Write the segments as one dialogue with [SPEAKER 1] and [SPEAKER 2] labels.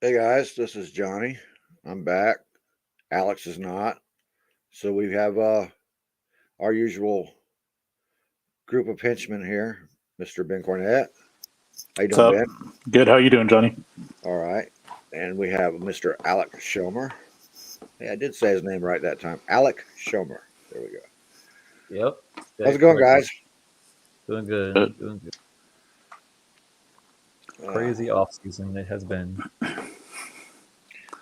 [SPEAKER 1] Hey guys, this is Johnny. I'm back. Alex is not. So we have our usual group of henchmen here. Mr. Ben Cornett. How you
[SPEAKER 2] What's
[SPEAKER 1] doing,
[SPEAKER 2] up?
[SPEAKER 1] Ben?
[SPEAKER 2] Good. How you doing, Johnny?
[SPEAKER 1] All right. And we have Mr. Alec Schomer. Hey, I did say his name right that time. Alec Schomer. There we go.
[SPEAKER 3] Yep.
[SPEAKER 1] How's it
[SPEAKER 3] Stay
[SPEAKER 1] going,
[SPEAKER 3] corrected.
[SPEAKER 1] guys?
[SPEAKER 3] Doing good.
[SPEAKER 2] Good.
[SPEAKER 3] Doing good.
[SPEAKER 1] Uh,
[SPEAKER 3] Crazy off season it has been.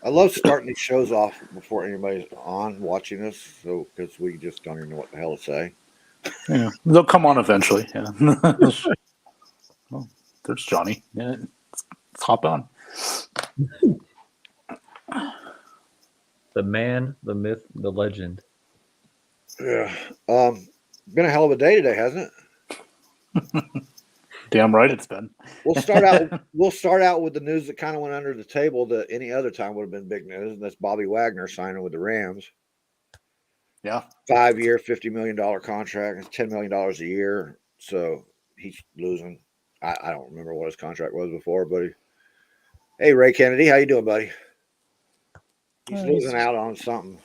[SPEAKER 1] I love starting these shows off before anybody's on watching us, so because we just don't even know what the hell to say.
[SPEAKER 2] Yeah, they'll come on eventually. Yeah. Well, there's Johnny. Yeah, let's hop on.
[SPEAKER 3] The man, the myth, the legend.
[SPEAKER 1] Yeah. Been a hell of a day today, hasn't it?
[SPEAKER 2] Damn right it's been.
[SPEAKER 1] We'll start out. We'll start out with the news that kind of went under the table that any other time would have been big news, and that's Bobby Wagner signing with the Rams.
[SPEAKER 2] Yeah.
[SPEAKER 1] 5-year, $50 million contract. It's $10 million a year, so he's losing. I don't remember what his contract was before, but hey, Ray Kennedy, how you doing, buddy? He's losing out on something.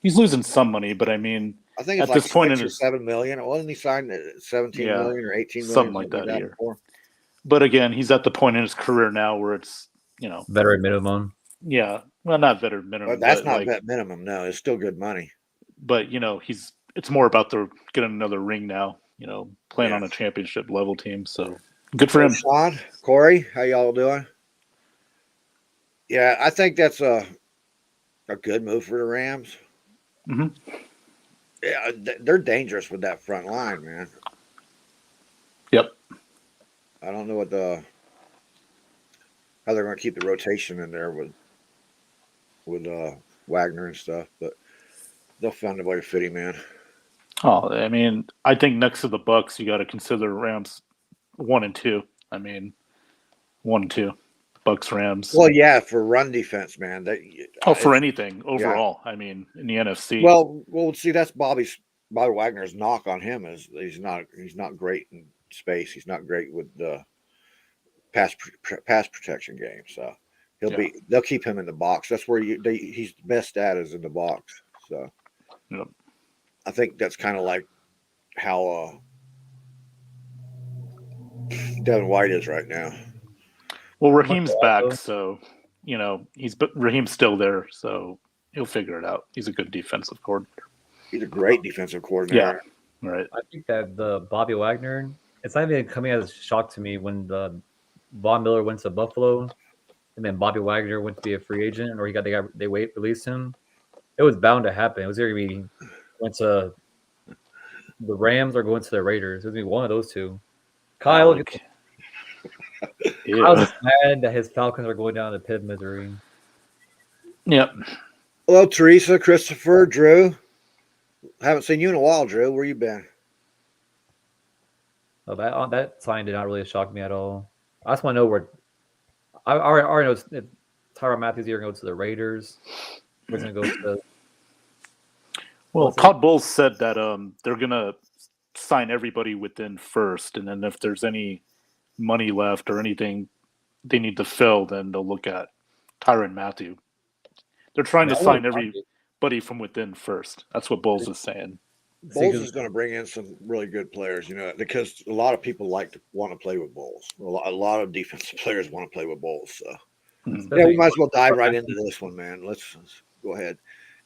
[SPEAKER 2] He's losing some money, but I mean,
[SPEAKER 1] I think it's
[SPEAKER 2] at
[SPEAKER 1] like
[SPEAKER 2] this point
[SPEAKER 1] 6
[SPEAKER 2] in
[SPEAKER 1] or
[SPEAKER 2] his
[SPEAKER 1] 7 million. Wasn't he signed at 17
[SPEAKER 2] yeah,
[SPEAKER 1] million or 18 million,
[SPEAKER 2] something like that a year.
[SPEAKER 1] before?
[SPEAKER 2] But again, he's at the point in his career now where it's
[SPEAKER 3] Veteran minimum.
[SPEAKER 2] yeah, well, not veteran minimum,
[SPEAKER 1] But that's
[SPEAKER 2] but
[SPEAKER 1] not
[SPEAKER 2] like,
[SPEAKER 1] vet minimum. No, it's still good money.
[SPEAKER 2] but it's more about the getting another ring now. Playing
[SPEAKER 1] Yeah.
[SPEAKER 2] on a championship level team, so good for him.
[SPEAKER 1] Sean, Corey, how y'all doing? Yeah, I think that's a good move for the Rams.
[SPEAKER 2] hmm
[SPEAKER 1] Yeah, they're dangerous with that front line, man.
[SPEAKER 2] Yep.
[SPEAKER 1] I don't know how they're going to keep the rotation in there with Wagner and stuff, but they'll find a way to fit him in.
[SPEAKER 2] Oh, I mean, I think next to the Bucks, you got to consider Rams 1 and 2. I mean, 1 and 2, Bucks Rams.
[SPEAKER 1] Well, yeah, for run defense, man.
[SPEAKER 2] For anything
[SPEAKER 1] yeah.
[SPEAKER 2] overall. I mean, in the NFC.
[SPEAKER 1] Well, see, that's Bobby Wagner's knock on him is he's not great in space. He's not great with the pass protection game. So they'll keep him in the box. That's where he's best at is in the box. So
[SPEAKER 2] Yep.
[SPEAKER 1] I think that's kind of like how Devin White is right now.
[SPEAKER 2] Well, Raheem's back, so Raheem's still there, so he'll figure it out. He's a good defensive coordinator.
[SPEAKER 1] He's a great defensive coordinator.
[SPEAKER 2] Yeah, right.
[SPEAKER 3] I think that the Bobby Wagner, it's not even coming as a shock to me when the Von Miller went to Buffalo, and then Bobby Wagner went to be a free agent, or they released him. It was bound to happen. It was either be went to the Rams or going to the Raiders. It was gonna be one of those two. Kyle's just mad that his Falcons are going down the pit of misery.
[SPEAKER 2] Yep.
[SPEAKER 1] Hello, Teresa, Christopher, Drew. Haven't seen you in a while, Drew. Where you been?
[SPEAKER 3] Oh, that sign did not really shock me at all. I just want to know where. I already know if Tyrann Mathieu either going to go to the Raiders. Or going to go to.
[SPEAKER 2] Well, Todd Bowles said that they're gonna sign everybody within first, and then if there's any money left or anything they need to fill, then they'll look at Tyrann Mathieu. They're trying to sign everybody from within first. That's what Bowles is saying.
[SPEAKER 1] Bowles is going to bring in some really good players, because a lot of people want to play with Bowles. A lot of defensive players want to play with Bowles. So, yeah, we might as well dive right into this one, man. Let's go ahead.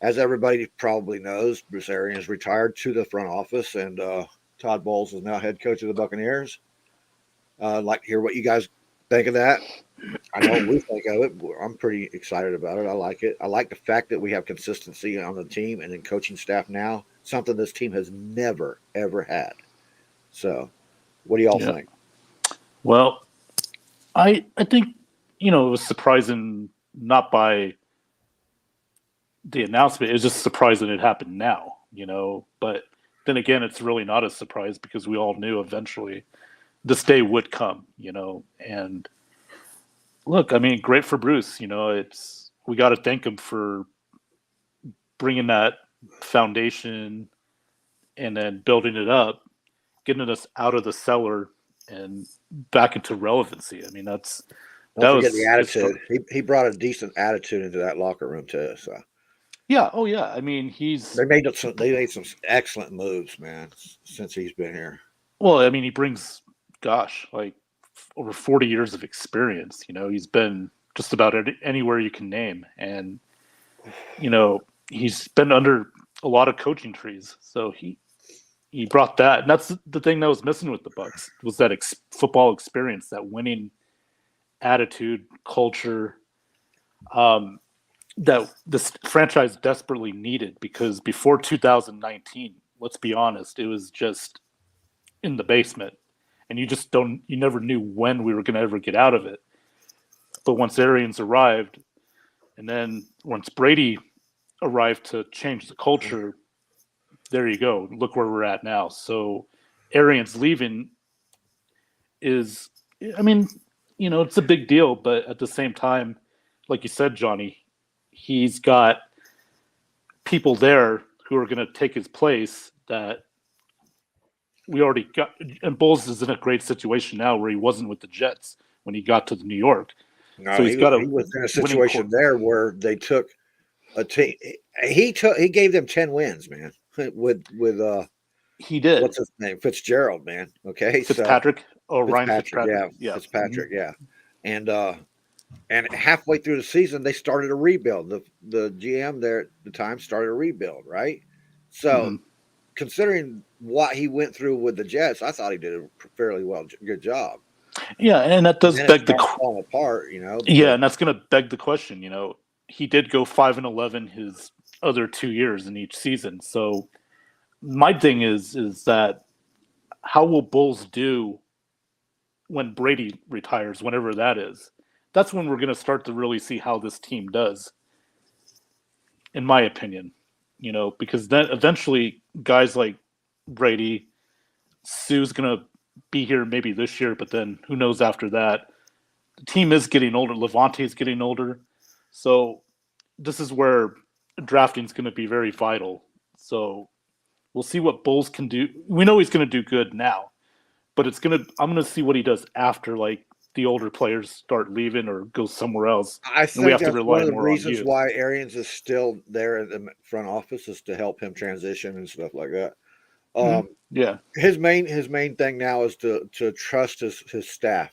[SPEAKER 1] As everybody probably knows, Bruce Arians retired to the front office, and Todd Bowles is now head coach of the Buccaneers. I'd like to hear what you guys think of that. I know what we think of it. I'm pretty excited about it. I like it. I like the fact that we have consistency on the team and in coaching staff now, something this team has never, ever had. So, what do y'all think?
[SPEAKER 2] Well, I think, it was surprising, not by the announcement. It was just surprising it happened now, But then again, it's really not a surprise because we all knew eventually this day would come, And look, I mean, great for Bruce. We got to thank him for bringing that foundation and then building it up, getting us out of the cellar and back into relevancy. I mean, that's
[SPEAKER 1] Don't forget the attitude. He brought a decent attitude into that locker room too. So
[SPEAKER 2] yeah, oh yeah. I mean,
[SPEAKER 1] they made some excellent moves, man, since he's been here.
[SPEAKER 2] Well, I mean, he brings, gosh, like over 40 years of experience. You know, he's been just about anywhere you can name, and you know, he's been under a lot of coaching trees. So he brought that, and that's the thing that was missing with the Bucs was that football experience, that winning attitude, culture, that this franchise desperately needed. Because before 2019, let's be honest, it was just in the basement, and you never knew when we were going to ever get out of it. But once Arians arrived, and then once Brady arrived to change the culture, there you go. Look where we're at now. So Arians leaving is, I mean, you know, it's a big deal, but at the same time, like you said, Johnny, he's got people there who are going to take his place that we already got. And Bowles is in a great situation now where he wasn't with the Jets when he got to New York.
[SPEAKER 1] No, so he was in a situation there where they took a team. He gave them 10 wins, man. With
[SPEAKER 2] he did.
[SPEAKER 1] What's his name? Fitzgerald, man. Okay,
[SPEAKER 2] Fitzpatrick. Ryan
[SPEAKER 1] Fitzpatrick. Yeah, Fitzpatrick. Mm-hmm. Yeah, and halfway through the season, they started a rebuild. The GM there at the time started a rebuild, right? So, considering what he went through with the Jets, I thought he did a fairly good job.
[SPEAKER 2] Yeah, and that does beg the
[SPEAKER 1] falling apart, you know.
[SPEAKER 2] Yeah, and that's going to beg the question. You know, he did go 5-11 his other 2 years in each season. So my thing is that how will Bulls do when Brady retires, whenever that is? That's when we're going to start to really see how this team does, in my opinion. You know, because then eventually guys like Brady, Sue's going to be here maybe this year, but then who knows after that. The team is getting older. Levante is getting older. So this is where drafting is going to be very vital. So we'll see what Bulls can do. We know he's going to do good now, but I'm going to see what he does after, like, the older players start leaving or go somewhere else.
[SPEAKER 1] I think we have to rely one of the reasons why Arians is still there in the front office is to help him transition and stuff like that.
[SPEAKER 2] Yeah.
[SPEAKER 1] His main thing now is to trust his staff.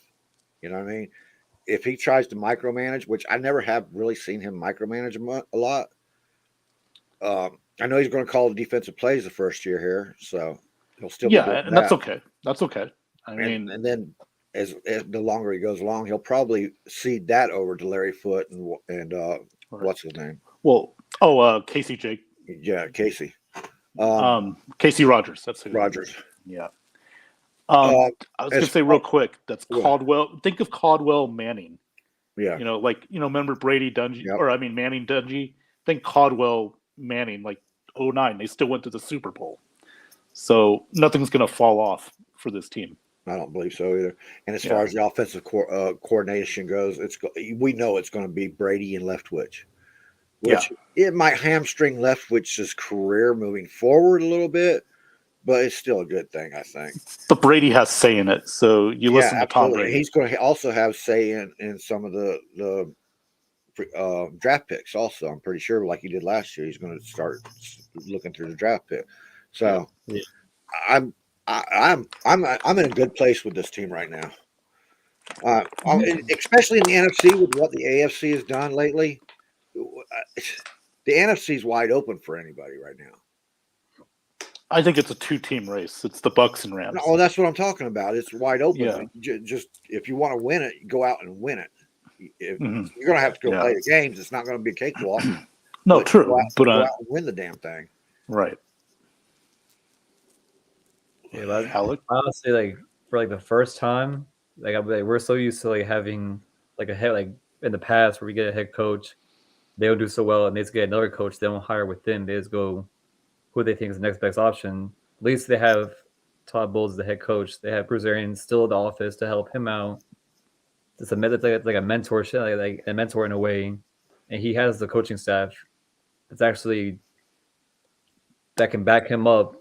[SPEAKER 1] You know what I mean? If he tries to micromanage, which I never have really seen him micromanage a lot. I know he's going to call the defensive plays the first year here, so he'll still be doing
[SPEAKER 2] and that's okay. That's okay. I mean,
[SPEAKER 1] and then as the longer he goes along, he'll probably cede that over to Larry Foote and what's his name?
[SPEAKER 2] Well, Casey Jake.
[SPEAKER 1] Yeah, Casey.
[SPEAKER 2] Casey Rogers. That's who.
[SPEAKER 1] Rogers.
[SPEAKER 2] Yeah. I was going to say real quick, that's Caldwell. Think of Caldwell Manning.
[SPEAKER 1] Yeah.
[SPEAKER 2] You know, like, you know, remember Brady Dungy, Manning Dungy? Think Caldwell Manning, like 2009. They still went to the Super Bowl. So nothing's going to fall off for this team.
[SPEAKER 1] I don't believe so either. And as far as the offensive coordination goes, we know it's going to be Brady and Leftwich. Which it might hamstring Leftwich's career moving forward a little bit, but it's still a good thing, I think.
[SPEAKER 2] But Brady has say in it, so you listen to Tom Brady.
[SPEAKER 1] He's going to also have say in some of the draft picks. Also, I'm pretty sure, like he did last year, he's going to start looking through the draft pick. So, I'm in a good place with this team right now. Especially in the NFC with what the AFC has done lately. The NFC is wide open for anybody right now.
[SPEAKER 2] I think it's a 2-team race. It's the Bucs and Rams.
[SPEAKER 1] Oh, that's what I'm talking about. It's wide open. Yeah. Just if you want to win it, go out and win it. You're going to have to go play the games. It's not going to be a cakewalk.
[SPEAKER 2] No, true.
[SPEAKER 1] Go out and win the damn thing.
[SPEAKER 2] Right.
[SPEAKER 3] Yeah, honestly, like for like the first time, we're so used to like having like a head, like in the past where we get a head coach, they don't do so well, and they just get another coach. They don't hire within. They just go who they think is the next best option. At least they have Todd Bowles as the head coach. They have Bruce Arians still in the office to help him out. It's like a mentorship, like a mentor in a way, and he has the coaching staff that's actually that can back him up.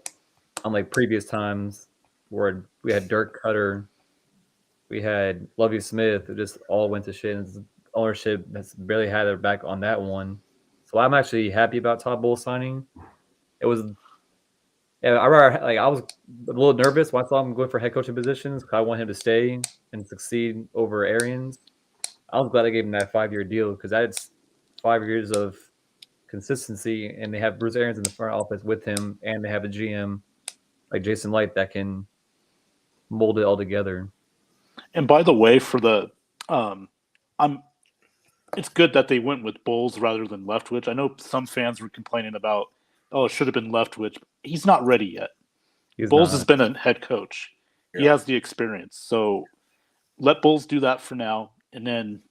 [SPEAKER 3] Unlike previous times where we had Dirk Cutter, We had Lovie Smith, who just all went to shit. And ownership has barely had their back on that one. So I'm actually happy about Todd Bowles signing. It was, yeah, I was a little nervous when I saw him going for head coaching positions because I want him to stay and succeed over Arians. I was glad I gave him that 5-year deal because that's 5 years of consistency, and they have Bruce Arians in the front office with him, and they have a GM like Jason Light that can mold it all together.
[SPEAKER 2] And by the way, for the it's good that they went with Bowles rather than Leftwich. I know some fans were complaining about, it should have been Leftwich. He's not ready yet. Bowles has been a head coach. Yeah. He has the experience. So let Bowles do that for now, and then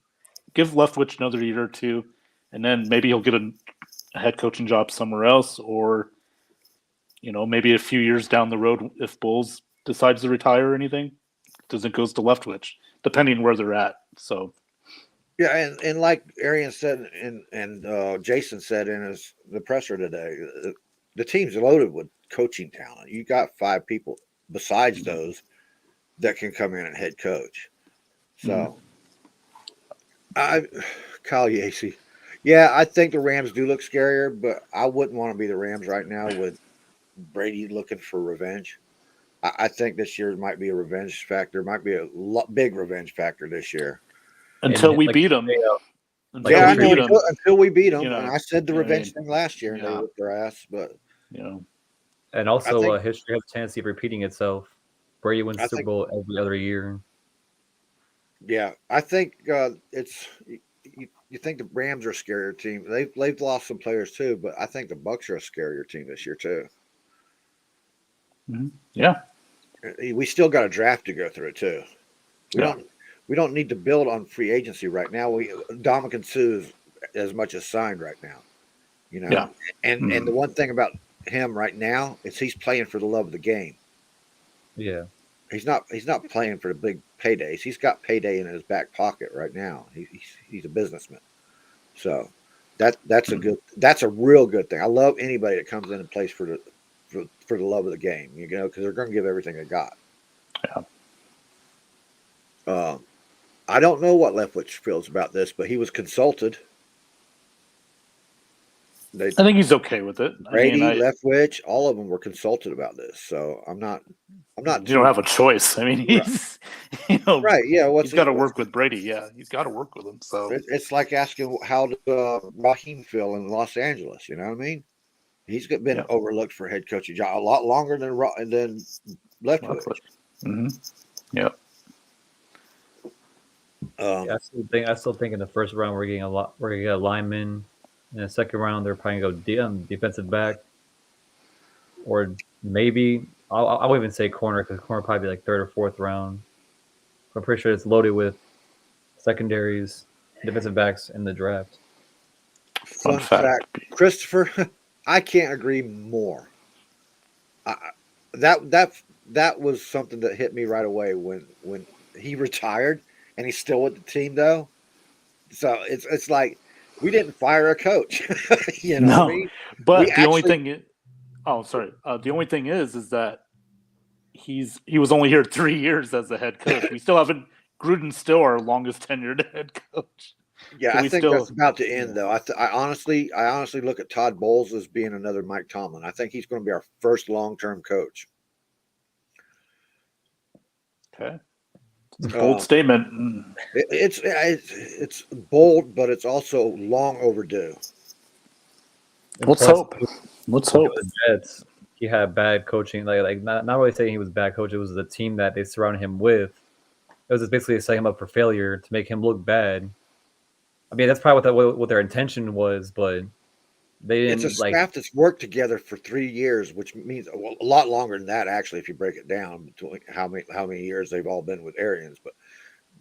[SPEAKER 2] give Leftwich another year or two, and then maybe he'll get a head coaching job somewhere else, or maybe a few years down the road, if Bowles decides to retire or anything, it goes to Leftwich, depending where they're at. So.
[SPEAKER 1] Yeah, and like Arians said, and Jason said in the presser today, the team's loaded with coaching talent. You got 5 people besides those that can come in and head coach. So, Kyle Yacy, yeah, I think the Rams do look scarier, but I wouldn't want to be the Rams right now with Brady looking for revenge. I think this year might be a revenge factor. Might be a big revenge factor this year.
[SPEAKER 2] Until we beat them.
[SPEAKER 1] Until we beat them. And I said the revenge thing last year, and they whipped their ass. But
[SPEAKER 3] and also history has a tendency of repeating itself. Brady wins Super Bowl every other year.
[SPEAKER 1] Yeah, I think it's. You think the Rams are a scarier team? They've lost some players too, but I think the Bucs are a scarier team this year too.
[SPEAKER 2] Mm-hmm. Yeah,
[SPEAKER 1] we still got a draft to go through too. We don't need to build on free agency right now. Dominican Sue is as much as signed right now,
[SPEAKER 2] Yeah.
[SPEAKER 1] And the one thing about him right now is he's playing for the love of the game.
[SPEAKER 3] Yeah.
[SPEAKER 1] He's not playing for the big paydays. He's got payday in his back pocket right now. He's a businessman. So that's a real good thing. I love anybody that comes in and plays for the love of the game, because they're going to give everything they got.
[SPEAKER 2] Yeah.
[SPEAKER 1] I don't know what Leftwich feels about this, but he was consulted.
[SPEAKER 2] I think he's okay with it.
[SPEAKER 1] Brady, Leftwich, all of them were consulted about this, so I'm not.
[SPEAKER 2] You don't have a choice. I mean, he's
[SPEAKER 1] right. Yeah,
[SPEAKER 2] he's got to work with Brady. Yeah, he's got to work with him. So
[SPEAKER 1] it's like asking how did Raheem feel in Los Angeles. You know what I mean? He's been overlooked for head coaching job a lot longer than Leftwich.
[SPEAKER 2] Mm-hmm. Yeah.
[SPEAKER 3] I still think in the first round we're getting a lineman. In the second round they're probably going to go defensive back, or maybe I won't even say corner because corner probably be like 3rd or 4th round. I'm pretty sure it's loaded with secondaries, defensive backs in the draft.
[SPEAKER 1] Fun fact, Christopher, I can't agree more. That was something that hit me right away when he retired, and he's still with the team though. So it's like we didn't fire a coach,
[SPEAKER 2] No,
[SPEAKER 1] what I mean?
[SPEAKER 2] But the only thing is that he was only here 3 years as a head coach. We still haven't. Gruden's still our longest tenured head coach.
[SPEAKER 1] Yeah, so I think that's about to end, though. I honestly look at Todd Bowles as being another Mike Tomlin. I think he's going to be our first long-term coach.
[SPEAKER 2] Okay, it's a bold statement.
[SPEAKER 1] It's bold, but it's also long overdue.
[SPEAKER 2] Let's hope.
[SPEAKER 3] Jets, he had bad coaching. Like not really saying he was a bad coach. It was the team that they surrounded him with. It was just basically setting him up for failure to make him look bad. I mean, that's probably what their intention was, but they didn't.
[SPEAKER 1] It's a staff that's worked together for 3 years, which means a lot longer than that, actually, if you break it down between how many years they've all been with Arians. But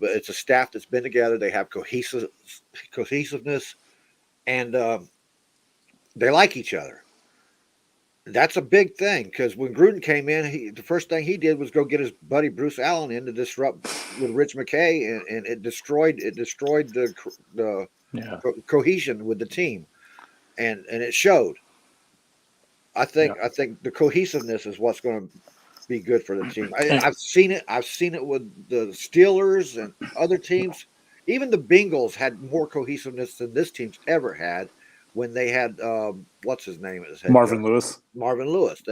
[SPEAKER 1] it's a staff that's been together. They have cohesiveness, and they like each other. That's a big thing because when Gruden came in, the first thing he did was go get his buddy Bruce Allen in to disrupt with Rich McKay, and it destroyed the cohesion with the team, and it showed. I think the cohesiveness is what's going to be good for the team. I've seen it. I've seen it with the Steelers and other teams. Even the Bengals had more cohesiveness than this team's ever had when they had what's his name as head
[SPEAKER 2] Marvin
[SPEAKER 1] coach?
[SPEAKER 2] Lewis.
[SPEAKER 1] Marvin Lewis.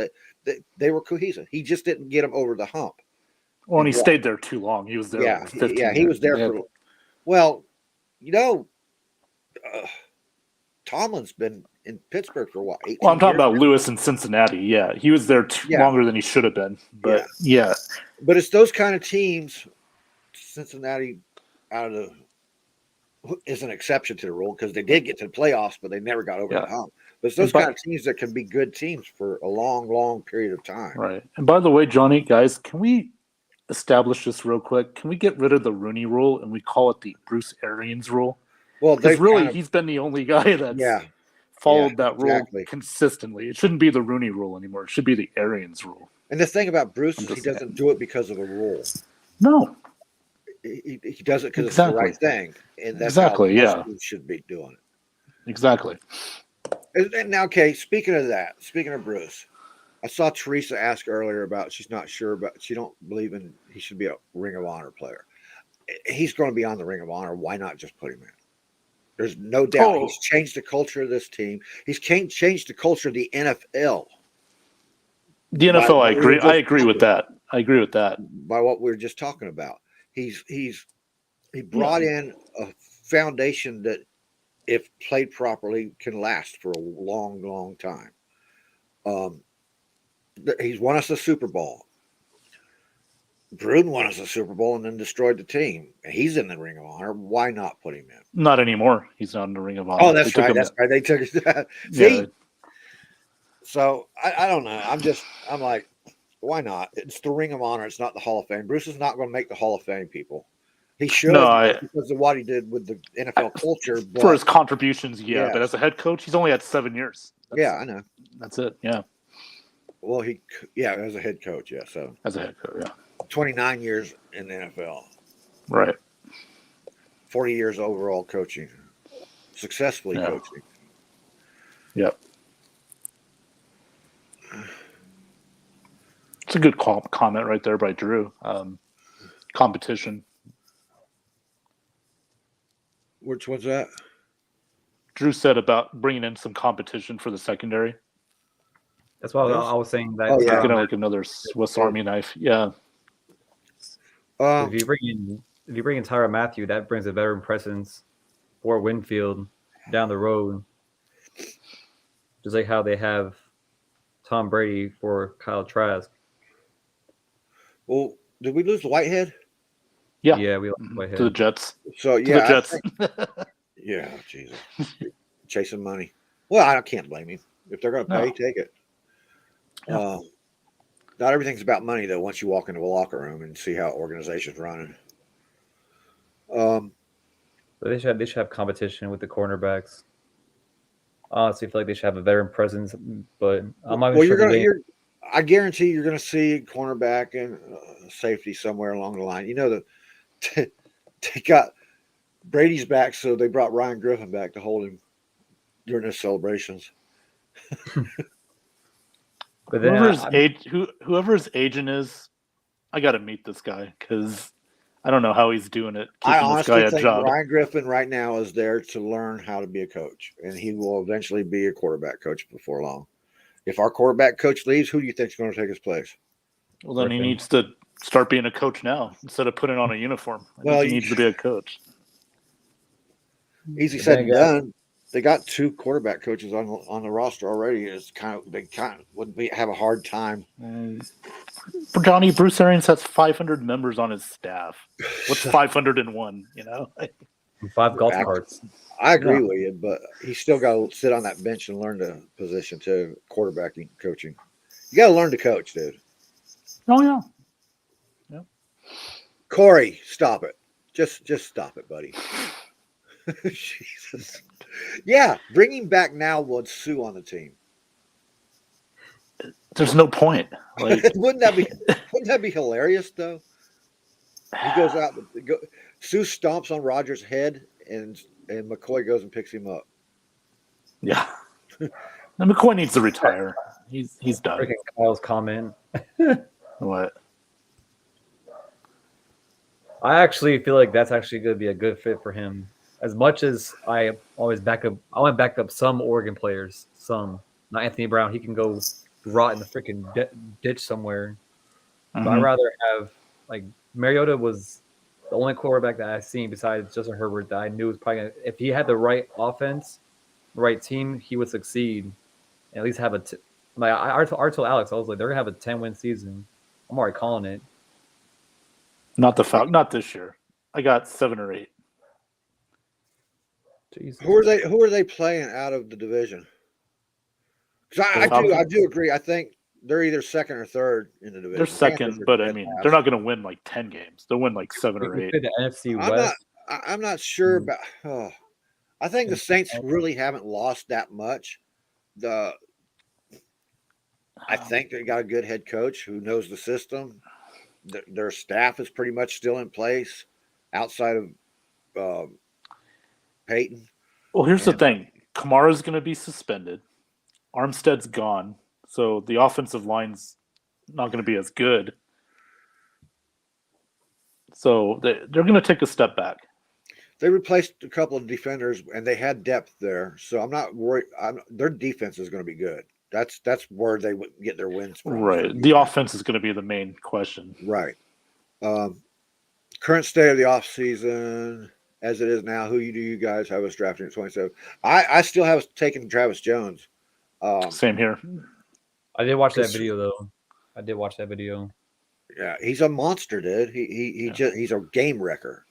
[SPEAKER 1] They were cohesive. He just didn't get them over the hump.
[SPEAKER 2] Well, and he stayed there too long. He was there.
[SPEAKER 1] Yeah,
[SPEAKER 2] like 15
[SPEAKER 1] yeah, he
[SPEAKER 2] years.
[SPEAKER 1] was there for. Well, you know, Tomlin's been in Pittsburgh for what? 18
[SPEAKER 2] Well, I'm talking
[SPEAKER 1] years
[SPEAKER 2] about
[SPEAKER 1] now?
[SPEAKER 2] Lewis in Cincinnati. Yeah, he was there longer than he should have been. But yeah.
[SPEAKER 1] But it's those kind of teams. Cincinnati out of the is an exception to the rule because they did get to the playoffs, but they never got over the hump. But it's those kind of teams that can be good teams for a long, long period of time.
[SPEAKER 2] Right. And by the way, Johnny, guys, can we establish this real quick? Can we get rid of the Rooney rule and we call it the Bruce Arians rule?
[SPEAKER 1] Well,
[SPEAKER 2] because really, he's been the only guy that's followed that rule consistently. It shouldn't be the Rooney rule anymore. It should be the Arians rule.
[SPEAKER 1] And the thing about Bruce is he doesn't do it because of a rule.
[SPEAKER 2] No.
[SPEAKER 1] He does it because it's the right thing. And that's how most should be doing it.
[SPEAKER 2] Exactly.
[SPEAKER 1] And now, okay, speaking of Bruce, I saw Teresa ask earlier about she's not sure, but she don't believe he should be a Ring of Honor player. He's going to be on the Ring of Honor. Why not just put him in? There's no doubt he's changed the culture of this team. He's changed the culture of the NFL.
[SPEAKER 2] The NFL, I agree. I agree with that. I agree with that.
[SPEAKER 1] By what we were just talking about, he brought in a foundation that, if played properly, can last for a long, long time. He's won us a Super Bowl. Gruden won us a Super Bowl and then destroyed the team. He's in the Ring of Honor. Why not put him in?
[SPEAKER 2] Not anymore. He's not in the Ring of Honor.
[SPEAKER 1] Oh, that's right. That's right. They took it. See? Yeah. So I don't know. I'm like, why not? It's the Ring of Honor. It's not the Hall of Fame. Bruce is not going to make the Hall of Fame, people. He should because of what he did with the NFL culture. But,
[SPEAKER 2] for his contributions, but as a head coach, he's only had 7 years.
[SPEAKER 1] I know.
[SPEAKER 2] That's it. Yeah.
[SPEAKER 1] Well, as a head coach, So
[SPEAKER 2] as a head coach,
[SPEAKER 1] 29 years in the NFL.
[SPEAKER 2] Right.
[SPEAKER 1] 40 years overall coaching. Successfully coaching.
[SPEAKER 2] Yep. It's a good comment right there by Drew. Competition.
[SPEAKER 1] Which one's that?
[SPEAKER 2] Drew said about bringing in some competition for the secondary.
[SPEAKER 3] That's why I was saying that.
[SPEAKER 2] Like another Swiss Army knife. Yeah.
[SPEAKER 3] If you bring in Tyrann Mathieu, that brings a veteran presence for Winfield down the road. Just like how they have Tom Brady for Kyle Trask.
[SPEAKER 1] Well, did we lose Whitehead?
[SPEAKER 2] Yeah.
[SPEAKER 3] Yeah, we lost Whitehead.
[SPEAKER 2] To the Jets.
[SPEAKER 1] So,
[SPEAKER 2] to the Jets.
[SPEAKER 1] Jesus. Chasing money. Well, I can't blame him. If they're going to pay, take it. Yeah. Not everything's about money, though, once you walk into a locker room and see how organization's running.
[SPEAKER 3] They should have competition with the cornerbacks. Honestly, I feel like they should have a veteran presence, but I'm not sure.
[SPEAKER 1] I guarantee you're going to see cornerback and safety somewhere along the line. You know, they got Brady's back, so they brought Ryan Griffin back to hold him during their celebrations.
[SPEAKER 3] But then
[SPEAKER 2] whoever his agent is, I got to meet this guy because I don't know how he's doing it.
[SPEAKER 1] I honestly think Ryan Griffin right now is there to learn how to be a coach, and he will eventually be a quarterback coach before long. If our quarterback coach leaves, who do you think is going to take his place?
[SPEAKER 2] Well, then he needs to start being a coach now instead of putting on a uniform. He needs to be a coach.
[SPEAKER 1] Easy said and done. They got 2 quarterback coaches on the roster already. They wouldn't have a hard time.
[SPEAKER 2] For Johnny, Bruce Arians has 500 members on his staff. What's 501?
[SPEAKER 3] 5 golf carts.
[SPEAKER 1] I agree with you, but he's still got to sit on that bench and learn the position too. Quarterbacking, coaching. You got to learn to coach, dude.
[SPEAKER 2] Oh yeah.
[SPEAKER 1] Corey, stop it. Just stop it, buddy. Jesus. Yeah, bringing back now would Sue on the team.
[SPEAKER 2] There's no point.
[SPEAKER 1] Wouldn't that be hilarious though? He goes out. Sue stomps on Rodgers' head, and McCoy goes and picks him up.
[SPEAKER 2] Yeah. Now McCoy needs to retire. He's done.
[SPEAKER 3] Kyle's comment.
[SPEAKER 2] What?
[SPEAKER 3] I actually feel like that's actually going to be a good fit for him. As much as I want to back up some Oregon players, some, not Anthony Brown. He can go rot in the freaking ditch somewhere.
[SPEAKER 2] Mm-hmm.
[SPEAKER 3] But I'd rather have, like, Mariota was the only quarterback that I've seen besides Justin Herbert that I knew was probably going to, if he had the right offense, the right team, he would succeed. And at least have I told Alex, I was like, they're going to have a 10-win season. I'm already calling it.
[SPEAKER 2] Not not this year. I got 7 or 8.
[SPEAKER 3] Jesus.
[SPEAKER 1] Who are they playing out of the division? Because I do agree. I think they're either second or third in the division.
[SPEAKER 2] They're second, but I mean, they're not going to win like 10 games. They'll win like 7 or 8.
[SPEAKER 3] The NFC West.
[SPEAKER 1] I'm not sure about. I think the Saints really haven't lost that much. I think they got a good head coach who knows the system. Their staff is pretty much still in place outside of Peyton.
[SPEAKER 2] Well, here's the thing. Kamara's going to be suspended. Armstead's gone. So the offensive line's not going to be as good. So they're going to take a step back.
[SPEAKER 1] They replaced a couple of defenders, and they had depth there. So I'm not worried. Their defense is going to be good. That's where they would get their wins from.
[SPEAKER 2] Right. The offense is going to be the main question.
[SPEAKER 1] Right. Current state of the offseason as it is now, who do you guys have us drafting at 27? I still have us taking Travis Jones.
[SPEAKER 2] Same here.
[SPEAKER 3] I did watch that video, though. I did watch that video.
[SPEAKER 1] Yeah, he's a monster, dude. He's a game wrecker.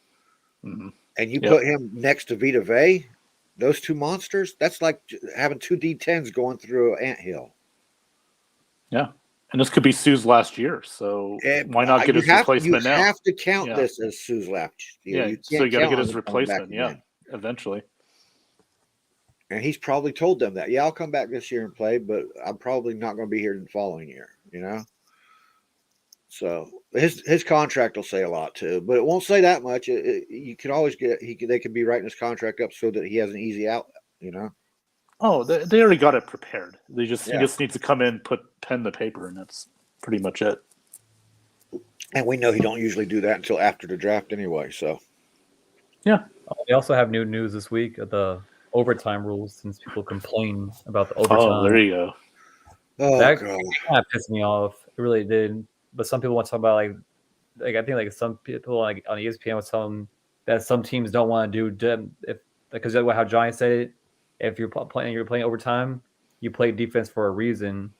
[SPEAKER 2] Mm-hmm.
[SPEAKER 1] And you put him next to Vita Vea, those two monsters, that's like having two D10s going through an anthill.
[SPEAKER 2] Yeah. And this could be Sue's last year, so why not get his replacement now?
[SPEAKER 1] You have to count this as Sue's last year.
[SPEAKER 2] So you got to get his replacement, eventually.
[SPEAKER 1] And he's probably told them that. Yeah, I'll come back this year and play, but I'm probably not going to be here the following year, you know? So his contract will say a lot too, but it won't say that much. You can always they could be writing his contract up so that he has an easy out, you know?
[SPEAKER 2] Oh, they already got it prepared. He just needs to come in, put pen to paper, and that's pretty much it.
[SPEAKER 1] And we know he don't usually do that until after the draft anyway. So,
[SPEAKER 2] yeah.
[SPEAKER 3] They also have new news this week of the overtime rules since people complain about the overtime.
[SPEAKER 2] Oh, there you go.
[SPEAKER 3] That kind of pissed me off. It really did. But some people want to talk about like I think like some people like on ESPN was telling that some teams don't want to do because how Johnny said it. If you're playing overtime, you play defense for a reason.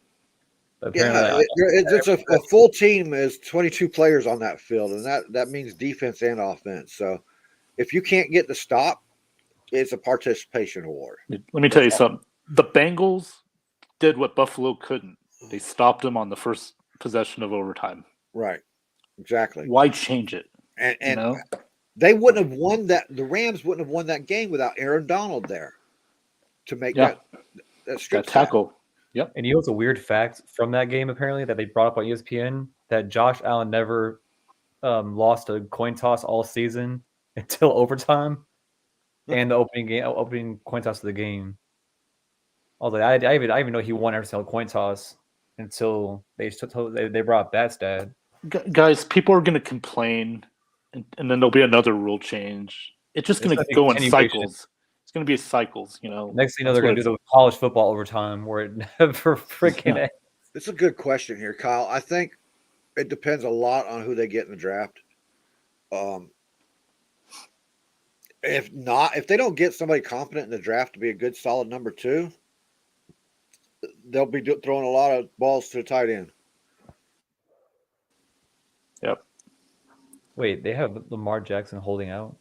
[SPEAKER 3] But apparently,
[SPEAKER 1] it's a full team is 22 players on that field, and that means defense and offense. So if you can't get the stop, it's a participation award.
[SPEAKER 2] Let me tell you something. The Bengals did what Buffalo couldn't. They stopped them on the first possession of overtime.
[SPEAKER 1] Right. Exactly.
[SPEAKER 2] Why change it?
[SPEAKER 1] And they wouldn't have won that. The Rams wouldn't have won that game without Aaron Donald there to make that strip
[SPEAKER 2] tackle. Yep.
[SPEAKER 3] And you know what's a weird fact from that game apparently that they brought up on ESPN? That Josh Allen never lost a coin toss all season until overtime and the opening coin toss of the game. I was like, I even know he won every single coin toss until they brought up that stat.
[SPEAKER 2] Guys, people are going to complain, and then there'll be another rule change. It's just going to go in cycles. It's going to be cycles, you know.
[SPEAKER 3] Next thing you know, they're going to do the college football overtime where it never freaking ends.
[SPEAKER 1] It's a good question here, Kyle. I think it depends a lot on who they get in the draft. If they don't get somebody competent in the draft to be a good, solid number 2, they'll be throwing a lot of balls to the tight end.
[SPEAKER 2] Yep.
[SPEAKER 3] Wait, they have Lamar Jackson holding out?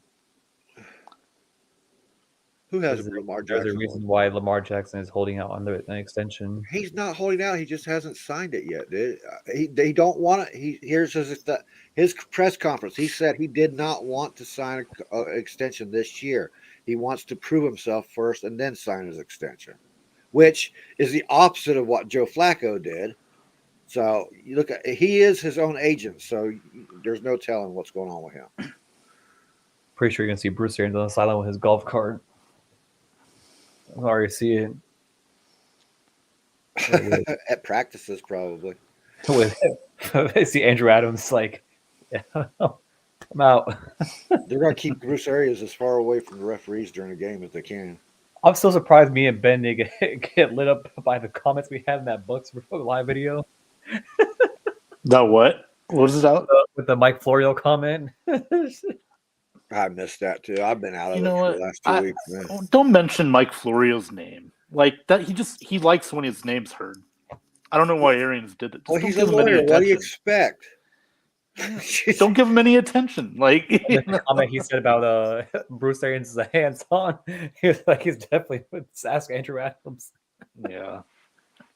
[SPEAKER 1] Who has Lamar Jackson?
[SPEAKER 3] There's a reason why Lamar Jackson is holding out on an extension.
[SPEAKER 1] He's not holding out. He just hasn't signed it yet, dude. They don't want it. Here's his press conference. He said he did not want to sign an extension this year. He wants to prove himself first and then sign his extension, which is the opposite of what Joe Flacco did. So you look at he is his own agent, so there's no telling what's going on with him.
[SPEAKER 3] Pretty sure you're gonna see Bruce Arians on the sideline with his golf cart. I already see it.
[SPEAKER 1] At practices, probably.
[SPEAKER 3] With I see Andrew Adams like, yeah, I'm out.
[SPEAKER 1] They're going to keep Bruce Arians as far away from the referees during the game as they can.
[SPEAKER 3] I'm so surprised me and Ben didn't get lit up by the comments we had in that Bucks live video.
[SPEAKER 2] That what? What was it out?
[SPEAKER 3] With the Mike Florio comment.
[SPEAKER 1] I missed that too. I've been out of
[SPEAKER 2] You
[SPEAKER 1] it
[SPEAKER 2] know
[SPEAKER 1] for
[SPEAKER 2] what?
[SPEAKER 1] the last 2 weeks, man.
[SPEAKER 2] Don't mention Mike Florio's name. Like that, he likes when his name's heard. I don't know why Arians did it. Just
[SPEAKER 1] Well,
[SPEAKER 2] don't
[SPEAKER 1] he's
[SPEAKER 2] give
[SPEAKER 1] a
[SPEAKER 2] him any
[SPEAKER 1] lawyer. What do you
[SPEAKER 2] attention.
[SPEAKER 1] expect?
[SPEAKER 2] Don't give him any attention. Like
[SPEAKER 3] The comment he said about Bruce Arians is a hands-on. He was like, he's definitely ask Andrew Adams.
[SPEAKER 2] Yeah.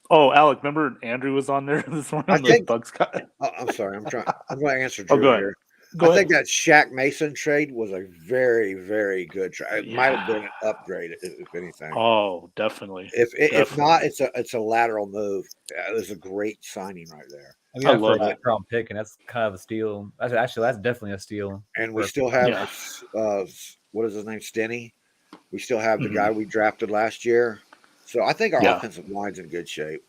[SPEAKER 2] Oh, Alec, remember Andrew was on there this morning?
[SPEAKER 1] I think,
[SPEAKER 2] the Bucks guy.
[SPEAKER 1] I'm sorry. I'm going to answer Drew
[SPEAKER 2] Go ahead.
[SPEAKER 1] here.
[SPEAKER 2] Go
[SPEAKER 1] I
[SPEAKER 2] ahead.
[SPEAKER 1] think that Shaq Mason trade was a very, very good trade. It might have been an upgrade, if anything.
[SPEAKER 2] Oh, definitely.
[SPEAKER 1] If not, it's a lateral move. It was a great signing right there.
[SPEAKER 3] I mean,
[SPEAKER 2] I love it.
[SPEAKER 3] Round pick, and that's kind of a steal. That's definitely a steal.
[SPEAKER 1] And we still have what is his name, Stinney. We still have the guy we drafted last year. So I think our offensive line's in good shape.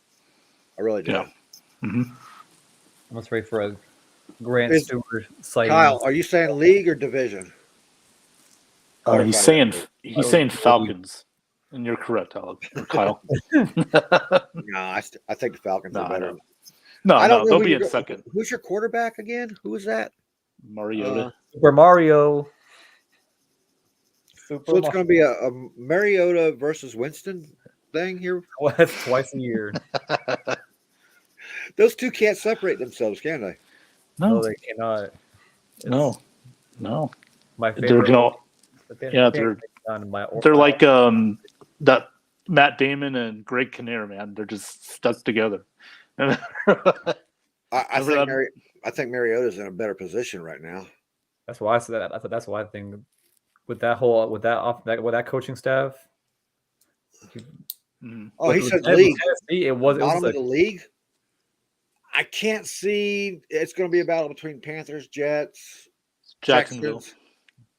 [SPEAKER 1] I really do.
[SPEAKER 2] Yeah. Mm-hmm.
[SPEAKER 3] I'm just ready for a Grant Stewart sighting.
[SPEAKER 1] Kyle, are you saying league or division?
[SPEAKER 2] He's saying Falcons, and you're correct, Alec or Kyle.
[SPEAKER 1] No, I think the Falcons are better.
[SPEAKER 2] No, they'll be in second.
[SPEAKER 1] Who's your quarterback again? Who is that?
[SPEAKER 2] Mariota.
[SPEAKER 3] Super Mario.
[SPEAKER 1] So it's going to be a Mariota versus Winston thing here?
[SPEAKER 3] Well, that's twice a year.
[SPEAKER 1] Those two can't separate themselves, can they?
[SPEAKER 3] No, they cannot.
[SPEAKER 2] No.
[SPEAKER 3] My favorite.
[SPEAKER 2] They're like that Matt Damon and Greg Kinnear, man. They're just stuck together.
[SPEAKER 1] I think Mariota's in a better position right now.
[SPEAKER 3] That's why I said that. That's why I think with that coaching staff.
[SPEAKER 1] Oh, he said league.
[SPEAKER 3] It was
[SPEAKER 1] bottom of the league. I can't see. It's going to be a battle between Panthers, Jets,
[SPEAKER 2] Jacksonville.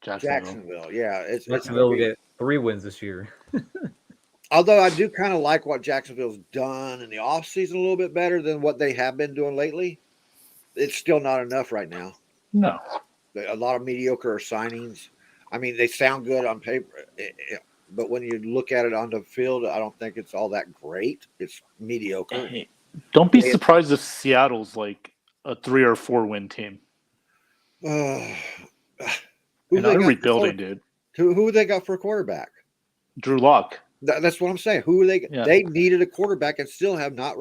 [SPEAKER 1] Yeah,
[SPEAKER 3] Jacksonville will get 3 wins this year.
[SPEAKER 1] Although I do kind of like what Jacksonville's done in the offseason a little bit better than what they have been doing lately. It's still not enough right now.
[SPEAKER 2] No.
[SPEAKER 1] A lot of mediocre signings. I mean, they sound good on paper, but when you look at it on the field, I don't think it's all that great. It's mediocre.
[SPEAKER 2] Hey, don't be surprised if Seattle's like a 3 or 4 win team.
[SPEAKER 1] They're
[SPEAKER 2] rebuilding, dude.
[SPEAKER 1] Who they got for a quarterback?
[SPEAKER 2] Drew Lock.
[SPEAKER 1] That's what I'm saying. Who are they? Yeah. They needed a quarterback and still have not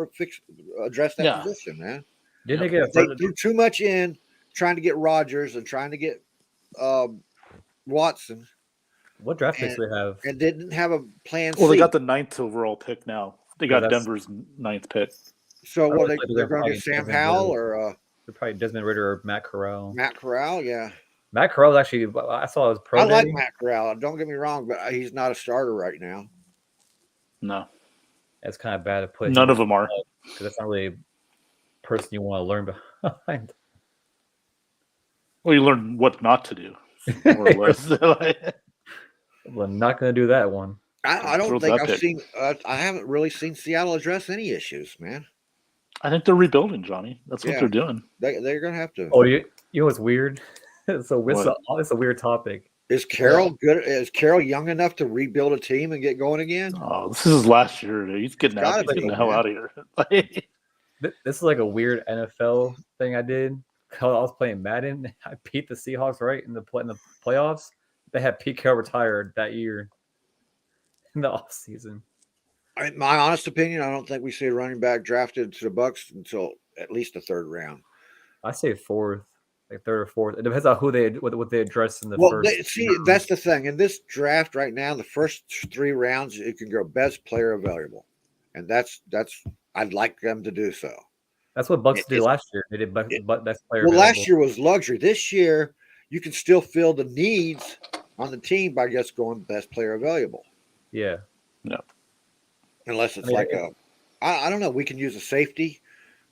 [SPEAKER 1] addressed that position, man.
[SPEAKER 3] Did they
[SPEAKER 1] threw too much in trying to get Rodgers and trying to get Watson.
[SPEAKER 3] What draft picks they have?
[SPEAKER 1] And didn't have a plan.
[SPEAKER 2] Well, they got the 9th overall pick now. They got Denver's 9th pick.
[SPEAKER 1] So they're going to get Sam Howell or
[SPEAKER 3] probably Desmond Ritter or Matt Corral.
[SPEAKER 1] Matt Corral, yeah.
[SPEAKER 3] Matt Corral actually. I saw his pro.
[SPEAKER 1] I like Matt Corral. Don't get me wrong, but he's not a starter right now.
[SPEAKER 2] No,
[SPEAKER 3] that's kind of bad to put.
[SPEAKER 2] None of them are,
[SPEAKER 3] because that's not really a person you want to learn behind.
[SPEAKER 2] Well, you learn what not to do, more or less.
[SPEAKER 3] Well, I'm not going to do that one.
[SPEAKER 1] I don't think I've seen. I haven't really seen Seattle address any issues, man.
[SPEAKER 2] I think they're rebuilding, Johnny. That's what they're doing.
[SPEAKER 1] They're going to have to.
[SPEAKER 3] Oh, you know what's weird? It's a weird topic.
[SPEAKER 1] Is Carroll good? Is Carroll young enough to rebuild a team and get going again?
[SPEAKER 2] Oh, this is his last year. Dude. He's getting out. He's getting the hell out of here.
[SPEAKER 3] This is like a weird NFL thing I did. I was playing Madden. I beat the Seahawks in the playoffs. They had Pete Carroll retired that year in the offseason.
[SPEAKER 1] My honest opinion, I don't think we see a running back drafted to the Bucs until at least the 3rd round.
[SPEAKER 3] I say 4th. Like 3rd or 4th. It depends on what they address in the first.
[SPEAKER 1] That's the thing. In this draft right now, the first 3 rounds, you can go best player available, and that's I'd like them to do so.
[SPEAKER 3] That's what Bucs did last year. They did best player.
[SPEAKER 1] Well,
[SPEAKER 3] available.
[SPEAKER 1] Last year was luxury. This year, you can still fill the needs on the team by just going best player available.
[SPEAKER 3] Yeah.
[SPEAKER 2] No.
[SPEAKER 1] Unless it's I don't know. We can use a safety.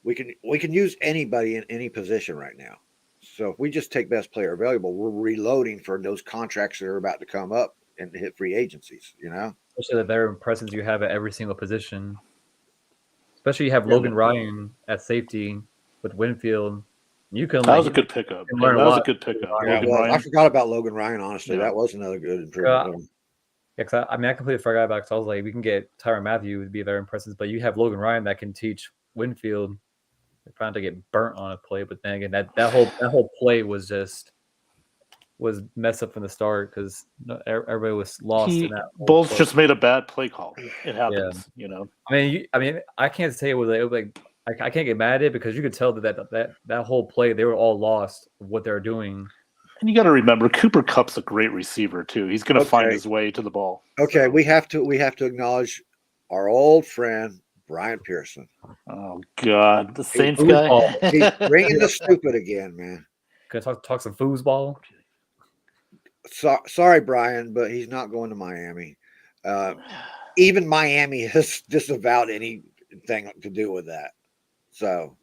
[SPEAKER 1] We can use anybody in any position right now. So if we just take best player available, we're reloading for those contracts that are about to come up and hit free agencies, you know?
[SPEAKER 3] Especially the veteran presence you have at every single position. Especially you have Logan Ryan at safety. with Winfield, you can.
[SPEAKER 2] That was a good pickup.
[SPEAKER 3] can
[SPEAKER 2] Hey,
[SPEAKER 3] learn
[SPEAKER 2] that
[SPEAKER 3] a
[SPEAKER 2] was a
[SPEAKER 3] lot.
[SPEAKER 2] good pickup.
[SPEAKER 1] Yeah,
[SPEAKER 2] Logan
[SPEAKER 1] well, I
[SPEAKER 2] Ryan.
[SPEAKER 1] forgot about Logan Ryan. Honestly,
[SPEAKER 2] Yeah.
[SPEAKER 1] that was another good improvement.
[SPEAKER 3] Yeah, 'cause I completely forgot about it. 'Cause I was like, we can get Tyrann Mathieu to be very impressive, but you have Logan Ryan that can teach Winfield. They're trying to get burnt on a play, but then again, that whole play was messed up from the start because everybody was lost in that.
[SPEAKER 2] Bulls
[SPEAKER 3] play.
[SPEAKER 2] just made a bad play call. It happens, you know.
[SPEAKER 3] I mean, I can't say it was like I can't get mad at it because you could tell that whole play they were all lost of what they're doing.
[SPEAKER 2] And you got to remember, Cooper Kupp's a great receiver too. He's going to find
[SPEAKER 1] Okay.
[SPEAKER 2] his way to the ball.
[SPEAKER 1] Okay,
[SPEAKER 2] So,
[SPEAKER 1] we have to acknowledge our old friend Brian Pearson.
[SPEAKER 2] oh God, the Saints
[SPEAKER 3] Foosball.
[SPEAKER 2] guy.
[SPEAKER 1] He's bringing the stupid again, man.
[SPEAKER 3] Can I talk some foosball?
[SPEAKER 1] Sorry, Brian, but he's not going to Miami. Even Miami has disavowed anything to do with that. So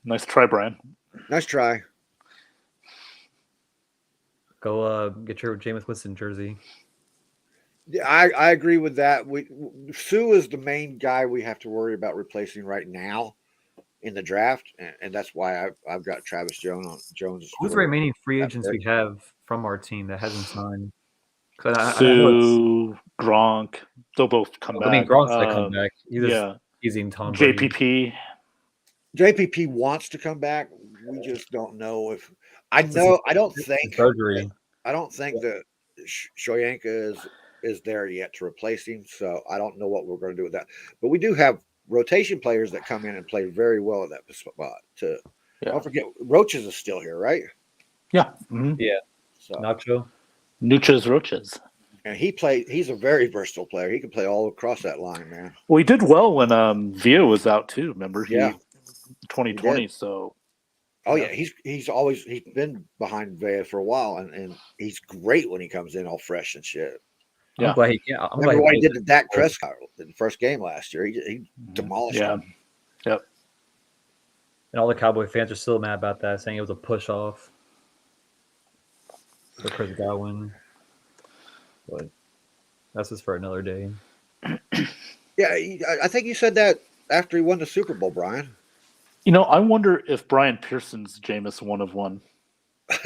[SPEAKER 2] Nice try, Brian.
[SPEAKER 1] nice try.
[SPEAKER 3] Go get your Jameis Winston jersey.
[SPEAKER 1] Yeah, I agree with that. Sue is the main guy we have to worry about replacing right now in the draft, and that's why I've got Travis Jones.
[SPEAKER 3] Who's the remaining free agents we have from our team that hasn't signed?
[SPEAKER 2] Sue, Gronk, they'll both come back.
[SPEAKER 3] I mean, Gronk's gonna come back. He's
[SPEAKER 2] yeah,
[SPEAKER 3] teasing Tom Brady.
[SPEAKER 2] JPP.
[SPEAKER 1] JPP wants to come back. We just don't know if. I don't think
[SPEAKER 3] surgery.
[SPEAKER 1] I don't think that Shoyanka is there yet to replace him. So I don't know what we're going to do with that. But we do have rotation players that come in and play very well at that spot. Too.
[SPEAKER 2] Yeah.
[SPEAKER 1] Don't forget, Roaches is still here, right?
[SPEAKER 2] Yeah. Mm-hmm.
[SPEAKER 3] Yeah.
[SPEAKER 1] So
[SPEAKER 3] Nacho.
[SPEAKER 2] Nuches Roaches.
[SPEAKER 1] and he's a very versatile player. He can play all across that line, man.
[SPEAKER 2] Well, he did well when Villa was out too. Remember?
[SPEAKER 1] Yeah.
[SPEAKER 2] 2020.
[SPEAKER 1] He
[SPEAKER 2] So.
[SPEAKER 1] Oh yeah, he's been behind Vea for a while, and he's great when he comes in all fresh and shit.
[SPEAKER 2] Yeah.
[SPEAKER 3] I'm glad he can't.
[SPEAKER 1] Remember what he did to Dak Prescott in the first game last year? He demolished him.
[SPEAKER 2] Yep.
[SPEAKER 3] And all the Cowboy fans are still mad about that, saying it was a push off for Chris Godwin. But that's just for another day.
[SPEAKER 1] Yeah, I think you said that after he won the Super Bowl, Brian.
[SPEAKER 2] You know, I wonder if Brian Pearson's Jameis 101.
[SPEAKER 1] I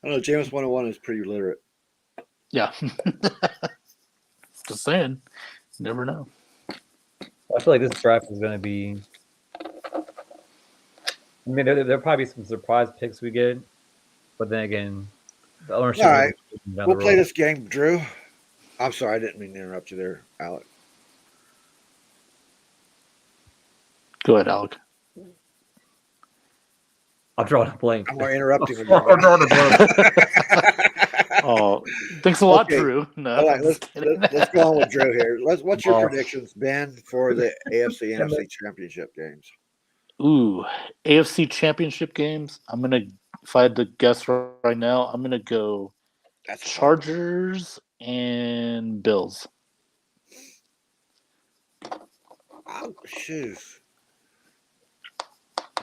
[SPEAKER 1] don't know. James 101 is pretty literate.
[SPEAKER 2] Yeah. Just saying. Never know.
[SPEAKER 3] I feel like this draft is going to be. I mean, there'll probably be some surprise picks we get, but then again, the ownership.
[SPEAKER 1] All right, we'll play this game, Drew. I'm sorry, I didn't mean to interrupt you there, Alec.
[SPEAKER 2] Go ahead, Alec.
[SPEAKER 3] I'll draw a blank.
[SPEAKER 1] I'm going to interrupt you.
[SPEAKER 2] Oh, thanks a lot,
[SPEAKER 1] Okay.
[SPEAKER 2] Drew. No,
[SPEAKER 1] All right, let's go on with Drew here. What's your predictions, Ben, for the AFC NFC Championship games?
[SPEAKER 2] Ooh, AFC Championship games. If I had to guess right now, I'm gonna go Chargers and Bills.
[SPEAKER 1] Oh, shoes.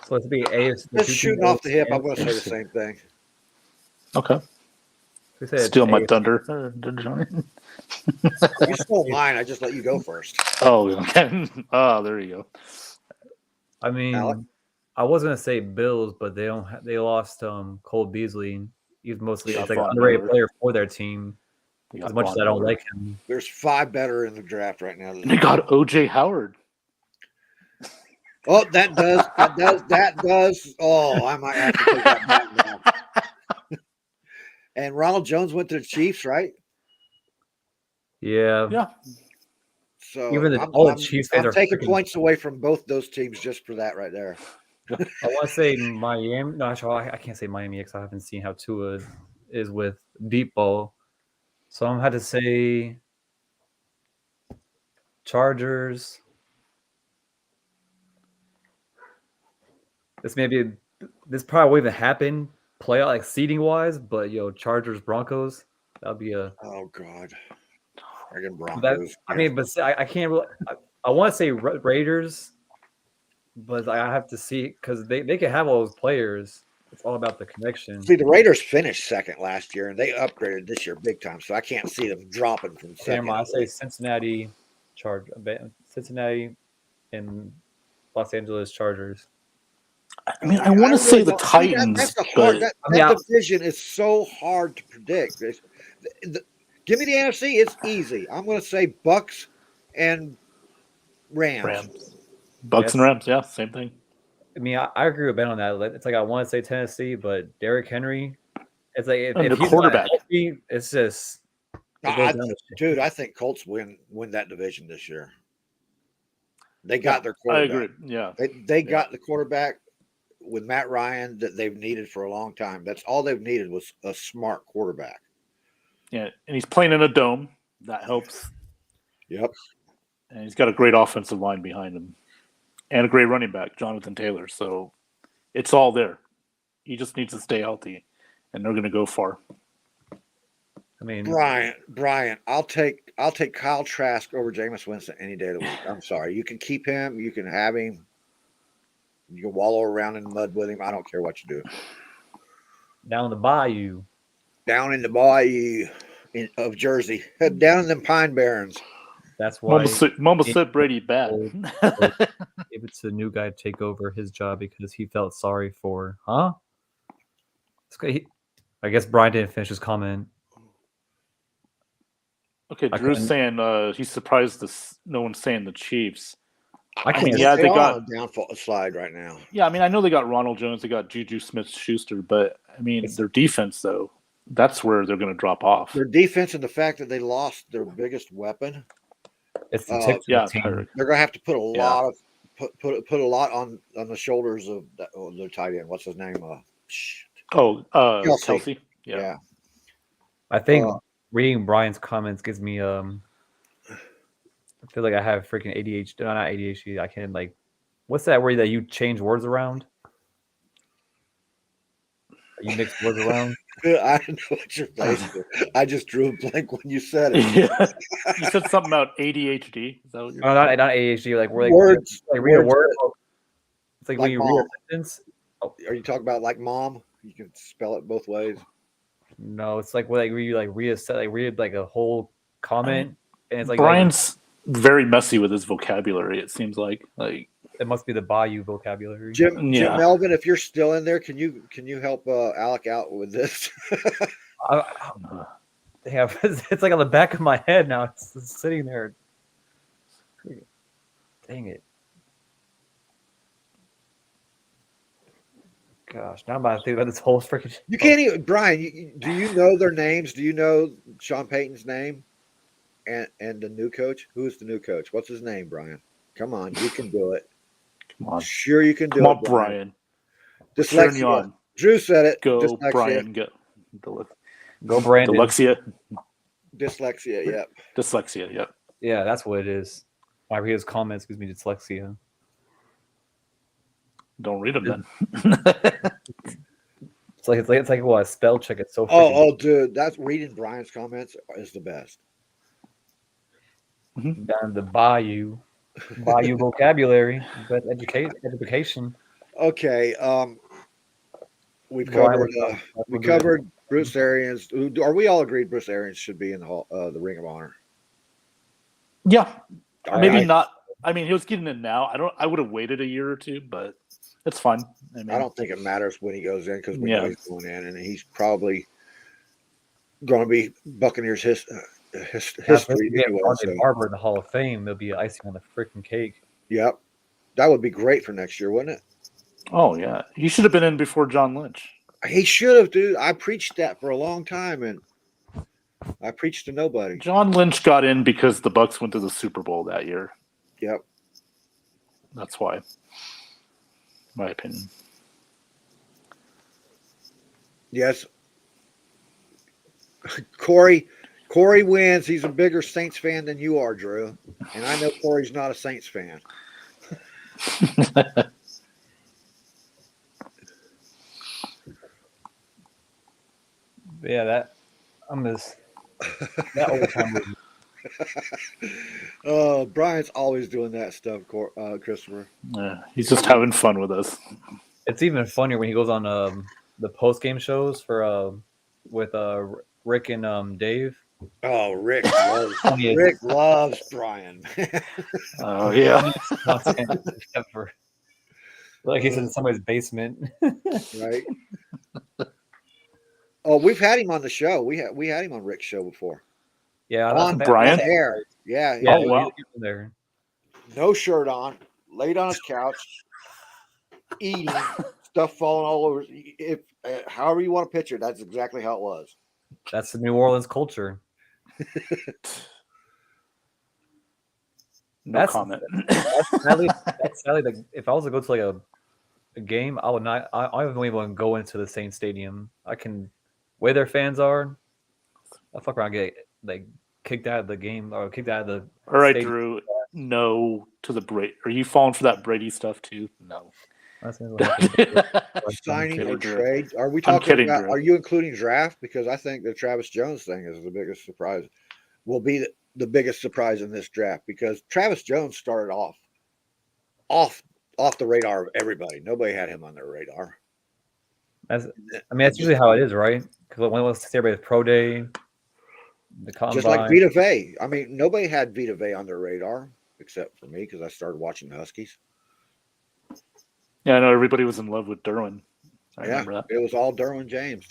[SPEAKER 3] So it's be AFC.
[SPEAKER 1] Just shooting off the hip, I'm going to say the same thing.
[SPEAKER 2] Okay. Steal my thunder.
[SPEAKER 1] You stole mine. I just let you go first.
[SPEAKER 2] Oh, okay. Oh, there you go.
[SPEAKER 3] I mean,
[SPEAKER 1] Alec?
[SPEAKER 3] I was gonna say Bills, but they lost Cole Beasley. He's mostly
[SPEAKER 2] Yeah,
[SPEAKER 3] like an
[SPEAKER 2] Von
[SPEAKER 3] underrated
[SPEAKER 2] Miller.
[SPEAKER 3] player for their team. As much as I don't like him.
[SPEAKER 1] There's 5 better in the draft right now.
[SPEAKER 2] They got OJ Howard.
[SPEAKER 1] Oh, that does. Oh, I might have to take that back now. And Ronald Jones went to the Chiefs, right?
[SPEAKER 3] Yeah.
[SPEAKER 2] Yeah.
[SPEAKER 1] So
[SPEAKER 3] Even
[SPEAKER 1] I'm
[SPEAKER 3] Chiefs fans are
[SPEAKER 1] taking
[SPEAKER 3] freaking-
[SPEAKER 1] points away from both those teams just for that right there.
[SPEAKER 3] I want to say Miami. No, actually, I can't say Miami because I haven't seen how Tua is with deep ball. So I'm had to say Chargers. This probably won't even happen playoff like seeding wise, but Chargers Broncos, that'll be a.
[SPEAKER 1] Oh God, friggin' Broncos.
[SPEAKER 3] I can't really. I want to say Raiders, but I have to see because they can have all those players. It's all about the connection.
[SPEAKER 1] See, the Raiders finished second last year, and they upgraded this year big time. So I can't see them dropping from second.
[SPEAKER 3] I say Cincinnati, Cincinnati, and Los Angeles Chargers.
[SPEAKER 2] I mean, I want to say the Titans,
[SPEAKER 1] that's the
[SPEAKER 2] but
[SPEAKER 1] hard. That division is so hard to predict. Give me the NFC. It's easy. I'm going to say Bucks and Rams.
[SPEAKER 2] Bucks and Rams, yeah, same thing.
[SPEAKER 3] I mean, I agree with Ben on that. It's like I want to say Tennessee, but Derrick Henry, it's like if
[SPEAKER 2] the
[SPEAKER 3] he's
[SPEAKER 2] quarterback,
[SPEAKER 3] healthy, it's just.
[SPEAKER 1] Dude, I think Colts win that division this year. They got their quarterback.
[SPEAKER 2] I agree. Yeah,
[SPEAKER 1] they got the quarterback with Matt Ryan that they've needed for a long time. That's all they've needed was a smart quarterback.
[SPEAKER 2] Yeah, and he's playing in a dome. That helps.
[SPEAKER 1] Yep.
[SPEAKER 2] And he's got a great offensive line behind him. And a great running back, Jonathan Taylor. So it's all there. He just needs to stay healthy, and they're going to go far.
[SPEAKER 3] I mean,
[SPEAKER 1] Brian, I'll take Kyle Trask over Jameis Winston any day of the week. I'm sorry. You can keep him. You can have him. You can wallow around in the mud with him. I don't care what you do.
[SPEAKER 3] Down the bayou.
[SPEAKER 1] Down in the bayou of Jersey. Down in them Pine Barrens.
[SPEAKER 3] That's why
[SPEAKER 2] Mama said Brady bad.
[SPEAKER 3] Give it to the new guy to take over his job because he felt sorry for, huh? I guess Brian didn't finish his comment.
[SPEAKER 2] Okay, Drew's saying he's surprised no one's saying the Chiefs.
[SPEAKER 1] I can't. Yeah, they got a downfall slide right now.
[SPEAKER 2] Yeah, I mean, I know they got Ronald Jones, they got Juju Smith-Schuster, but I mean, their defense though, that's where they're going to drop off.
[SPEAKER 1] Their defense and the fact that they lost their biggest weapon.
[SPEAKER 3] It's the
[SPEAKER 1] team. They're going to have to put a lot of put a lot on the shoulders of their tight end. What's his name?
[SPEAKER 2] Kelsey. Yeah.
[SPEAKER 3] I think reading Brian's comments gives me I feel like I have freaking ADHD. No, not ADHD. I can't what's that word that you change words around? You mix words around.
[SPEAKER 1] I know what you're saying. I just drew a blank when you said it.
[SPEAKER 2] Yeah. You said something about ADHD. Is that what you're
[SPEAKER 3] not ADHD. Like we're
[SPEAKER 1] words.
[SPEAKER 3] Read a word. It's like when you read a sentence.
[SPEAKER 1] Oh. Are you talking about like mom? You can spell it both ways.
[SPEAKER 3] No, it's like where you read like a whole comment, and it's like
[SPEAKER 2] Brian's very messy with his vocabulary. It seems like
[SPEAKER 3] it must be the Bayou vocabulary.
[SPEAKER 1] Jim Melvin, if you're still in there, can you help Alec out with this?
[SPEAKER 3] It's like on the back of my head now. It's sitting there. Dang it. Gosh, now I'm about to think about this whole freaking.
[SPEAKER 1] You can't even, Brian. Do you know their names? Do you know Sean Payton's name, and the new coach? Who's the new coach? What's his name, Brian? Come on, you can do it.
[SPEAKER 2] Come on,
[SPEAKER 1] sure you can do it.
[SPEAKER 2] Come on, Brian.
[SPEAKER 1] Dyslexia. Drew said it.
[SPEAKER 2] Go,
[SPEAKER 1] Dyslexia.
[SPEAKER 2] Brian.
[SPEAKER 3] Go, Brandon.
[SPEAKER 2] Dyslexia.
[SPEAKER 1] Yep.
[SPEAKER 2] Dyslexia. Yep.
[SPEAKER 3] Yeah, that's what it is. I read his comments gives me dyslexia.
[SPEAKER 2] Don't read them then.
[SPEAKER 3] It's like what, a spell check. It's so.
[SPEAKER 1] Dude, that's reading Brian's comments is the best.
[SPEAKER 3] Down the Bayou vocabulary, but education.
[SPEAKER 1] Okay, we covered Bruce Arians. Are we all agreed Bruce Arians should be in the Ring of Honor?
[SPEAKER 2] Yeah, maybe not. I mean, he was getting in now. I would have waited a year or two, but it's fine. I
[SPEAKER 1] don't think it matters when he goes in because we know he's going in, and he's probably going to be Buccaneers history anyway.
[SPEAKER 3] Barber in the Hall of Fame, there'll be icing on the freaking cake.
[SPEAKER 1] Yep, that would be great for next year, wouldn't it?
[SPEAKER 2] Oh yeah, he should have been in before John Lynch.
[SPEAKER 1] He should have, dude. I preached that for a long time, and I preached to nobody.
[SPEAKER 2] John Lynch got in because the Bucs went to the Super Bowl that year.
[SPEAKER 1] Yep,
[SPEAKER 2] that's why. In my opinion.
[SPEAKER 1] Yes. Corey wins. He's a bigger Saints fan than you are, Drew. And I know Corey's not a Saints fan.
[SPEAKER 3] Yeah, that overtime was.
[SPEAKER 1] Brian's always doing that stuff, Christopher.
[SPEAKER 2] Yeah, he's just having fun with us.
[SPEAKER 3] It's even funnier when he goes on the post game shows for with Rick and Dave.
[SPEAKER 1] Oh, Rick loves Brian.
[SPEAKER 2] Oh yeah.
[SPEAKER 3] Like he's in somebody's basement.
[SPEAKER 1] Right. Oh, we've had him on the show. We had him on Rick's show before.
[SPEAKER 3] Yeah,
[SPEAKER 1] On
[SPEAKER 2] Brian?
[SPEAKER 1] air. Yeah.
[SPEAKER 3] Yeah,
[SPEAKER 2] Oh, wow.
[SPEAKER 3] he's in there.
[SPEAKER 1] No shirt on, laid on his couch, eating, stuff falling all over. If however you want to picture it, that's exactly how it was.
[SPEAKER 3] That's the New Orleans culture.
[SPEAKER 2] No comment.
[SPEAKER 3] Sadly, like, if I was to go to like a game, I would not. I wouldn't even go into the same stadium. I can, where their fans are, I fuck around, get like kicked out of the game or kicked out of the.
[SPEAKER 2] All right,
[SPEAKER 3] stadium.
[SPEAKER 2] Drew. No to the Brady. Are you falling for that Brady stuff too? No.
[SPEAKER 1] Signing
[SPEAKER 2] kidding,
[SPEAKER 1] or
[SPEAKER 2] Drew.
[SPEAKER 1] trade? Are we
[SPEAKER 2] I'm
[SPEAKER 1] talking
[SPEAKER 2] kidding,
[SPEAKER 1] about?
[SPEAKER 2] Drew.
[SPEAKER 1] Are you including draft? Because I think the Travis Jones thing is the biggest surprise. Will be the biggest surprise in this draft because Travis Jones started off the radar of everybody. Nobody had him on their radar.
[SPEAKER 3] That's usually how it is, right? Because when it was everybody's pro day, the combine.
[SPEAKER 1] Just like Vita Vea. I mean, nobody had Vita Vea on their radar except for me because I started watching the Huskies.
[SPEAKER 2] Yeah, I know everybody was in love with Derwin. I remember that.
[SPEAKER 1] It was all Derwin James,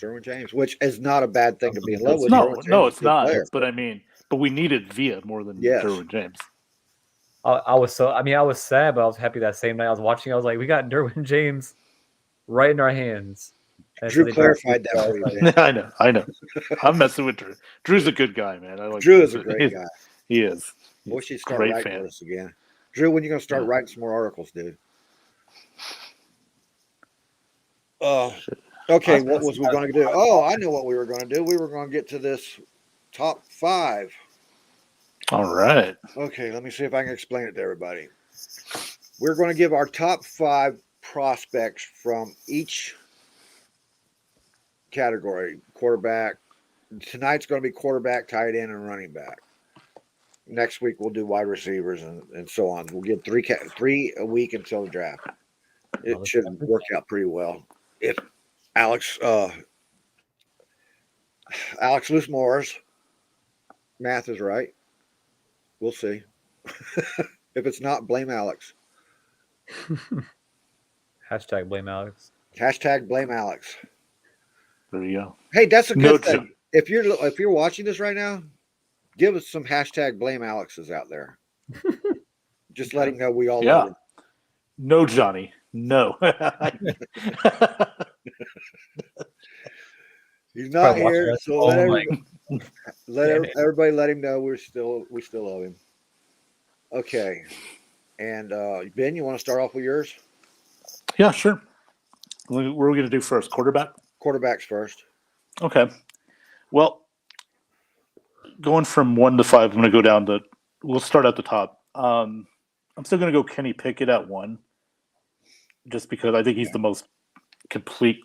[SPEAKER 1] which is not a bad thing to be in love with.
[SPEAKER 2] No, it's not. But I mean, we needed Via more than Derwin James.
[SPEAKER 3] I was sad, but I was happy that same night I was watching. I was like, we got Derwin James right in our hands.
[SPEAKER 1] And Drew clarified that for you.
[SPEAKER 2] I know. I'm messing with Drew. Drew's a good guy, man.
[SPEAKER 1] Drew is a great guy.
[SPEAKER 2] He is.
[SPEAKER 1] I wish he'd start writing for us again. Drew, when are you going to start writing some more articles, dude? Okay, what was we going to do? Oh, I know what we were going to do. We were going to get to this top 5.
[SPEAKER 2] All right.
[SPEAKER 1] Okay, let me see if I can explain it to everybody. We're going to give our top 5 prospects from each category. Quarterback. Tonight's going to be quarterback, tight end, and running back. Next week we'll do wide receivers and so on. We'll get 3 a week until the draft. It should work out pretty well. If Alex Loose-Moore's math is right, we'll see. If it's not, blame Alex.
[SPEAKER 3] Hashtag blame Alex.
[SPEAKER 1] Hashtag blame Alex.
[SPEAKER 2] There you go.
[SPEAKER 1] Hey, that's a good thing. If you're watching this right now, give us some hashtag blame Alexes out there. Just let him know we all love him.
[SPEAKER 2] No, Johnny. No.
[SPEAKER 1] He's not here, so everybody let him know we still love him. Okay. And Ben, you want to start off with yours?
[SPEAKER 2] Yeah, sure. What are we going to do first? Quarterback?
[SPEAKER 1] Quarterbacks first.
[SPEAKER 2] Okay. Well, going from 1 to 5, I'm going to go down to. We'll start at the top. I'm still going to go Kenny Pickett at 1, just because I think he's the most complete.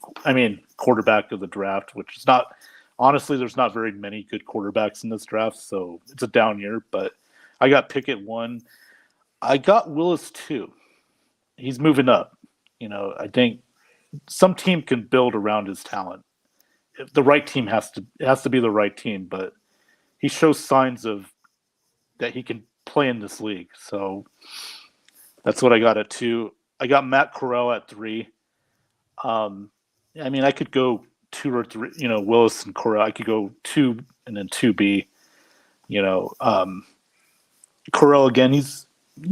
[SPEAKER 2] Quarterback of the draft, which is not. Honestly, there's not very many good quarterbacks in this draft, so it's a down year. But I got Pickett 1. I got Willis 2. He's moving up. I think some team can build around his talent. If the right team has to be the right team, but he shows signs of that he can play in this league. So that's what I got at 2. I got Matt Corral at 3. I could go 2 or 3, Willis and Corral. I could go 2 and then 2B. Corral again, he's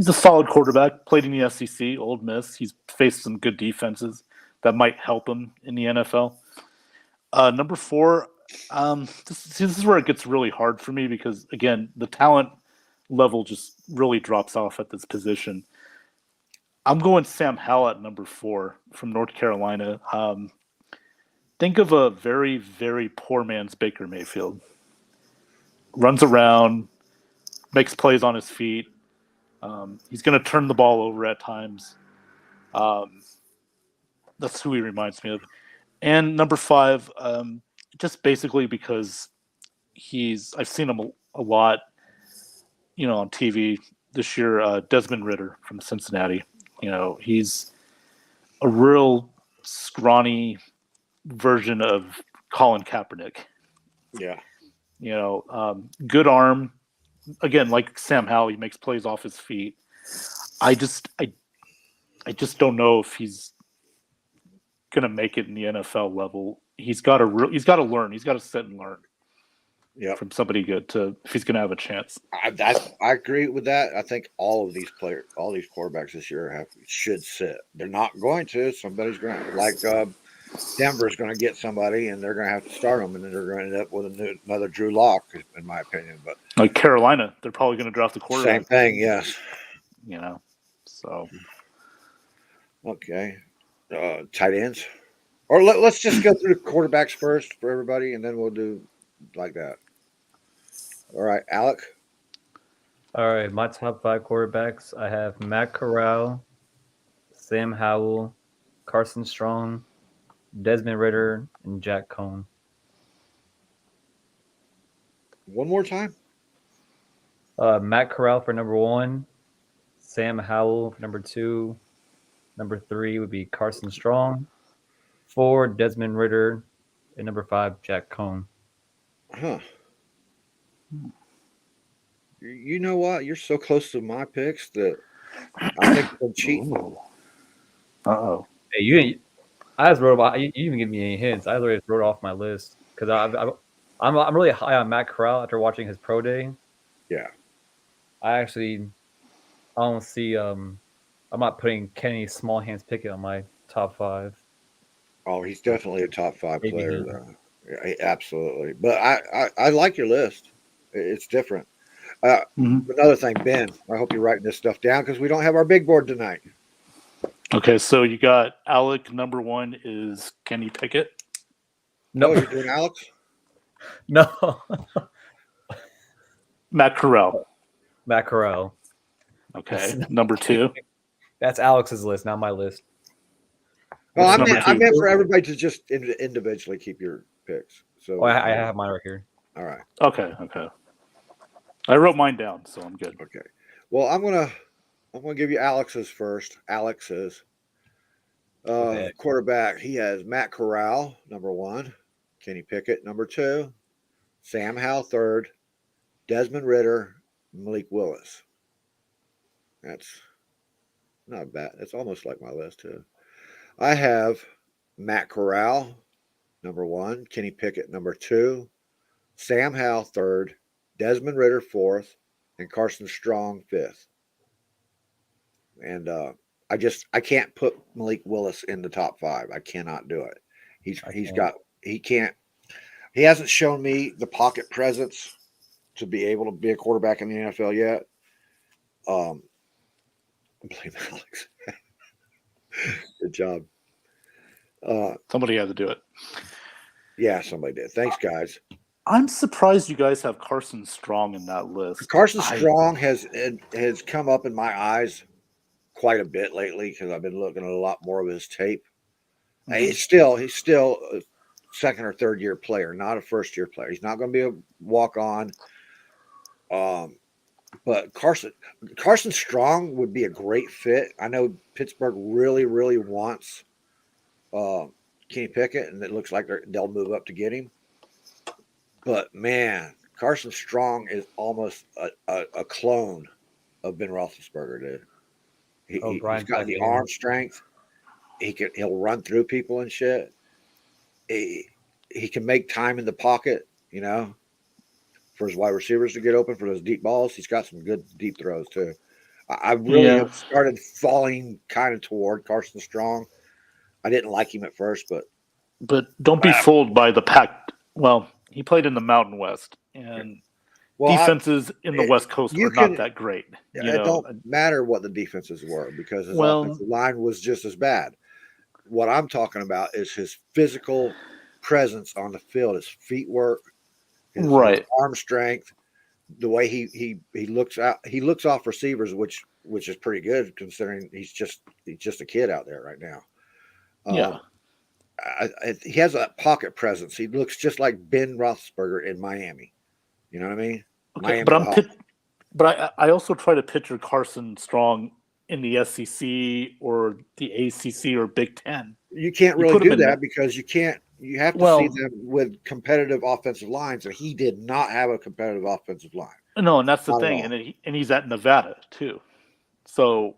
[SPEAKER 2] a solid quarterback, played in the SEC, Ole Miss. He's faced some good defenses that might help him in the NFL. Number 4, this is where it gets really hard for me because, again, the talent level just really drops off at this position. I'm going Sam Howell at number 4 from North Carolina. Think of a very, very poor man's Baker Mayfield. Runs around, makes plays on his feet. He's going to turn the ball over at times. That's who he reminds me of. And number 5, just basically because I've seen him a lot, on TV this year. Desmond Ritter from Cincinnati. He's a real scrawny version of Colin Kaepernick.
[SPEAKER 1] Yeah.
[SPEAKER 2] Good arm. Again, like Sam Howell, he makes plays off his feet. I I just don't know if he's gonna make it in the NFL level. He's got to learn. He's got to sit and learn.
[SPEAKER 1] Yeah,
[SPEAKER 2] from somebody good if he's going to have a chance.
[SPEAKER 1] I agree with that. I think all these quarterbacks this year should sit. They're not going to. Somebody's going to Denver's going to get somebody, and they're going to have to start them, and then they're going to end up with another Drew Lock, in my opinion. But
[SPEAKER 2] like Carolina, they're probably going to draft the quarterback.
[SPEAKER 1] Same thing, yes.
[SPEAKER 2] So
[SPEAKER 1] okay, tight ends, or let's just go through the quarterbacks first for everybody, and then we'll do like that. All right, Alec.
[SPEAKER 3] All right, my top 5 quarterbacks. I have Matt Corral, Sam Howell, Carson Strong, Desmond Ritter, and Jack Cohn.
[SPEAKER 1] One more time.
[SPEAKER 3] Matt Corral for number 1, Sam Howell for number 2, number 3 would be Carson Strong, 4 Desmond Ritter, and number 5 Jack Cohn.
[SPEAKER 1] Huh. You know what? You're so close to my picks that I think I'm cheating.
[SPEAKER 2] Uh-oh.
[SPEAKER 3] Hey, I just wrote about. You didn't give me any hints. I literally wrote off my list because I'm really high on Matt Corral after watching his pro day.
[SPEAKER 1] Yeah.
[SPEAKER 3] I don't see. I'm not putting Kenny Small Hands Pickett on my top 5.
[SPEAKER 1] Oh, he's definitely a top 5
[SPEAKER 3] Maybe
[SPEAKER 1] player, though. Yeah, absolutely. But I like your list. It's different. Another thing, Ben, I hope you're writing this stuff down because we don't have our big board tonight.
[SPEAKER 2] Okay, so you got Alec. Number 1 is Kenny Pickett.
[SPEAKER 1] No, you're doing Alex?
[SPEAKER 3] No.
[SPEAKER 2] Matt Corral.
[SPEAKER 3] Matt Corral.
[SPEAKER 2] Okay, number 2.
[SPEAKER 3] That's Alex's list, not my list.
[SPEAKER 1] Well, I meant for everybody to just individually keep your picks. So
[SPEAKER 3] I have mine right here.
[SPEAKER 1] All right.
[SPEAKER 2] Okay. I wrote mine down, so I'm good.
[SPEAKER 1] Okay. Well, I'm gonna give you Alex's first. Alex's quarterback. He has Matt Corral, number 1, Kenny Pickett, number 2, Sam Howell, 3rd, Desmond Ritter, Malik Willis. That's not bad. It's almost like my list too. I have Matt Corral, number 1, Kenny Pickett, number 2, Sam Howell, 3rd, Desmond Ritter, 4th, and Carson Strong, 5th. And I can't put Malik Willis in the top 5. I cannot do it. He hasn't shown me the pocket presence to be able to be a quarterback in the NFL yet. I blame Alex. Good job.
[SPEAKER 2] Somebody had to do it.
[SPEAKER 1] Yeah, somebody did. Thanks, guys.
[SPEAKER 2] I'm surprised you guys have Carson Strong in that list.
[SPEAKER 1] Carson Strong has come up in my eyes quite a bit lately because I've been looking at a lot more of his tape. Mm-hmm. He's still a second or third year player, not a first year player. He's not going to be a walk on. But Carson Strong would be a great fit. I know Pittsburgh really, really wants Kenny Pickett, and it looks like they'll move up to get him. But man, Carson Strong is almost a clone of Ben Roethlisberger, dude. He's got the arm strength. He'll run through people and shit. He can make time in the pocket, for his wide receivers to get open for those deep balls. He's got some good deep throws too. I really have started falling kind of toward Carson Strong. I didn't like him at first,
[SPEAKER 2] but don't be fooled by the pack. Well, he played in the Mountain West, and defenses in the West Coast are not that great.
[SPEAKER 1] It don't matter what the defenses were because his offensive line was just as bad. What I'm talking about is his physical presence on the field, his feet work, his arm strength, the way he looks out. He looks off receivers, which is pretty good considering he's just a kid out there right now. He has a pocket presence. He looks just like Ben Roethlisberger in Miami. You know what I mean?
[SPEAKER 2] Okay, but I also try to picture Carson Strong in the SEC or the ACC or Big Ten.
[SPEAKER 1] You can't really do that because you can't. You have to see them with competitive offensive lines, and he did not have a competitive offensive line.
[SPEAKER 2] No, and that's the thing, and he's at Nevada too. So,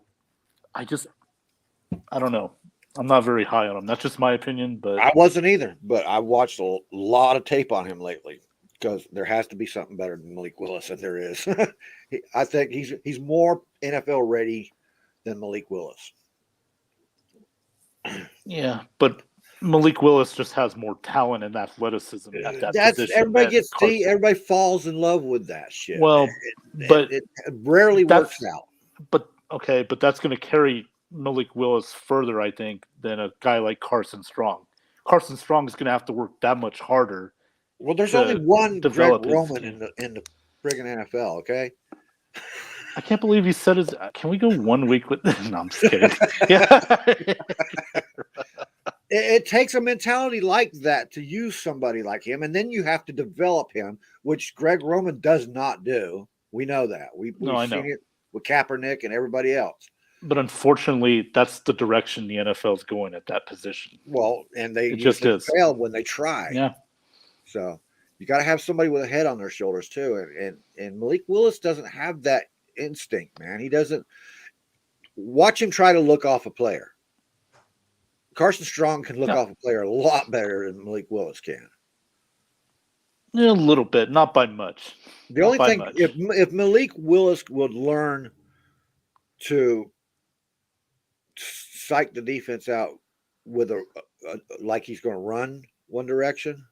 [SPEAKER 2] I don't know. I'm not very high on him. That's just my opinion, but
[SPEAKER 1] I wasn't either, but I watched a lot of tape on him lately because there has to be something better than Malik Willis, and there is. I think he's more NFL ready than Malik Willis.
[SPEAKER 2] yeah, but Malik Willis just has more talent and athleticism at that
[SPEAKER 1] That's
[SPEAKER 2] position.
[SPEAKER 1] everybody falls in love with that shit.
[SPEAKER 2] Well, but
[SPEAKER 1] it rarely works out.
[SPEAKER 2] But okay, but that's going to carry Malik Willis further, I think, than a guy like Carson Strong. Carson Strong is going to have to work that much harder.
[SPEAKER 1] Well, there's only one Greg Roman
[SPEAKER 2] in
[SPEAKER 1] the friggin' NFL. Okay.
[SPEAKER 2] I can't believe he said his. Can we go 1 week with? No, I'm just kidding. Yeah.
[SPEAKER 1] It takes a mentality like that to use somebody like him, and then you have to develop him, which Greg Roman does not do. We know that. We've seen it with Kaepernick and everybody else.
[SPEAKER 2] But unfortunately, that's the direction the NFL is going at that position.
[SPEAKER 1] Well, and they
[SPEAKER 2] just
[SPEAKER 1] fail when they try.
[SPEAKER 2] Yeah.
[SPEAKER 1] So you got to have somebody with a head on their shoulders too, and Malik Willis doesn't have that instinct, man. He doesn't. Watch him try to look off a player. Carson Strong can look off a player a lot better than Malik Willis can.
[SPEAKER 2] Yeah, a little bit, not by much.
[SPEAKER 1] The only thing, if Malik Willis would learn to psych the defense out with like he's going to run one direction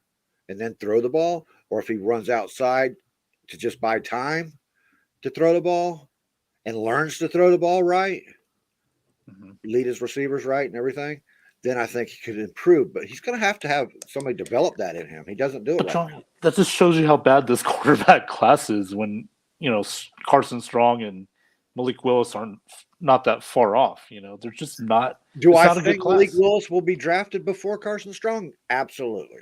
[SPEAKER 1] and then throw the ball, or if he runs outside to just buy time to throw the ball and learns to throw the ball right, lead his receivers right and everything, then I think he could improve. But he's going to have somebody develop that in him. He doesn't do it.
[SPEAKER 2] John, that just shows you how bad this quarterback class is when, Carson Strong and Malik Willis aren't not that far off. They're just not.
[SPEAKER 1] Do I think Malik Willis will be drafted before Carson Strong? Absolutely.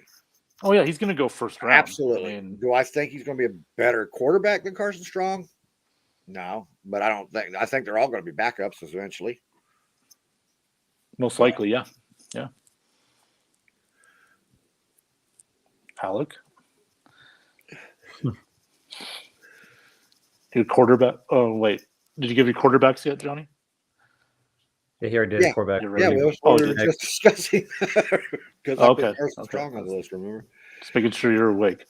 [SPEAKER 2] Oh, yeah, he's going to go first round.
[SPEAKER 1] Absolutely. Do I think he's going to be a better quarterback than Carson Strong? No, but I think they're all going to be backups eventually.
[SPEAKER 2] Most likely, yeah. Yeah. Alec? Your quarterback? Oh, wait. Did you give your quarterbacks yet, Johnny?
[SPEAKER 3] Yeah, here I did. Quarterback.
[SPEAKER 1] Yeah, we were just discussing because I put Carson Strong on the list, remember?
[SPEAKER 2] Just making sure you're awake.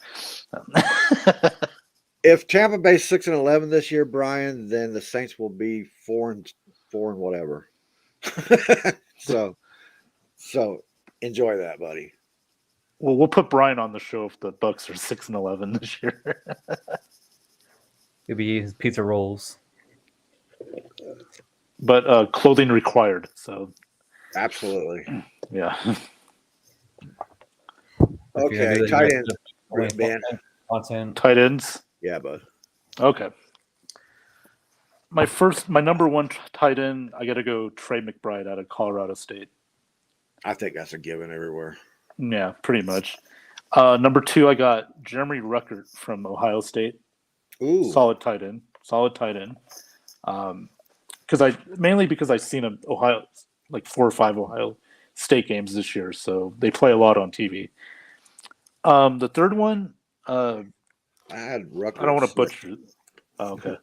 [SPEAKER 1] If Tampa Bay's 6-11 this year, Brian, then the Saints will be 4 and whatever. So enjoy that, buddy.
[SPEAKER 2] Well, we'll put Brian on the show if the Bucs are 6-11 this year.
[SPEAKER 3] It'll be his pizza rolls.
[SPEAKER 2] But clothing required. So
[SPEAKER 1] absolutely.
[SPEAKER 2] Yeah.
[SPEAKER 1] Okay, tight ends.
[SPEAKER 2] Tight ends.
[SPEAKER 1] Yeah, bud.
[SPEAKER 2] Okay. My number one tight end, I got to go Trey McBride out of Colorado State.
[SPEAKER 1] I think that's a given everywhere.
[SPEAKER 2] Yeah, pretty much. Number two, I got Jeremy Ruckert from Ohio State.
[SPEAKER 1] Ooh.
[SPEAKER 2] Solid tight end. Because I've seen Ohio, like 4 or 5 Ohio State games this year, so they play a lot on TV. The third one,
[SPEAKER 1] I had Ruckert.
[SPEAKER 2] I don't want to butcher it. Oh, okay.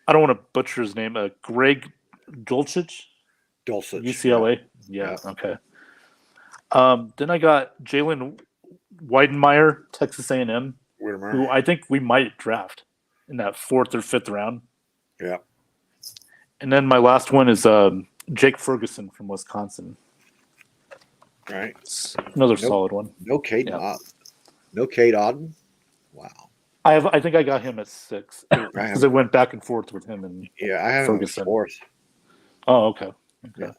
[SPEAKER 2] I don't want to butcher his name. Greg Dulcich? UCLA? Yeah, okay. Then I got Jalen Weidenmeyer, Texas A&M, who I think we might draft in that 4th or 5th round.
[SPEAKER 1] Yeah.
[SPEAKER 2] And then my last one is Jake Ferguson from Wisconsin.
[SPEAKER 1] Right.
[SPEAKER 2] Another solid one.
[SPEAKER 1] No Cade Auden? Wow.
[SPEAKER 2] I think I got him at 6 because it went back and forth with him and
[SPEAKER 1] I have
[SPEAKER 2] Ferguson.
[SPEAKER 1] Him 4th.
[SPEAKER 2] Oh, okay.
[SPEAKER 1] Yeah.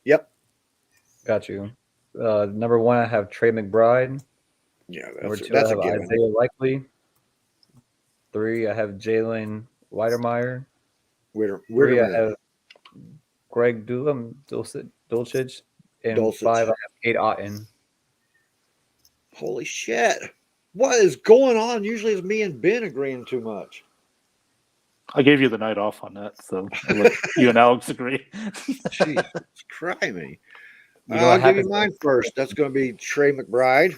[SPEAKER 1] Yep.
[SPEAKER 3] Got you. Number 1, I have Trey McBride.
[SPEAKER 1] Yeah,
[SPEAKER 3] number 2, I have Isaiah Likely. 3, I have Jalen Weidermeyer. 3, I have Greg Dulcich. And 5, I have Cade Otton.
[SPEAKER 1] Holy shit. What is going on? Usually it's me and Ben agreeing too much.
[SPEAKER 2] I gave you the night off on that, so you and Alex agree.
[SPEAKER 1] Jesus, cry me. I'll give you mine first. That's going to be Trey McBride,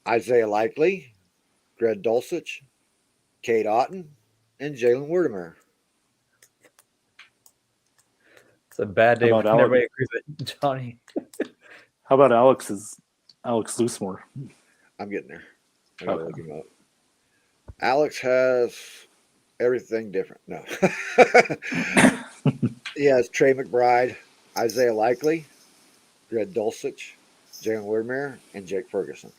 [SPEAKER 1] Isaiah Likely, Greg Dulcich, Cade Otton, and Jalen Weidermeyer.
[SPEAKER 3] It's a bad day
[SPEAKER 2] How
[SPEAKER 3] when
[SPEAKER 2] about
[SPEAKER 3] everybody agrees with Johnny.
[SPEAKER 2] How about Alex Loosemore?
[SPEAKER 1] I'm getting there. I gotta look
[SPEAKER 2] Okay.
[SPEAKER 1] him up. Alex has everything different. No. He has Trey McBride, Isaiah Likely, Greg Dulcich, Jalen Whitmere, and Jake Ferguson.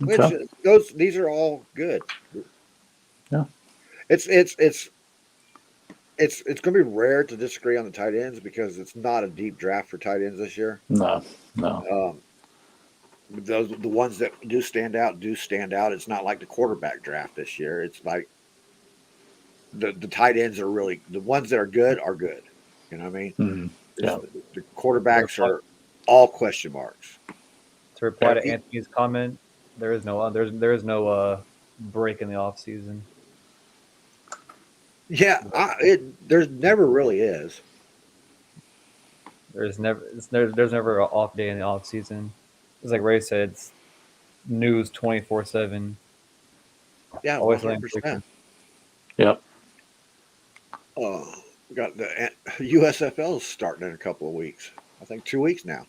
[SPEAKER 1] Which
[SPEAKER 2] Okay.
[SPEAKER 1] these are all good.
[SPEAKER 2] Yeah.
[SPEAKER 1] It's going to be rare to disagree on the tight ends because it's not a deep draft for tight ends this year.
[SPEAKER 2] No.
[SPEAKER 1] The ones that do stand out. It's not like the quarterback draft this year. It's like the tight ends are really the ones that are good are good. You know what I mean?
[SPEAKER 2] Mm-hmm. Yeah.
[SPEAKER 1] The quarterbacks are all question marks.
[SPEAKER 3] To reply to Anthony's comment, there is no break in the off season.
[SPEAKER 1] Yeah, there's never really is.
[SPEAKER 3] There's never an off day in the off season. It's like Ray said, it's news 24/7.
[SPEAKER 1] Yeah,
[SPEAKER 3] Always
[SPEAKER 1] 100%.
[SPEAKER 2] Yep.
[SPEAKER 1] We got the USFL starting in a couple of weeks. I think 2 weeks now.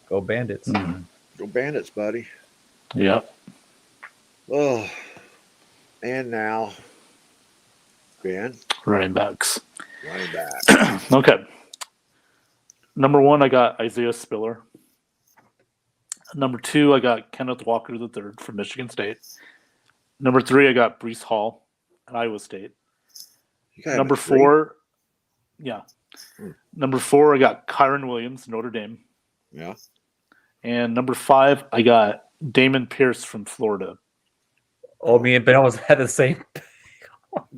[SPEAKER 3] Go Bandits.
[SPEAKER 2] Mm-hmm.
[SPEAKER 1] Go Bandits, buddy.
[SPEAKER 2] Yep.
[SPEAKER 1] Oh, and now Ben
[SPEAKER 2] Running backs.
[SPEAKER 1] running back.
[SPEAKER 2] Okay. Number 1, I got Isaiah Spiller. Number 2, I got Kenneth Walker III from Michigan State. Number 3, I got Breece Hall at Iowa State. Number 4, yeah. Number 4, I got Kyron Williams, Notre Dame.
[SPEAKER 1] Yeah.
[SPEAKER 2] And number 5, I got Damon Pierce from Florida.
[SPEAKER 3] Oh, me and Ben almost had the same.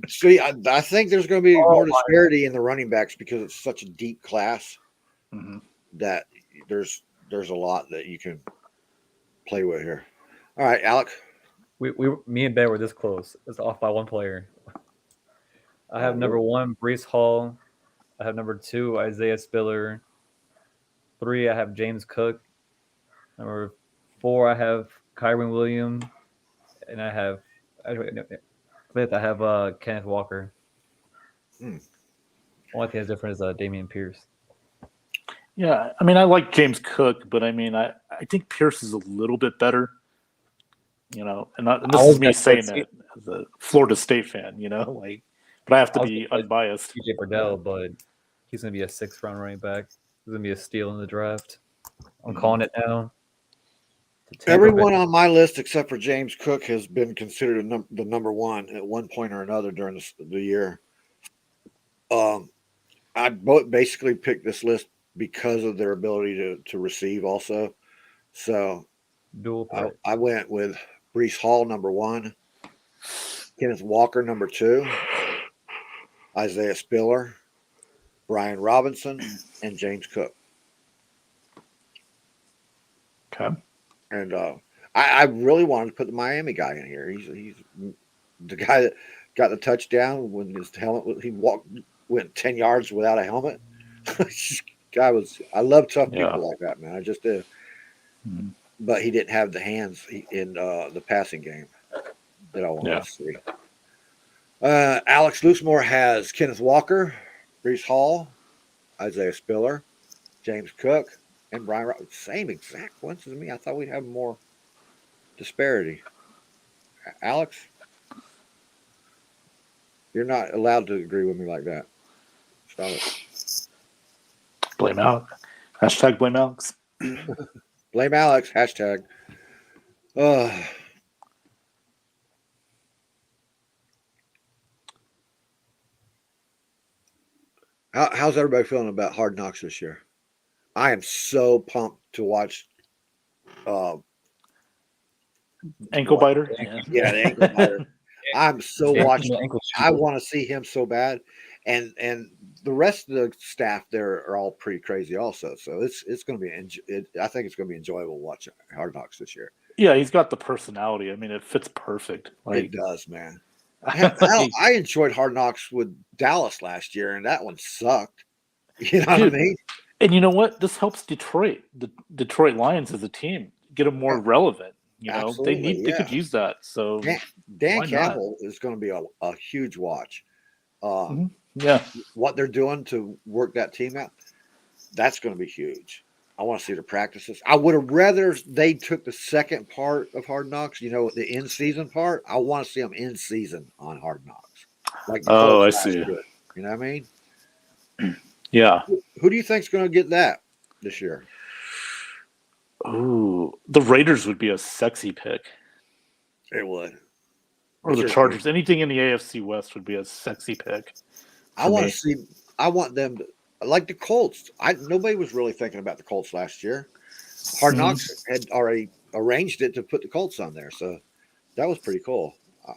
[SPEAKER 1] See, I think there's going to be more disparity in the running backs because it's such a deep class that there's a lot that you can play with here. All right, Alec.
[SPEAKER 3] Me and Ben were this close. It's off by one player. I have number 1, Breece Hall. I have number 2, Isaiah Spiller. 3, I have James Cook. Number 4, I have Kyron Williams. And I have fifth, I have Kenneth Walker. Only thing that's different is Damian Pierce.
[SPEAKER 2] Yeah, I mean, I like James Cook, but I mean, I think Pierce is a little bit better. You know, and this is me saying that as a Florida State fan. You know, like, but I have to be unbiased.
[SPEAKER 3] TJ Burdell, but he's going to be a 6th round running back. He's going to be a steal in the draft. I'm calling it now.
[SPEAKER 1] Everyone on my list except for James Cook has been considered the number 1 at one point or another during the year. I basically picked this list because of their ability to receive also. So I went with Breece Hall, number 1, Kenneth Walker, number 2, Isaiah Spiller, Brian Robinson, and James Cook.
[SPEAKER 2] Okay.
[SPEAKER 1] And I really wanted to put the Miami guy in here. He's the guy that got the touchdown when his helmet. He went 10 yards without a helmet. Guy was. I love tough people like that, man. I just do. But he didn't have the hands in the passing game that I wanted to see. Alex Loosemore has Kenneth Walker, Breece Hall, Isaiah Spiller, James Cook, and Brian. Same exact ones as me. I thought we'd have more disparity. Alex, you're not allowed to agree with me like that. Stop it.
[SPEAKER 2] Blame Alex. Hashtag blame Alex.
[SPEAKER 1] Blame Alex. Hashtag. How's everybody feeling about Hard Knocks this year? I am so pumped to watch.
[SPEAKER 2] Ankle biter.
[SPEAKER 1] Yeah, the ankle biter. I'm so watching. I want to see him so bad, and the rest of the staff there are all pretty crazy also. So it's going to be. I think it's going to be enjoyable watching Hard Knocks this year.
[SPEAKER 2] Yeah, he's got the personality. I mean, it fits perfect.
[SPEAKER 1] It does, man. I enjoyed Hard Knocks with Dallas last year, and that one sucked. You know what I mean?
[SPEAKER 2] And you know what? This helps Detroit, the Detroit Lions as a team, get them more relevant. You know, they could use that. So
[SPEAKER 1] Dan Campbell is going to be a huge watch.
[SPEAKER 2] Yeah.
[SPEAKER 1] what they're doing to work that team out, that's going to be huge. I want to see the practices. I would have rather they took the second part of Hard Knocks, the in-season part. I want to see them in season on Hard Knocks, like the
[SPEAKER 2] Oh, I
[SPEAKER 1] Colts last
[SPEAKER 2] see.
[SPEAKER 1] year. You know what I mean?
[SPEAKER 2] Yeah.
[SPEAKER 1] Who do you think's going to get that this year?
[SPEAKER 2] Ooh, the Raiders would be a sexy pick.
[SPEAKER 1] It would.
[SPEAKER 2] Or the Chargers. Anything in the AFC West would be a sexy pick.
[SPEAKER 1] I want to see. I want them to, like the Colts. Nobody was really thinking about the Colts last year. Hard Knocks had already arranged it to put the Colts on there, so that was pretty cool.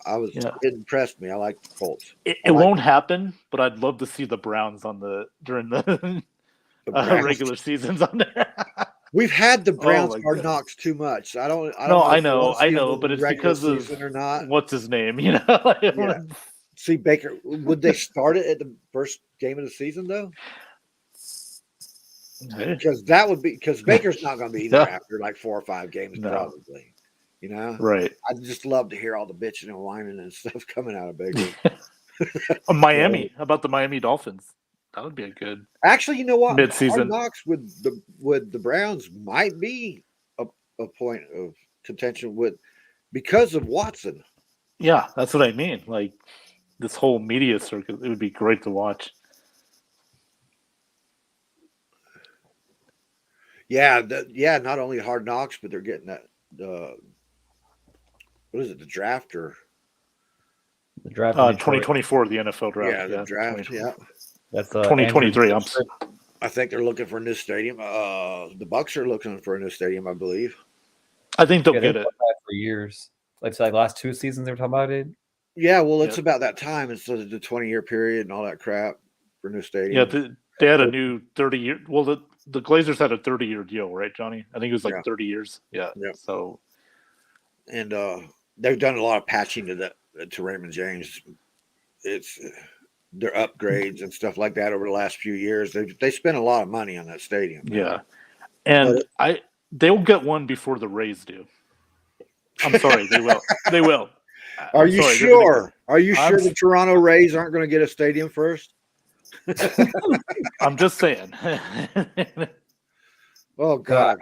[SPEAKER 1] It impressed me. I like the Colts.
[SPEAKER 2] It won't happen, but I'd love to see the Browns during the regular seasons on there.
[SPEAKER 1] We've had the Browns Hard Knocks too much. I don't know.
[SPEAKER 2] I know, but it's because of
[SPEAKER 1] or not.
[SPEAKER 2] What's his name?
[SPEAKER 1] See, Baker, would they start it at the first game of the season though? Because Baker's not going to be there after like 4 or 5 games, probably.
[SPEAKER 2] Right?
[SPEAKER 1] I'd just love to hear all the bitching and whining and stuff coming out of Baker.
[SPEAKER 2] Miami. How about the Miami Dolphins? That would be a good.
[SPEAKER 1] Actually, you know what?
[SPEAKER 2] Mid-season
[SPEAKER 1] Hard Knocks with the Browns might be a point of contention because of Watson.
[SPEAKER 2] Yeah, that's what I mean. Like this whole media circuit, it would be great to watch.
[SPEAKER 1] Yeah, not only Hard Knocks, but they're getting that. What is it? The draft or
[SPEAKER 3] the draft?
[SPEAKER 2] 2024, the NFL draft.
[SPEAKER 1] Yeah, the draft. Yeah,
[SPEAKER 3] that's
[SPEAKER 2] 2023.
[SPEAKER 1] I think they're looking for a new stadium. The Bucs are looking for a new stadium, I believe.
[SPEAKER 2] I think they'll get it
[SPEAKER 3] for years. Like last 2 seasons, they were talking about it.
[SPEAKER 1] Yeah, well, it's about that time. It's the 20-year period and all that crap for new stadium.
[SPEAKER 2] Yeah, they had a new 30-year. Well, the Glazers had a 30-year deal, right, Johnny? I think it was 30 years. Yeah. So,
[SPEAKER 1] and they've done a lot of patching to Raymond James. It's their upgrades and stuff like that over the last few years. They spent a lot of money on that stadium.
[SPEAKER 2] Yeah, and they'll get one before the Rays do. I'm sorry, they will. They will.
[SPEAKER 1] Are you sure? Are you sure the Toronto Rays aren't going to get a stadium first?
[SPEAKER 2] I'm just saying.
[SPEAKER 1] Oh God!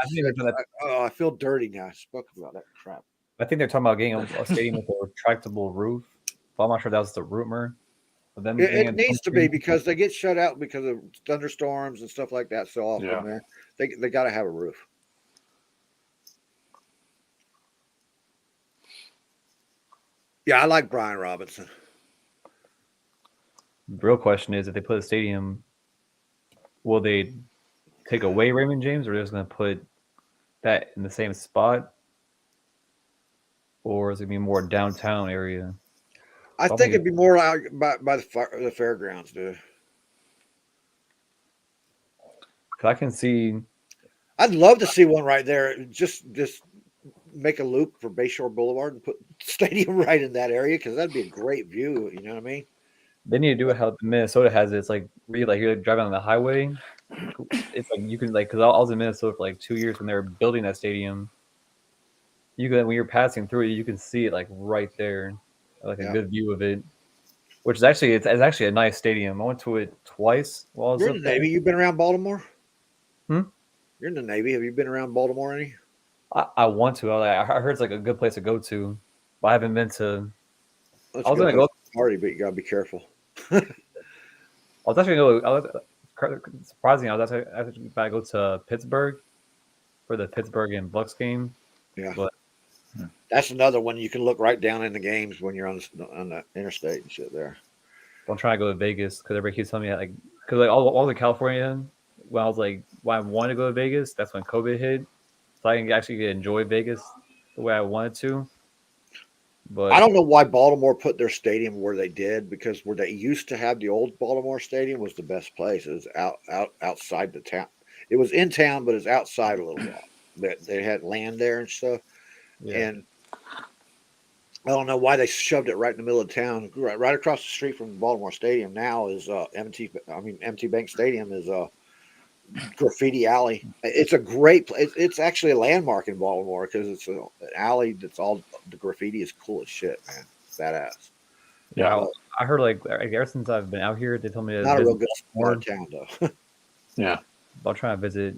[SPEAKER 1] I feel dirty now. I spoke about that crap.
[SPEAKER 3] I think they're talking about getting a stadium with a retractable roof. But I'm not sure that was the rumor.
[SPEAKER 1] It needs to be because they get shut out because of thunderstorms and stuff like that so often. Yeah. Man, they got to have a roof. Yeah, I like Brian Robinson.
[SPEAKER 3] The real question is, if they put a stadium, will they take away Raymond James, or are they just going to put that in the same spot, or is it going to be more downtown area?
[SPEAKER 1] I think it'd be more out by the fairgrounds, dude.
[SPEAKER 3] I can see.
[SPEAKER 1] I'd love to see one right there. Just make a loop for Bayshore Boulevard and put stadium right in that area because that'd be a great view. You know what I mean?
[SPEAKER 3] They need to do it how Minnesota has it. It's like really you're driving on the highway. It's like you can because I was in Minnesota for 2 years when they were building that stadium. When you're passing through it, you can see it right there, a good view of it. Which is actually it's actually a nice stadium. I went to it twice while I was
[SPEAKER 1] You're in the Navy. You've been around Baltimore?
[SPEAKER 3] You're
[SPEAKER 1] in the Navy. Have you been around Baltimore any?
[SPEAKER 3] I want to. I heard it's a good place to go to, but I haven't been to.
[SPEAKER 1] I was going to go to the party, but you got to be careful.
[SPEAKER 3] I was actually going to go. Surprisingly, I was actually about to go to Pittsburgh for the Pittsburgh and Bucks game.
[SPEAKER 1] Yeah, but that's another one you can look right down in the games when you're on the interstate and shit there.
[SPEAKER 3] I'm trying to go to Vegas because everybody keeps telling me because all in California. When I was when I wanted to go to Vegas, that's when COVID hit. So I can actually enjoy Vegas the way I wanted to. But
[SPEAKER 1] I don't know why Baltimore put their stadium where they did, because where they used to have the old Baltimore stadium was the best place. It was outside the town. It was in town, but it's outside a little bit. They had land there and stuff. Yeah. And I don't know why they shoved it right in the middle of town. Right across the street from the Baltimore Stadium now is M&T Bank Stadium is Graffiti Alley. It's a great place. It's actually a landmark in Baltimore because it's an alley that's all the graffiti is cool as shit, man. It's badass.
[SPEAKER 3] Yeah, I heard like ever since I've been out here, they told me to
[SPEAKER 1] Not a
[SPEAKER 3] visit
[SPEAKER 1] real good
[SPEAKER 3] more
[SPEAKER 1] town though.
[SPEAKER 2] Yeah.
[SPEAKER 3] about trying to visit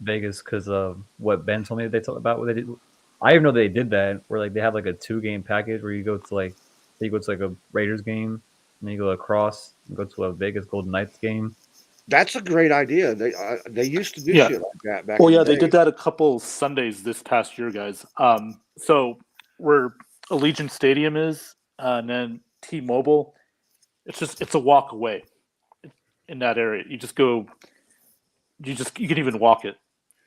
[SPEAKER 3] Vegas because of what Ben told me they talked about what they did. I didn't know they did that where like they have like a 2-game package where you go to like a Raiders game and then you go across and go to a Vegas Golden Knights game.
[SPEAKER 1] That's a great idea. They used to do
[SPEAKER 2] Yeah.
[SPEAKER 1] shit like that back.
[SPEAKER 2] Well,
[SPEAKER 1] in
[SPEAKER 2] yeah,
[SPEAKER 1] the
[SPEAKER 2] they
[SPEAKER 1] day.
[SPEAKER 2] did that a couple Sundays this past year, guys. So where Allegiant Stadium is, and then T-Mobile, it's a walk away in that area. You can even walk it.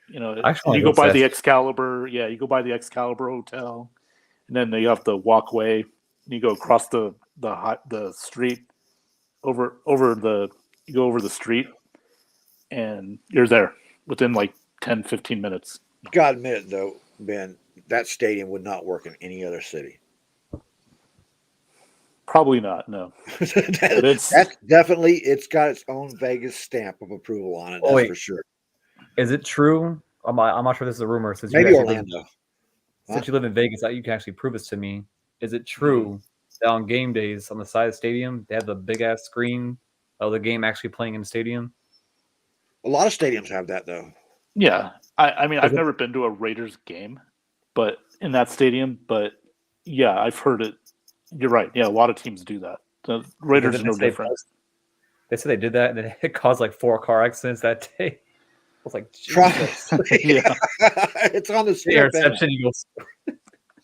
[SPEAKER 2] You know,
[SPEAKER 3] I actually
[SPEAKER 2] you
[SPEAKER 3] wanna
[SPEAKER 2] go by
[SPEAKER 3] to
[SPEAKER 2] the
[SPEAKER 3] that.
[SPEAKER 2] Excalibur. Yeah, you go by the Excalibur Hotel, and then you have the walkway. And you go across the street you go over the street, and you're there within like 10, 15 minutes.
[SPEAKER 1] Gotta admit it though, Ben, that stadium would not work in any other city.
[SPEAKER 2] Probably not. No, but
[SPEAKER 1] That's definitely, it's got its own Vegas stamp of approval on it. That's for sure.
[SPEAKER 3] Is it true? I'm not sure this is a rumor. Since
[SPEAKER 1] Maybe
[SPEAKER 3] you
[SPEAKER 1] Orlando.
[SPEAKER 3] Since you live in Vegas, you can actually prove this to me. Is it true that on game days on the side of the stadium, they have the big ass screen of the game actually playing in the stadium?
[SPEAKER 1] A lot of stadiums have that though.
[SPEAKER 2] Yeah, I mean, I've never been to a Raiders game, but in that stadium, but yeah, I've heard it. You're right. Yeah, a lot of teams do that. The Raiders are no different.
[SPEAKER 3] They said they did that, and it caused like 4 car accidents that day. I was like, Jesus.
[SPEAKER 1] Yeah, it's on the strip.
[SPEAKER 3] Interception.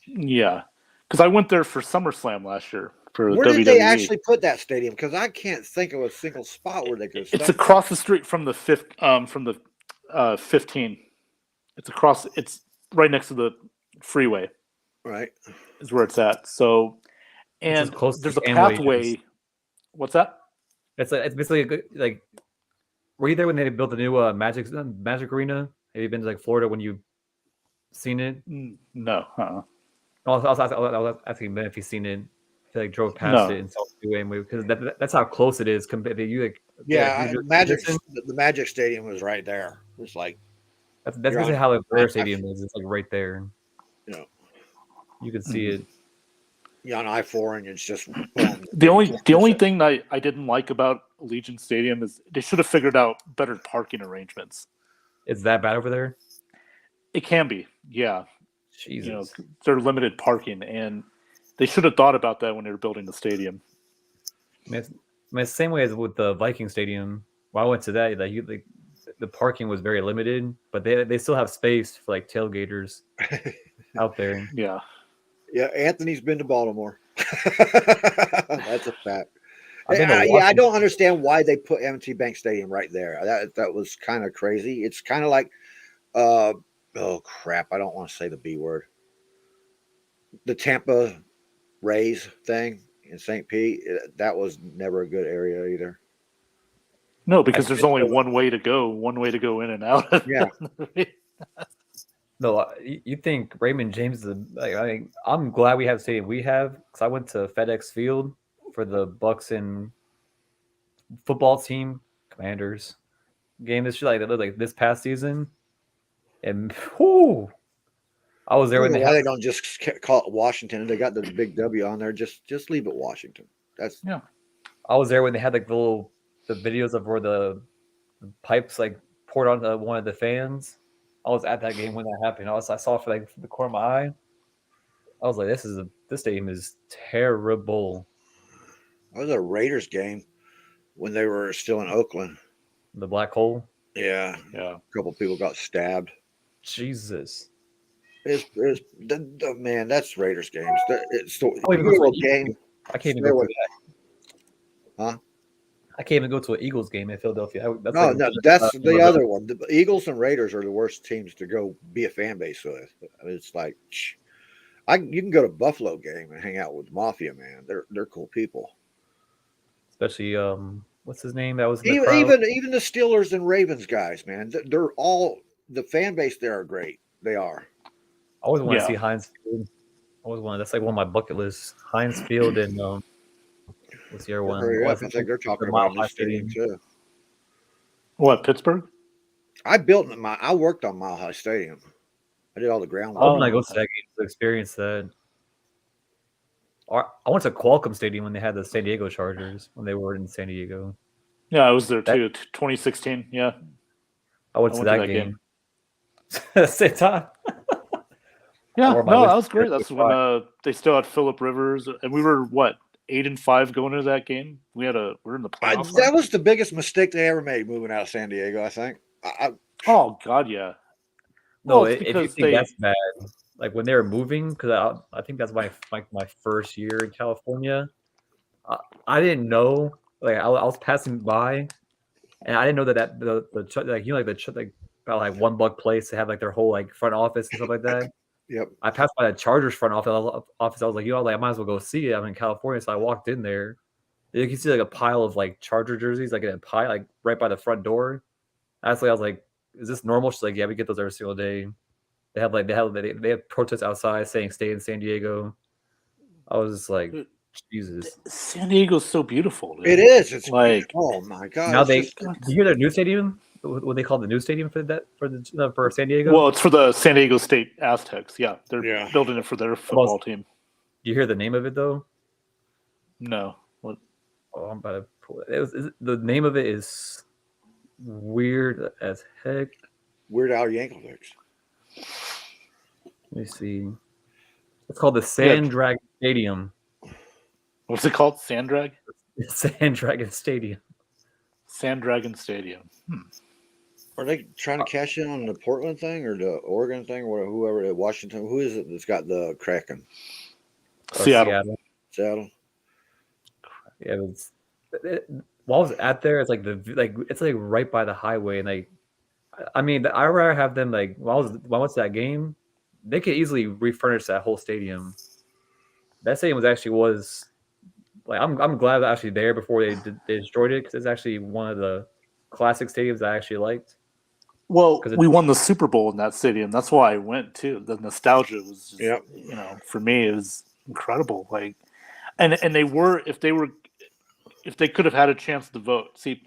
[SPEAKER 2] Yeah, because I went there for SummerSlam last year for
[SPEAKER 1] Where
[SPEAKER 2] WWE.
[SPEAKER 1] did they actually put that stadium? Because I can't think of a single spot where they could.
[SPEAKER 2] It's across the street from the 15. It's right next to the freeway.
[SPEAKER 1] Right.
[SPEAKER 2] Is where it's at. So, and there's a pathway. What's that?
[SPEAKER 3] It's basically a good, like. Were you there when they built the new Magic Arena? Have you been to like Florida when you've seen it?
[SPEAKER 2] No.
[SPEAKER 3] I was asking Ben if he's seen it. He like drove past it and saw it because that's how close it is compared to you. Like,
[SPEAKER 1] the Magic Stadium was right there. It's like
[SPEAKER 3] that's basically how the Bear Stadium is. It's like right there.
[SPEAKER 1] You know,
[SPEAKER 3] you can see it.
[SPEAKER 1] You're on I-4 and it's just
[SPEAKER 2] the only thing that I didn't like about Allegiant Stadium is they should have figured out better parking arrangements.
[SPEAKER 3] It's that bad over there?
[SPEAKER 2] It can be, yeah.
[SPEAKER 3] Jesus.
[SPEAKER 2] You know, they're limited parking, and they should have thought about that when they were building the stadium.
[SPEAKER 3] I mean, the same way as with the Viking Stadium. When I went to that, the parking was very limited, but they still have space for like tailgaters out there.
[SPEAKER 2] Yeah.
[SPEAKER 1] Yeah, Anthony's been to Baltimore. That's a fact. I don't understand why they put M&T Bank Stadium right there. That was kind of crazy. It's kind of like, oh crap! I don't want to say the B word. The Tampa Rays thing in St. Pete. That was never a good area either.
[SPEAKER 2] No, because there's only one way to go in and out.
[SPEAKER 1] Yeah.
[SPEAKER 3] No, you think Raymond James is I'm glad we have the stadium we have because I went to FedEx Field for the Bucks and football team Commanders game this past season, and I was there when
[SPEAKER 1] they don't just call it Washington. They got the big W on there. Just leave it Washington.
[SPEAKER 3] I was there when they had like the videos of where the pipes like poured onto one of the fans. I was at that game when that happened. I saw it for like the corner of my eye. I was like, this stadium is terrible.
[SPEAKER 1] That was a Raiders game when they were still in Oakland.
[SPEAKER 3] The black hole.
[SPEAKER 1] Yeah. A couple of people got stabbed.
[SPEAKER 3] Jesus.
[SPEAKER 1] Man, that's Raiders games. It's the game.
[SPEAKER 3] I can't even go to that. Huh? I can't even go to an Eagles game in Philadelphia.
[SPEAKER 1] That's the other one. The Eagles and Raiders are the worst teams to go be a fan base with. I mean, it's like you can go to Buffalo game and hang out with Mafia, man. They're cool people.
[SPEAKER 3] Especially what's his name? That was
[SPEAKER 1] even the Steelers and Ravens guys, man. They're all the fan base there are great. They are.
[SPEAKER 3] I always want to see Heinz Field. That's like one of my bucket lists. Heinz Field and what's the other one?
[SPEAKER 1] I think they're talking about this stadium too.
[SPEAKER 2] What, Pittsburgh?
[SPEAKER 1] I worked on Mile High Stadium. I did all the groundwork.
[SPEAKER 3] I go to that game to experience that. I went to Qualcomm Stadium when they had the San Diego Chargers when they were in San Diego.
[SPEAKER 2] Yeah, I was there too. 2016. Yeah,
[SPEAKER 3] I went to that game. At the same time.
[SPEAKER 2] Yeah, no, that was great. That's when they still had Phillip Rivers, and we were 8-5 going into that game. We were in the playoffs.
[SPEAKER 1] That was the biggest mistake they ever made moving out of San Diego, I think.
[SPEAKER 2] Oh God, yeah.
[SPEAKER 3] No, if you think that's bad, like when they were moving, because I think that's my first year in California. I didn't know. Like I was passing by, and I didn't know that the like about $1 place to have like their whole like front office and stuff like that.
[SPEAKER 1] Yep.
[SPEAKER 3] I passed by the Chargers front office. I was like, I might as well go see it. I'm in California, so I walked in there. You can see like a pile of like Charger jerseys, like in a pile, like right by the front door. Honestly, I was like, "Is this normal?" She's like, "Yeah, we get those every single day." They have protests outside saying "Stay in San Diego." I was just like, Jesus.
[SPEAKER 2] San Diego's so beautiful. Dude.
[SPEAKER 1] It is. It's like, oh my God.
[SPEAKER 3] Now do you hear their new stadium? What they call the new stadium for San Diego?
[SPEAKER 2] Well, it's for the San Diego State Aztecs. Yeah, they're building it for their football team.
[SPEAKER 3] Do you hear the name of it though?
[SPEAKER 2] No. What?
[SPEAKER 3] Oh, I'm about to pull it. The name of it is weird as heck.
[SPEAKER 1] Weird Al Yankovic.
[SPEAKER 3] Let me see. It's called the Sand Dragon Stadium.
[SPEAKER 2] What's it called? Sand Drag?
[SPEAKER 3] Sand Dragon Stadium.
[SPEAKER 2] Sand Dragon Stadium.
[SPEAKER 1] Are they trying to cash in on the Portland thing or the Oregon thing or whoever at Washington? Who is it that's got the Kraken?
[SPEAKER 2] Seattle.
[SPEAKER 3] Yeah, while I was at there, it's like it's like right by the highway, and like, I mean, I rather have them like when I went to that game, they could easily refurnish that whole stadium. That stadium was like I'm glad they're actually there before they destroyed it because it's actually one of the classic stadiums I actually liked.
[SPEAKER 2] Well, we won the Super Bowl in that stadium. That's why I went too. The nostalgia was just, for me, it was incredible. Like, and if they could have had a chance to vote. See,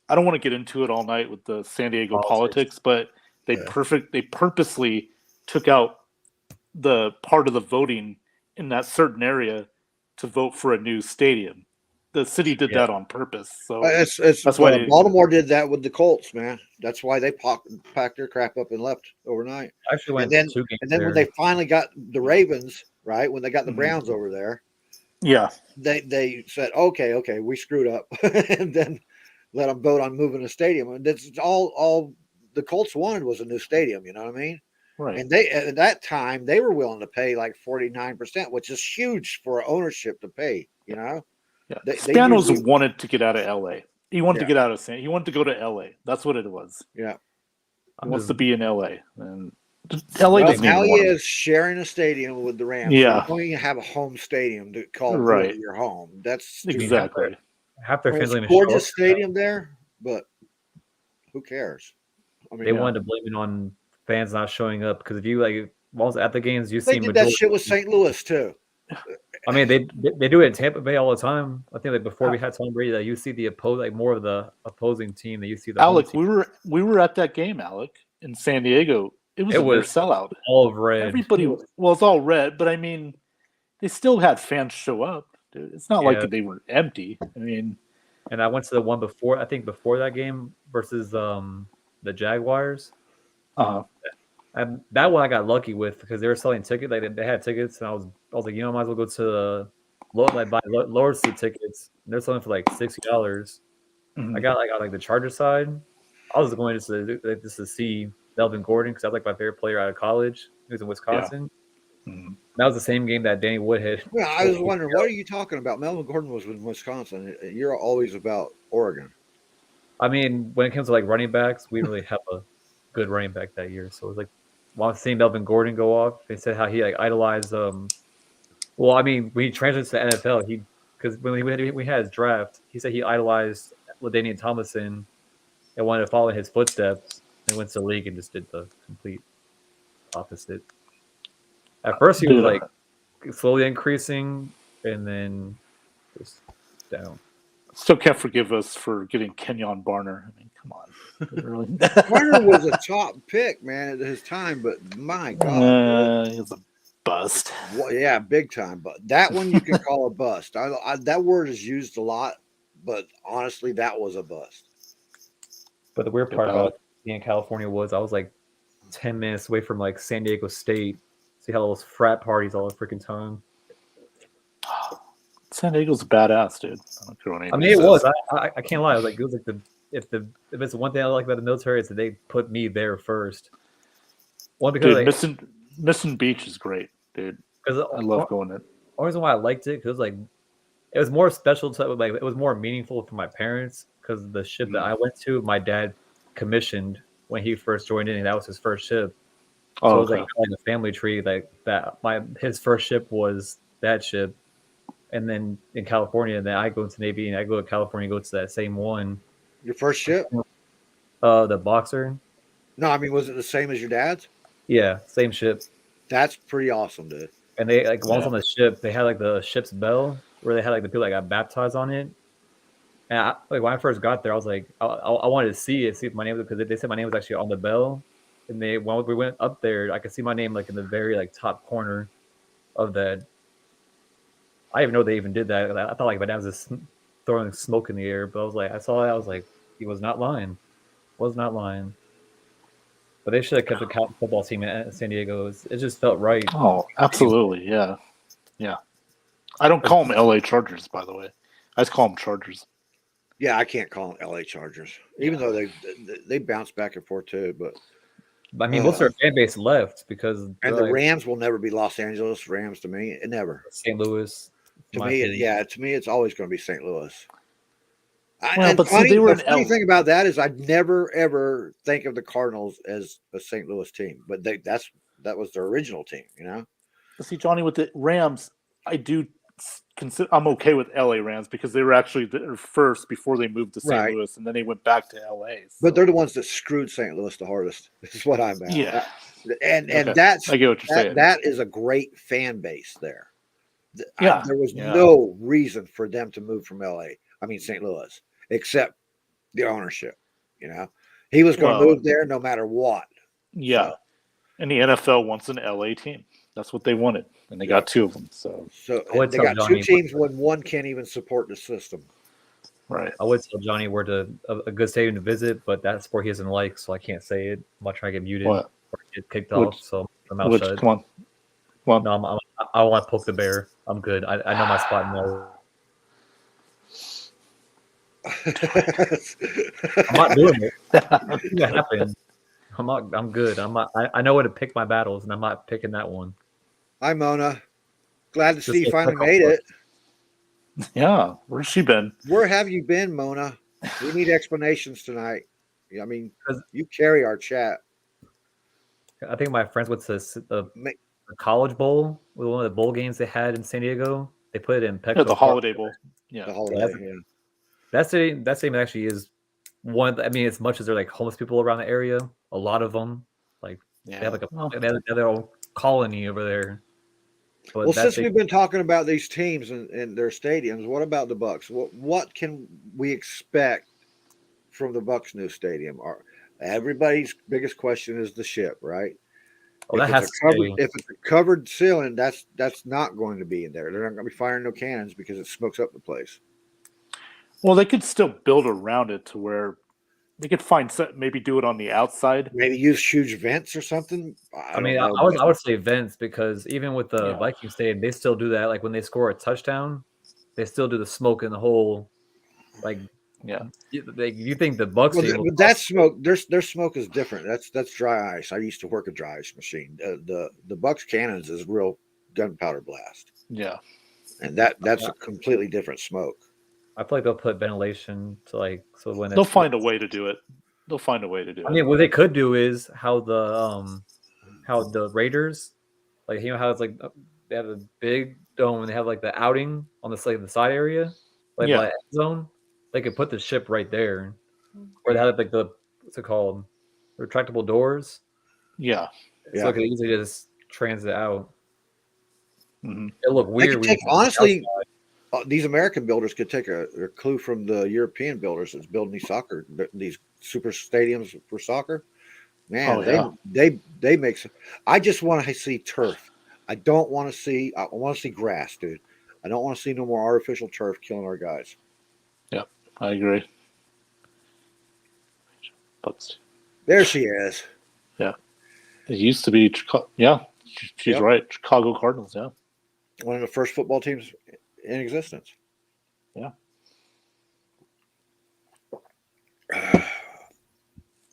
[SPEAKER 2] I don't want to get into it all night with the San Diego politics, but they purposely took out the part of the voting in that certain area to vote for a new stadium. The city did that on purpose. So
[SPEAKER 1] that's why Baltimore did that with the Colts, man. That's why they packed their crap up and left overnight. And then when they finally got the Ravens, right, when they got the Browns over there, they said, okay, we screwed up, and then let them vote on moving the stadium. And that's all the Colts wanted was a new stadium. You know what I mean?
[SPEAKER 2] Right.
[SPEAKER 1] And they at that time they were willing to pay like 49%, which is huge for ownership to pay. You know.
[SPEAKER 2] Yeah. Spanos wanted to get out of LA. He wanted to get out of He wanted to go to LA. That's what it was.
[SPEAKER 1] Yeah.
[SPEAKER 2] He wants to be in LA. And
[SPEAKER 1] LA now he is sharing a stadium with the Rams.
[SPEAKER 2] Yeah.
[SPEAKER 1] So you don't even have a home stadium to call your home. That's
[SPEAKER 2] exactly.
[SPEAKER 3] Half their fans live in
[SPEAKER 1] gorgeous stadium there, but who cares?
[SPEAKER 3] I mean, they wanted to blame it on fans not showing up because if you while I was at the games, you see
[SPEAKER 1] did that shit with St. Louis too.
[SPEAKER 3] I mean, they do it in Tampa Bay all the time. I think before we had Tom Brady, that you see the more of the opposing team that you see the
[SPEAKER 2] Alec. We were at that game, Alec, in San Diego. It was a sellout.
[SPEAKER 3] All red.
[SPEAKER 2] Everybody it's all red, but I mean, they still had fans show up. Dude. It's not like they were empty. I mean,
[SPEAKER 3] and I went to the one before that game versus the Jaguars. And that one I got lucky with because they were selling tickets. They had tickets, and I was like, I might as well go to buy lower seat tickets. And they're selling for like $60. Mm-hmm. I got the Charger side. I was going just to see Melvin Gordon because I was like my favorite player out of college. He was in Wisconsin. Yeah. Mm-hmm. That was the same game that Danny Woodhead.
[SPEAKER 1] Yeah, I was wondering what are you talking about? Melvin Gordon was in Wisconsin. You're always about Oregon. I
[SPEAKER 3] mean, when it comes to running backs, we didn't really have a good running back that year, so it was like. While seeing Melvin Gordon go off, they said how he idolized. Well, I mean, when he transitioned to the NFL, because when we had his draft, he said he idolized LaDainian Tomlinson and wanted to follow in his footsteps. And went to the league and just did the complete opposite. At first, he was slowly increasing, and then just down.
[SPEAKER 2] Still can't forgive us for getting Kenyon Barner. I mean, come on. Really?
[SPEAKER 1] Barner was a top pick, man, at his time, but my God.
[SPEAKER 2] He was a bust.
[SPEAKER 1] Well, yeah, big time. But that one you can call a bust. That word is used a lot, but honestly, that was a bust.
[SPEAKER 3] But the weird part about being in California was I was like 10 minutes away from like San Diego State. See how those frat parties all the freaking time.
[SPEAKER 2] San Diego's badass, dude. I don't care what anybody
[SPEAKER 3] it
[SPEAKER 2] says.
[SPEAKER 3] was. I can't lie. I was like, it was like if it's one thing I like about the military, it's that they put me there first. One because
[SPEAKER 2] dude, Mission Beach is great, dude. Because I love going there.
[SPEAKER 3] The reason why I liked it because like it was more special to like it was more meaningful for my parents because the ship that I went to, my dad commissioned when he first joined in, and that was his first ship. So it was like a family tree, like that. His first ship was that ship, and then in California, then I go into Navy, and I go to California, go to that same one.
[SPEAKER 1] Your first ship?
[SPEAKER 3] The Boxer.
[SPEAKER 1] No, I mean, was it the same as your dad's?
[SPEAKER 3] Yeah, same ship.
[SPEAKER 1] That's pretty awesome, dude.
[SPEAKER 3] And they like once on the ship, they had like the ship's bell where they had like the people that got baptized on it. And like when I first got there, I was like, I wanted to see if my name was because they said my name was actually on the bell. And when we went up there, I could see my name like in the very like top corner of that. I didn't even know they even did that. I thought like my dad was just throwing smoke in the air, but I saw that, I was like, he was not lying. Was not lying. But they should have kept the football team at San Diego. It just felt right.
[SPEAKER 2] Oh, absolutely, yeah. I don't call them LA Chargers, by the way. I just call them Chargers.
[SPEAKER 1] Yeah, I can't call them LA Chargers, even though they bounce back and forth too. But
[SPEAKER 3] I mean, most of their fan base left because
[SPEAKER 1] the Rams will never be Los Angeles Rams to me. It never.
[SPEAKER 3] St. Louis.
[SPEAKER 1] To me, it's always going to be St. Louis.
[SPEAKER 2] But
[SPEAKER 1] the funny thing about that is I'd never ever think of the Cardinals as a St. Louis team, but that was their original team, you know.
[SPEAKER 2] See, Johnny, with the Rams, I do consider I'm okay with LA Rams because they were actually the first before they moved to St. Louis, and then they went back to LA. So.
[SPEAKER 1] But they're the ones that screwed St. Louis the hardest. This is what I'm at.
[SPEAKER 2] Yeah,
[SPEAKER 1] and that's
[SPEAKER 2] I get what you're saying.
[SPEAKER 1] That is a great fan base there.
[SPEAKER 2] Yeah,
[SPEAKER 1] there was no reason for them to move from St. Louis, except the ownership. You know, he was going to move there no matter what.
[SPEAKER 2] Yeah, and the NFL wants an LA team. That's what they wanted, and they got two of them. So
[SPEAKER 1] they got two teams when one can't even support the system.
[SPEAKER 2] Right.
[SPEAKER 3] I would tell Johnny where a good stadium to visit, but that sport he doesn't like, so I can't say it. I'm not trying to get muted or get kicked off. So I'm out shut.
[SPEAKER 2] Come on.
[SPEAKER 3] No, I want to poke the bear. I'm good. I know my spot now. I'm not doing it. That happened. I'm good. I know where to pick my battles, and I'm not picking that one.
[SPEAKER 1] Hi, Mona. Glad to see you finally made it.
[SPEAKER 2] Yeah, where's she been?
[SPEAKER 1] Where have you been, Mona? We need explanations tonight. I mean, you carry our chat.
[SPEAKER 3] I think my friends went to the College Bowl, with one of the bowl games they had in San Diego. They put it in Petco.
[SPEAKER 2] Yeah, the Holiday Bowl. Yeah,
[SPEAKER 1] the Holiday.
[SPEAKER 3] That stadium actually is one. I mean, as much as they're like homeless people around the area, a lot of them they have like they have their own colony over there. But
[SPEAKER 1] since we've been talking about these teams and their stadiums, what about the Bucs? What can we expect from the Bucs' new stadium? Everybody's biggest question is the ship, right?
[SPEAKER 3] Oh,
[SPEAKER 1] if it's a covered ceiling, that's not going to be in there. They're not going to be firing no cannons because it smokes up the place.
[SPEAKER 2] Well, they could still build around it to where they could maybe do it on the outside.
[SPEAKER 1] Maybe use huge vents or something.
[SPEAKER 3] I would say vents because even with the Vikings stadium, they still do that. Like when they score a touchdown, they still do the smoke in the whole. Like you think the Bucs?
[SPEAKER 1] But that smoke, their smoke is different. That's dry ice. I used to work a dry ice machine. The Bucs cannons is real gunpowder blast.
[SPEAKER 2] Yeah,
[SPEAKER 1] and that's a completely different smoke.
[SPEAKER 3] I feel like they'll put ventilation to so when
[SPEAKER 2] they'll find a way to do it. I
[SPEAKER 3] mean, what they could do is how the Raiders, like how it's like they have a big dome and they have like the outing on the side area, by the zone. They could put the ship right there, or they have like what's it called, retractable doors.
[SPEAKER 2] Yeah,
[SPEAKER 3] so it could easily just transit out.
[SPEAKER 2] Mm-hmm.
[SPEAKER 3] It look weird.
[SPEAKER 1] Honestly. These American builders could take a clue from the European builders that's building these super stadiums for soccer. Man, they make some. I just want to see turf. I don't want to see. I want to see grass, dude. I don't want to see no more artificial turf killing our guys.
[SPEAKER 2] Yeah, I agree. But
[SPEAKER 1] There she is.
[SPEAKER 2] yeah, it used to be. Yeah, she's
[SPEAKER 1] Yep.
[SPEAKER 2] right. Chicago Cardinals. Yeah,
[SPEAKER 1] One of the first football teams in existence.
[SPEAKER 2] yeah.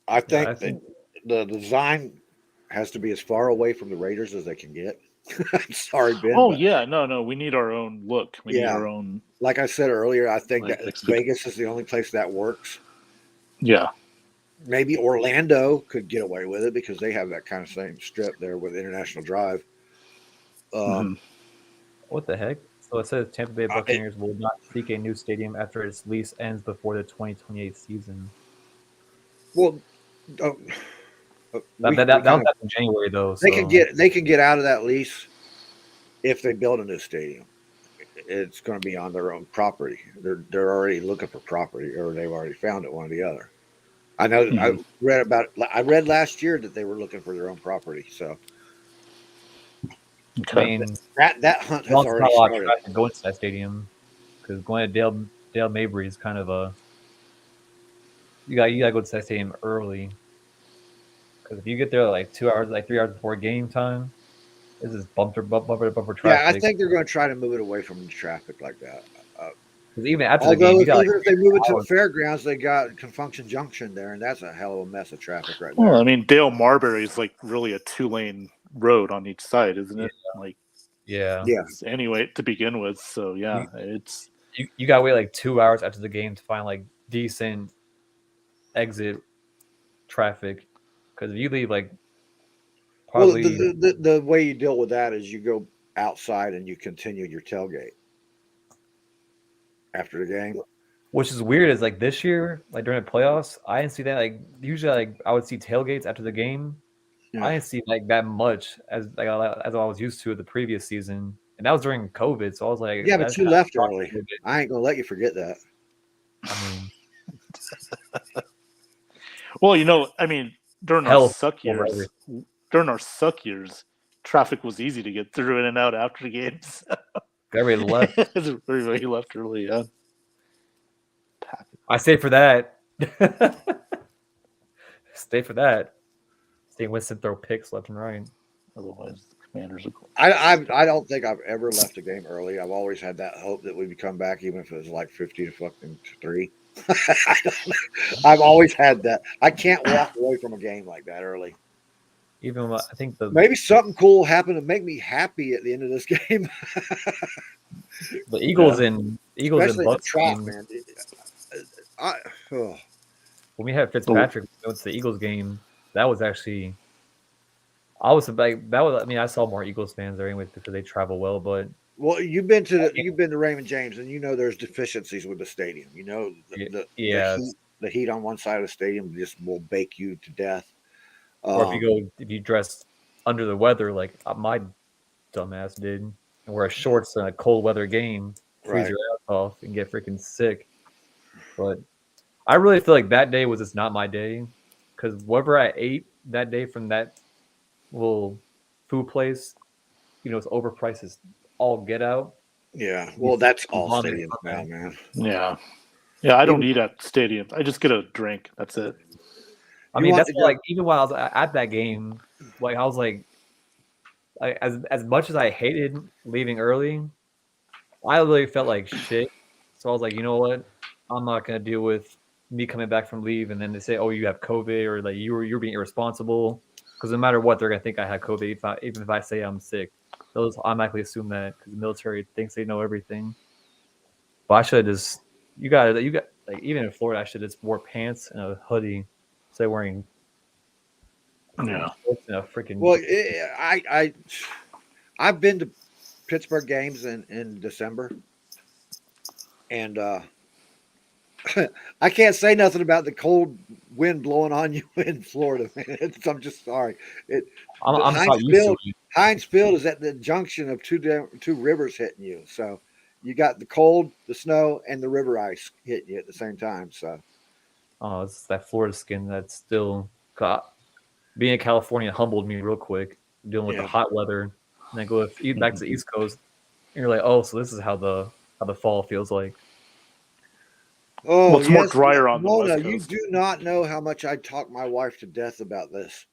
[SPEAKER 1] I think that the design has to be as far away from the Raiders as they can get. Sorry, Ben.
[SPEAKER 2] Oh yeah, no, we need our own look. We need our own.
[SPEAKER 1] Like I said earlier, I think
[SPEAKER 2] like,
[SPEAKER 1] that Vegas is the only place that works.
[SPEAKER 2] Yeah.
[SPEAKER 1] Maybe Orlando could get away with it because they have that kind of same strip there with International Drive.
[SPEAKER 3] What the heck? So it says Tampa Bay Buccaneers will not seek a new stadium after its lease ends before the 2028 season.
[SPEAKER 1] Well,
[SPEAKER 3] that was back in January though.
[SPEAKER 1] They can get out of that lease if they build a new stadium. It's going to be on their own property. They're already looking for property, or they've already found it, one or the other. I know. I read last year that they were looking for their own property. So,
[SPEAKER 3] I mean,
[SPEAKER 1] that hunt has already started.
[SPEAKER 3] Going to that stadium because going to Dale Mabry is kind of a you got to go to that stadium early because if you get there like 2 hours, like 3 hours before game time, this is bumper traffic.
[SPEAKER 1] Yeah, I think they're going to try to move it away from the traffic like that.
[SPEAKER 3] Because even after
[SPEAKER 1] the game,
[SPEAKER 3] if
[SPEAKER 1] they move it to the fairgrounds, they got Confunction Junction there, and that's a hell of a mess of traffic right there.
[SPEAKER 2] Well, I mean, Dale Marbury is like really a 2-lane road on each side, isn't it? Like,
[SPEAKER 3] yeah.
[SPEAKER 2] Anyway, to begin with, so yeah, it's
[SPEAKER 3] you got to wait like 2 hours after the game to find like decent exit traffic. Because if you leave like probably
[SPEAKER 1] the way you deal with that is you go outside and you continue your tailgate after the game.
[SPEAKER 3] Which is weird is like this year, like during the playoffs, I didn't see that. Like usually, like I would see tailgates after the game. I didn't see like that much as I was used to the previous season, and that was during COVID. So I was like,
[SPEAKER 1] yeah, but you left early. I ain't gonna let you forget that.
[SPEAKER 3] I mean,
[SPEAKER 2] well, I mean, during our suck years, traffic was easy to get through in and out after the games.
[SPEAKER 3] Everybody left.
[SPEAKER 2] Everybody left early. Yeah.
[SPEAKER 3] I stay for that. Stay for that. Stay Winston throw picks left and right.
[SPEAKER 2] Otherwise, the Commanders are cool.
[SPEAKER 1] I don't think I've ever left a game early. I've always had that hope that we would come back, even if it was like 50-3. I've always had that. I can't walk away from a game like that early.
[SPEAKER 3] Even I think
[SPEAKER 1] maybe something cool will happen to make me happy at the end of this game.
[SPEAKER 3] The Eagles and Bucks
[SPEAKER 1] trap, man.
[SPEAKER 3] When we had Fitzpatrick go to the Eagles game, that was actually I saw more Eagles fans there anyways because they travel well, but
[SPEAKER 1] you've been to Raymond James and you know there's deficiencies with the stadium. You know the heat on one side of the stadium just will bake you to death.
[SPEAKER 3] Or if you dress under the weather like my dumbass did and wear shorts in a cold weather game, freeze your ass off and get freaking sick. But I really feel like that day was just not my day because whatever I ate that day from that little food place, it's overpriced as all get out.
[SPEAKER 1] Yeah, well, that's all stadiums now, man.
[SPEAKER 2] Yeah, I don't eat at stadiums. I just get a drink. That's it.
[SPEAKER 3] I mean, that's like even while I was at that game, like I was like as much as I hated leaving early, I really felt like shit. So I was like, you know what? I'm not gonna deal with me coming back from leave and then they say, oh, you have COVID or like you're being irresponsible. Because no matter what, they're gonna think I had COVID. Even if I say I'm sick, they'll just automatically assume that because the military thinks they know everything. But I should just you got like even in Florida, I should just wore pants and a hoodie. Say wearing a freaking.
[SPEAKER 1] Well, I've been to Pittsburgh games in December, and I can't say nothing about the cold wind blowing on you in Florida, man. I'm just sorry. Heinz Field is at the junction of two rivers hitting you, so you got the cold, the snow, and the river ice hitting you at the same time. So,
[SPEAKER 3] it's that Florida skin that's still being in California humbled me real quick. Dealing with the hot weather, and then go back to the East Coast. And you're like, oh, so this is how the fall feels like.
[SPEAKER 1] Oh,
[SPEAKER 2] well, it's more drier on the
[SPEAKER 1] Mona,
[SPEAKER 2] West Coast.
[SPEAKER 1] You do not know how much I talk my wife to death about this.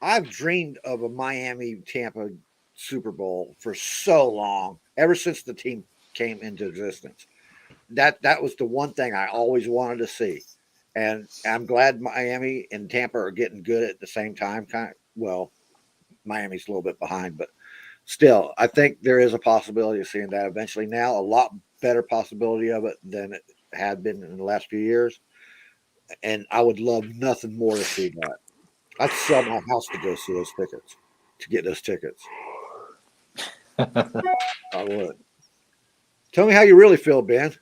[SPEAKER 1] I've dreamed of a Miami Tampa Super Bowl for so long, ever since the team came into existence. That was the one thing I always wanted to see, and I'm glad Miami and Tampa are getting good at the same time. Well, Miami's a little bit behind, but still, I think there is a possibility of seeing that eventually. Now, a lot better possibility of it than it had been in the last few years, and I would love nothing more to see that. I'd sell my house to go see those tickets, to get those tickets. I would. Tell me how you really feel, Ben.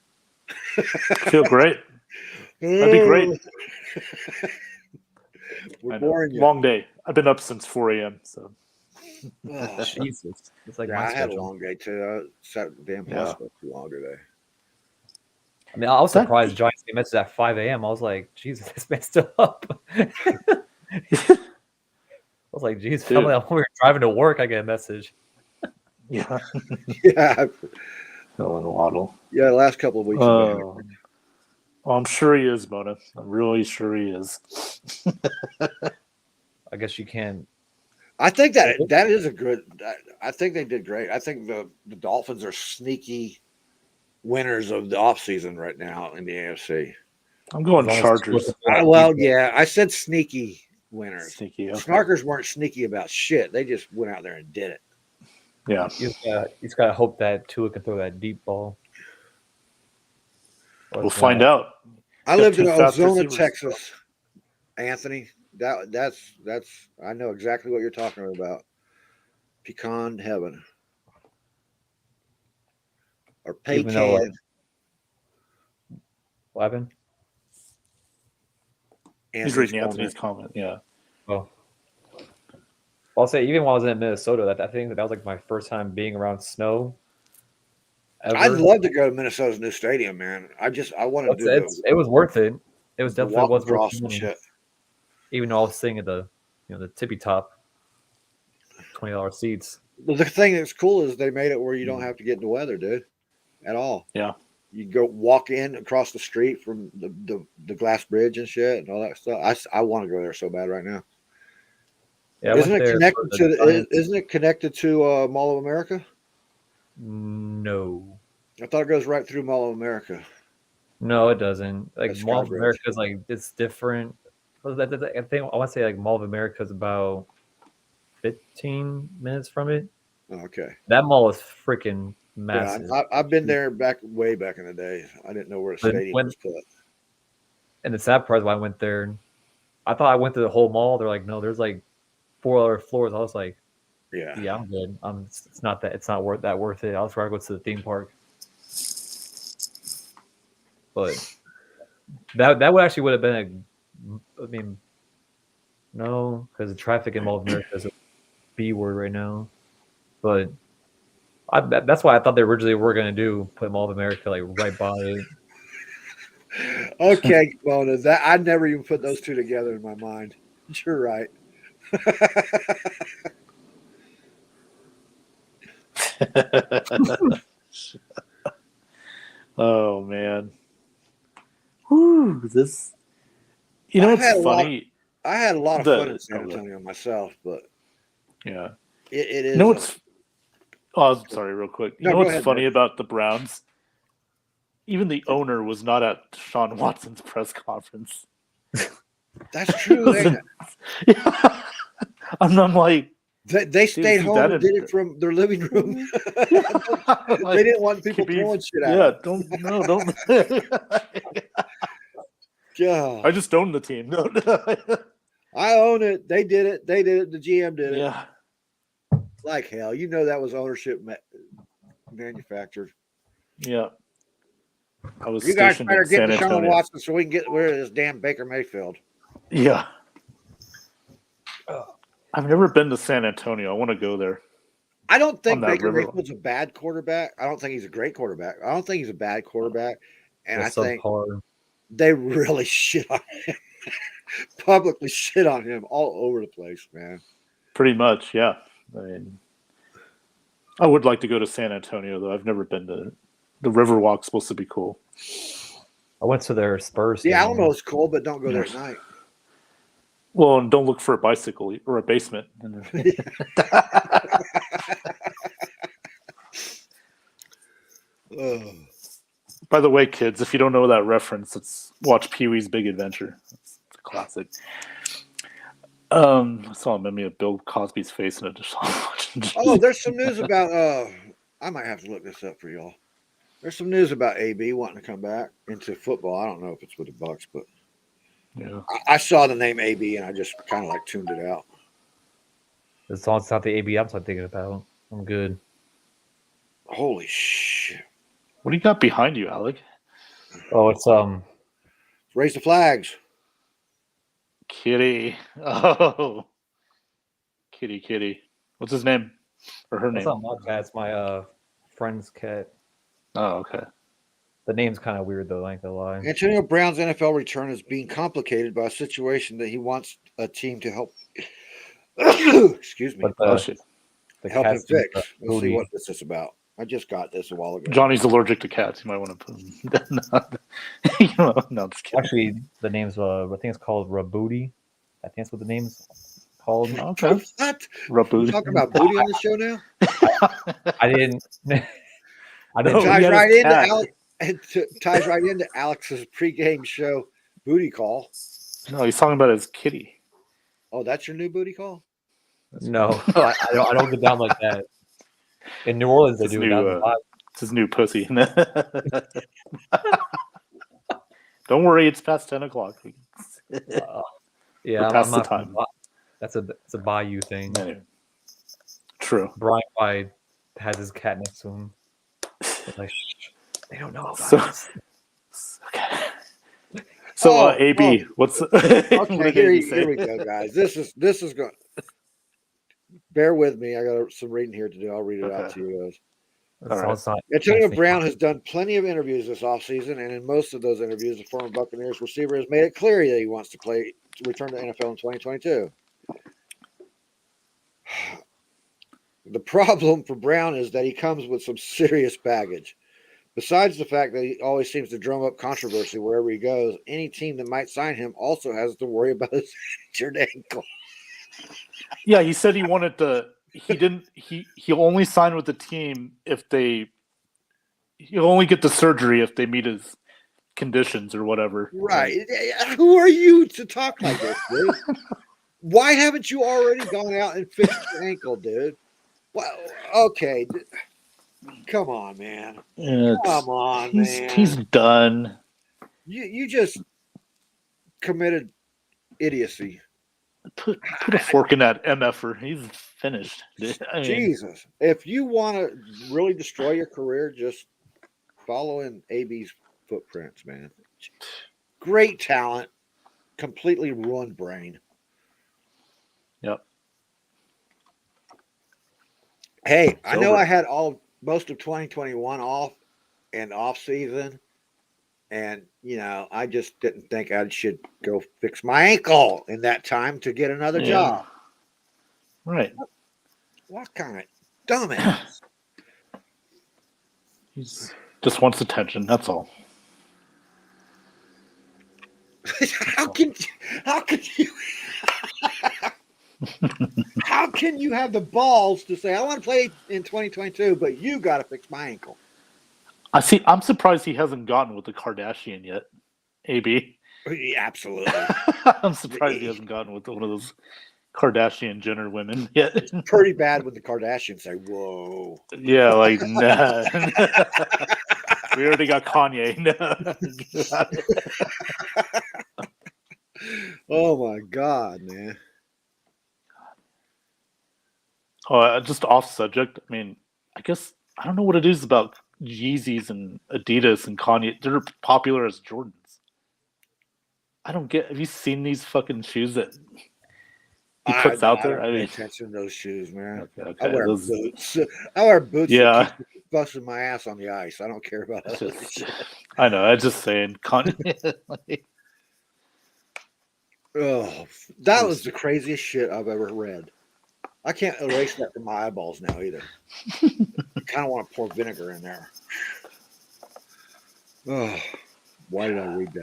[SPEAKER 2] Feel great. That'd be great.
[SPEAKER 1] We're boring you.
[SPEAKER 2] Long day. I've been up since 4 a.m. So.
[SPEAKER 3] Oh, Jesus. It's like
[SPEAKER 1] I had a long day too. I sat at the damn hospital too long today.
[SPEAKER 3] I mean, I was surprised Giants game message at 5 a.m. I was like, Jesus, this man's still up. I was like, geez, when we were driving to work, I get a message.
[SPEAKER 2] Yeah.
[SPEAKER 1] Yeah.
[SPEAKER 2] Going waddle.
[SPEAKER 1] Yeah, the last couple of weeks.
[SPEAKER 2] Well, I'm sure he is, Mona. I'm really sure he is.
[SPEAKER 3] I guess you can.
[SPEAKER 1] I think that is a good. I think they did great. I think the Dolphins are sneaky winners of the offseason right now in the AFC.
[SPEAKER 2] I'm going Chargers.
[SPEAKER 1] Well, yeah, I said sneaky winners.
[SPEAKER 2] Sneaky. Okay.
[SPEAKER 1] Snarkers weren't sneaky about shit. They just went out there and did it.
[SPEAKER 2] Yeah.
[SPEAKER 3] He's got to hope that Tua can throw that deep ball.
[SPEAKER 2] We'll find out.
[SPEAKER 1] I lived in Ozona, Texas, Anthony. That's I know exactly what you're talking about. Pecan heaven. Or pecan.
[SPEAKER 3] What happened?
[SPEAKER 2] He's reading Anthony's comment. Yeah.
[SPEAKER 3] Oh. I'll say, even while I was in Minnesota, I think that was like my first time being around snow. Ever.
[SPEAKER 1] I'd love to go to Minnesota's new stadium, man. I wanted to do it.
[SPEAKER 3] It was worth it. It was definitely worth
[SPEAKER 1] it.
[SPEAKER 3] Even though I was sitting at the tippy top, $20 seats.
[SPEAKER 1] Well, the thing that's cool is they made it where you don't have to get in the weather, dude, at all.
[SPEAKER 2] Yeah.
[SPEAKER 1] You go walk in across the street from the glass bridge and shit and all that stuff. I want to go there so bad right now.
[SPEAKER 3] Yeah,
[SPEAKER 1] isn't it connected to Mall of America?
[SPEAKER 3] No.
[SPEAKER 1] I thought it goes right through Mall of America.
[SPEAKER 3] No, it doesn't. Like Mall of America is like it's different. I think I want to say like Mall of America is about 15 minutes from it.
[SPEAKER 1] Oh, okay.
[SPEAKER 3] That mall is freaking massive.
[SPEAKER 1] Yeah, I've been there way back in the day. I didn't know where the stadium was put.
[SPEAKER 3] And the sad part is when I went there, I thought I went to the whole mall. They're like, no, there's like 4 other floors. I was like, yeah, I'm good. It's not worth it. I was rather go to the theme park. But that would have been no, because the traffic in Mall of America is a B word right now. But that's why I thought they originally were going to put Mall of America like right by it.
[SPEAKER 1] Okay, well, I never even put those two together in my mind. You're right.
[SPEAKER 2] Oh man. Whew, this. It's funny.
[SPEAKER 1] I had a lot of fun in San Antonio myself, but
[SPEAKER 2] yeah,
[SPEAKER 1] it is.
[SPEAKER 2] What's? Oh, sorry, real quick. What's funny about the Browns? Even the owner was not at Sean Watson's press conference.
[SPEAKER 1] That's true.
[SPEAKER 2] Yeah. I'm like,
[SPEAKER 1] they stayed home and did it from their living room. They didn't want people throwing shit out.
[SPEAKER 2] Yeah, don't.
[SPEAKER 1] God.
[SPEAKER 2] I just own the team. No.
[SPEAKER 1] I own it. They did it. The GM did it.
[SPEAKER 2] Yeah.
[SPEAKER 1] Like hell. That was ownership manufactured.
[SPEAKER 2] Yeah.
[SPEAKER 1] You guys better get to Sean Watson so we can get rid of this damn Baker Mayfield.
[SPEAKER 2] Yeah. I've never been to San Antonio. I want to go there.
[SPEAKER 1] I don't think Baker Mayfield's a bad quarterback. I don't think he's a great quarterback. I don't think he's a bad quarterback. And I think they really shit on him. publicly shit on him all over the place, man.
[SPEAKER 2] Pretty much, yeah. I mean, I would like to go to San Antonio, though. I've never been to the Riverwalk's supposed to be cool.
[SPEAKER 3] I went to their Spurs.
[SPEAKER 1] The
[SPEAKER 3] game.
[SPEAKER 1] Alamo's cool, but don't go there at night.
[SPEAKER 2] Well, and don't look for a bicycle or a basement. By the way, kids, if you don't know that reference, let's watch Pee-wee's Big Adventure. It's a classic. I saw a meme of Bill Cosby's face in it.
[SPEAKER 1] Oh, there's some news about. I might have to look this up for y'all. There's some news about AB wanting to come back into football. I don't know if it's with the Bucs, but
[SPEAKER 2] yeah,
[SPEAKER 1] I saw the name AB and I just kind of like tuned it out.
[SPEAKER 3] It's not the AB I'm thinking about. I'm good.
[SPEAKER 1] Holy shit!
[SPEAKER 2] what do you got behind you, Alec?
[SPEAKER 3] Oh, it's
[SPEAKER 1] Raise the flags.
[SPEAKER 2] Kitty. Oh, Kitty. What's his name or her
[SPEAKER 3] that's
[SPEAKER 2] name?
[SPEAKER 3] not my cat. It's my friend's cat.
[SPEAKER 2] Oh, okay.
[SPEAKER 3] The name's kind of weird though. I ain't gonna lie.
[SPEAKER 1] Antonio Brown's NFL return is being complicated by a situation that he wants a team to help. Excuse me.
[SPEAKER 3] But
[SPEAKER 2] Oh shit.
[SPEAKER 3] the
[SPEAKER 1] Help him
[SPEAKER 3] cat's
[SPEAKER 1] fix. Let's see
[SPEAKER 3] booty.
[SPEAKER 1] what this is about. I just got this a while ago.
[SPEAKER 2] Johnny's allergic to cats. You might want to put him. No, just kidding.
[SPEAKER 3] Actually, the name's I think it's called Rabooty. I think that's what the name's called.
[SPEAKER 2] Okay.
[SPEAKER 1] What?
[SPEAKER 2] Raboot.
[SPEAKER 1] You talking about booty on the show now?
[SPEAKER 3] I didn't. I
[SPEAKER 1] It
[SPEAKER 3] didn't.
[SPEAKER 2] he
[SPEAKER 1] ties
[SPEAKER 2] had
[SPEAKER 1] right
[SPEAKER 2] his
[SPEAKER 1] into
[SPEAKER 2] cat.
[SPEAKER 1] ties right into Alex's pregame show booty call.
[SPEAKER 2] No, he's talking about his kitty.
[SPEAKER 1] Oh, that's your new booty call?
[SPEAKER 3] No, I don't get down like that. In New Orleans, they
[SPEAKER 2] It's
[SPEAKER 3] do.
[SPEAKER 2] his
[SPEAKER 3] Down
[SPEAKER 2] new,
[SPEAKER 3] the bottom.
[SPEAKER 2] it's his new pussy. Don't worry, it's past 10 o'clock.
[SPEAKER 3] Yeah,
[SPEAKER 2] We're
[SPEAKER 3] I'm
[SPEAKER 2] past the
[SPEAKER 3] not.
[SPEAKER 2] time.
[SPEAKER 3] It's a Bayou thing.
[SPEAKER 2] Anyway. True.
[SPEAKER 3] Brian White has his cat next to him. Like, they don't know about
[SPEAKER 2] So-
[SPEAKER 3] us.
[SPEAKER 2] Okay. So, AB, what's what
[SPEAKER 1] Okay,
[SPEAKER 2] did AB
[SPEAKER 1] here we go, guys. This is going. Bear with me. I got some reading here to do. I'll read it out to you guys.
[SPEAKER 2] All right.
[SPEAKER 3] It's not-
[SPEAKER 1] Antonio Brown has done plenty of interviews this offseason, and in most of those interviews, the former Buccaneers receiver has made it clear that he wants to return to NFL in 2022. The problem for Brown is that he comes with some serious baggage. Besides the fact that he always seems to drum up controversy wherever he goes, any team that might sign him also has to worry about his injured ankle.
[SPEAKER 2] Yeah, he said he wanted to. He'll only sign with the team if he'll only get the surgery if they meet his conditions or whatever.
[SPEAKER 1] Right. Who are you to talk like this, dude? Why haven't you already gone out and fixed your ankle, dude? Well, okay. Come on, man. Come on, man.
[SPEAKER 2] He's done.
[SPEAKER 1] You just committed idiocy.
[SPEAKER 2] Put a fork in that MFer. He's finished. I mean,
[SPEAKER 1] Jesus. If you want to really destroy your career, just follow in AB's footprints, man. Great talent, completely ruined brain.
[SPEAKER 2] Yep.
[SPEAKER 1] Hey, I know
[SPEAKER 2] over.
[SPEAKER 1] I had most of 2021 off season, and I just didn't think I should go fix my ankle in that time to get another job.
[SPEAKER 2] Right.
[SPEAKER 1] What kind of dumbass?
[SPEAKER 2] He just wants attention. That's all.
[SPEAKER 1] How can you have the balls to say I want to play in 2022, but you got to fix my ankle?
[SPEAKER 2] I'm surprised he hasn't gotten with the Kardashian yet. AB.
[SPEAKER 1] Yeah, absolutely.
[SPEAKER 2] I'm surprised he hasn't gotten with one of those Kardashian Jenner women yet.
[SPEAKER 1] It's pretty bad when the Kardashians say, "Whoa."
[SPEAKER 2] Yeah, like nah. We already got Kanye.
[SPEAKER 1] Oh my God, man.
[SPEAKER 2] Just off subject. I mean, I guess I don't know what it is about Yeezys and Adidas and Kanye. They're popular as Jordans. I don't get. Have you seen these fucking shoes that he puts out there?
[SPEAKER 1] I mean, attention to those shoes, man.
[SPEAKER 2] Okay,
[SPEAKER 1] I wear
[SPEAKER 2] those,
[SPEAKER 1] boots. I wear boots.
[SPEAKER 2] Yeah.
[SPEAKER 1] That keep busting my ass on the ice. I don't care about that.
[SPEAKER 2] I know. I'm just saying, Kanye.
[SPEAKER 1] Oh, that was the craziest shit I've ever read. I can't erase that from my eyeballs now either. I kind of want to pour vinegar in there. Oh, why did I read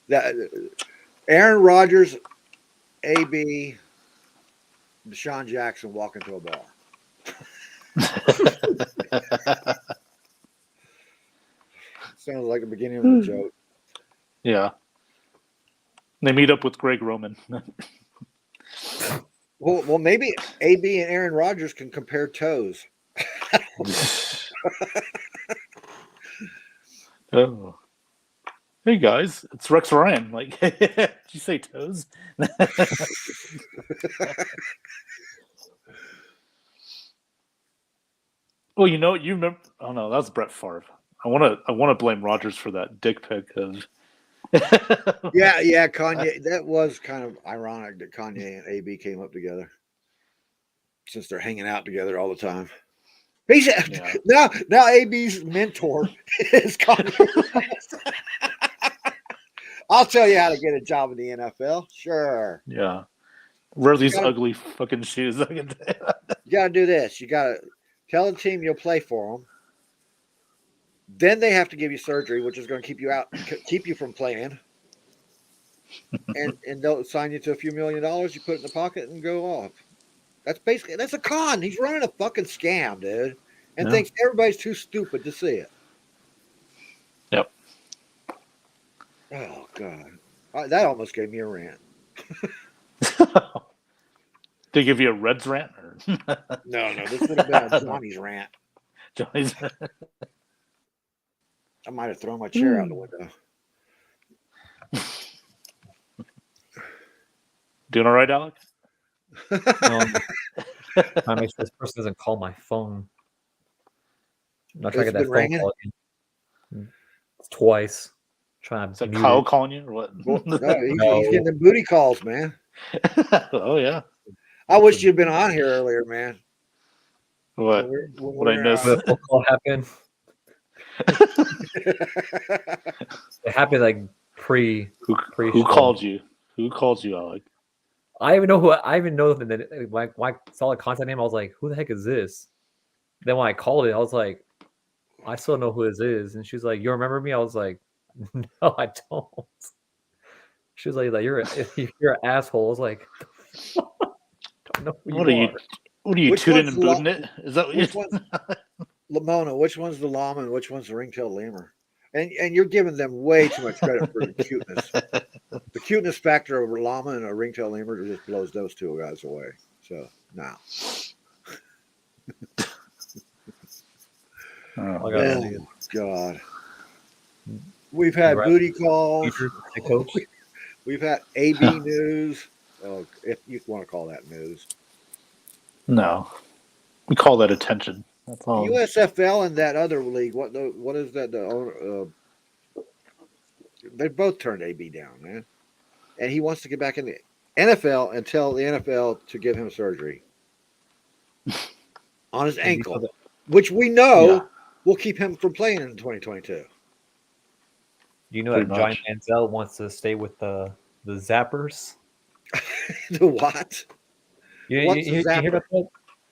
[SPEAKER 1] that? Aaron Rodgers, AB, Deshaun Jackson walk into a bar. Sounds like the beginning of a joke.
[SPEAKER 2] Yeah. They meet up with Greg Roman.
[SPEAKER 1] Well, maybe AB and Aaron Rodgers can compare toes.
[SPEAKER 2] Oh. Hey guys, it's Rex Ryan. Like, did you say toes? Well, you remember? Oh no, that was Brett Favre. I want to blame Rodgers for that dick pic of.
[SPEAKER 1] Yeah, Kanye. That was kind of ironic that Kanye and AB came up together, since they're hanging out together all the time. He's now AB's mentor is Kanye. I'll tell you how to get a job in the NFL. Sure.
[SPEAKER 2] Yeah. Wear these ugly fucking shoes. I can tell you.
[SPEAKER 1] You got to do this. You got to tell the team you'll play for them. Then they have to give you surgery, which is going to keep you from playing. And they'll sign you to a few $1 million. You put it in the pocket and go off. That's a con. He's running a fucking scam, dude, and thinks everybody's too stupid to see it.
[SPEAKER 2] Yep.
[SPEAKER 1] Oh God, that almost gave me a rant.
[SPEAKER 2] They give you a Reds rant? Or?
[SPEAKER 1] No, this would have been a Johnny's rant.
[SPEAKER 2] Johnny's.
[SPEAKER 1] I might have thrown my chair out the window.
[SPEAKER 3] Doing all right, Alex? I make sure this person doesn't call my phone. I'm not trying to get that phone call again. It's twice. Trying to.
[SPEAKER 2] Is that Kyle calling you or what?
[SPEAKER 1] Well, no, he's getting the booty calls, man.
[SPEAKER 2] Oh yeah.
[SPEAKER 1] I wish you'd been on here earlier, man.
[SPEAKER 2] What? What I missed?
[SPEAKER 3] The phone call happened. It happened like pre.
[SPEAKER 2] Who called you? Who called you, Alec?
[SPEAKER 3] I even know that. Like when I saw the contact name, I was like, "Who the heck is this?" Then when I called it, I was like, "I still know who this is." And she's like, "You remember me?" I was like, "No, I don't." She was like "You're an asshole." I was like, "Don't know who you are."
[SPEAKER 2] What are you tooting and booting it? Is that what
[SPEAKER 1] which one's Lamona? Which one's the llama and which one's the ringtail lemur? And you're giving them way too much credit for the cuteness. The cuteness factor of a llama and a ringtail lemur just blows those two guys away. So now. Oh God. We've had booty calls. We've had AB news. Oh, if you want to call that news.
[SPEAKER 2] No. We call that attention. That's all.
[SPEAKER 1] USFL and that other league. What is that? They both turned AB down, man. And he wants to get back in the NFL and tell the NFL to give him surgery on his ankle, which we know will keep him from playing in 2022.
[SPEAKER 3] You know that Johnny Manziel wants to stay with the Zappers?
[SPEAKER 1] The what?
[SPEAKER 3] You hear about that?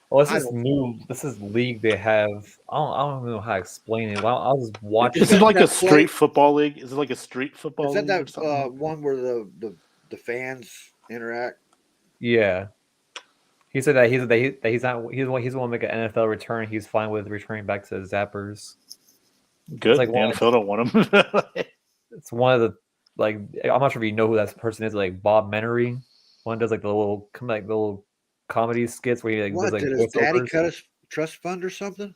[SPEAKER 3] Oh, this is league they have. I don't know how to explain it. I'll just watch.
[SPEAKER 2] Is it like a street football league? Is it like a street football league?
[SPEAKER 1] Is that one where the fans interact?
[SPEAKER 3] Yeah. He said that he's not he want to make an NFL return. He's fine with returning back to the Zappers.
[SPEAKER 2] Good. Like the NFL don't want him.
[SPEAKER 3] It's one of the I'm not sure if you know who that person is. Like Bob Menery, one does like the little comedy skits where he does
[SPEAKER 1] did his daddy cut his trust fund or something?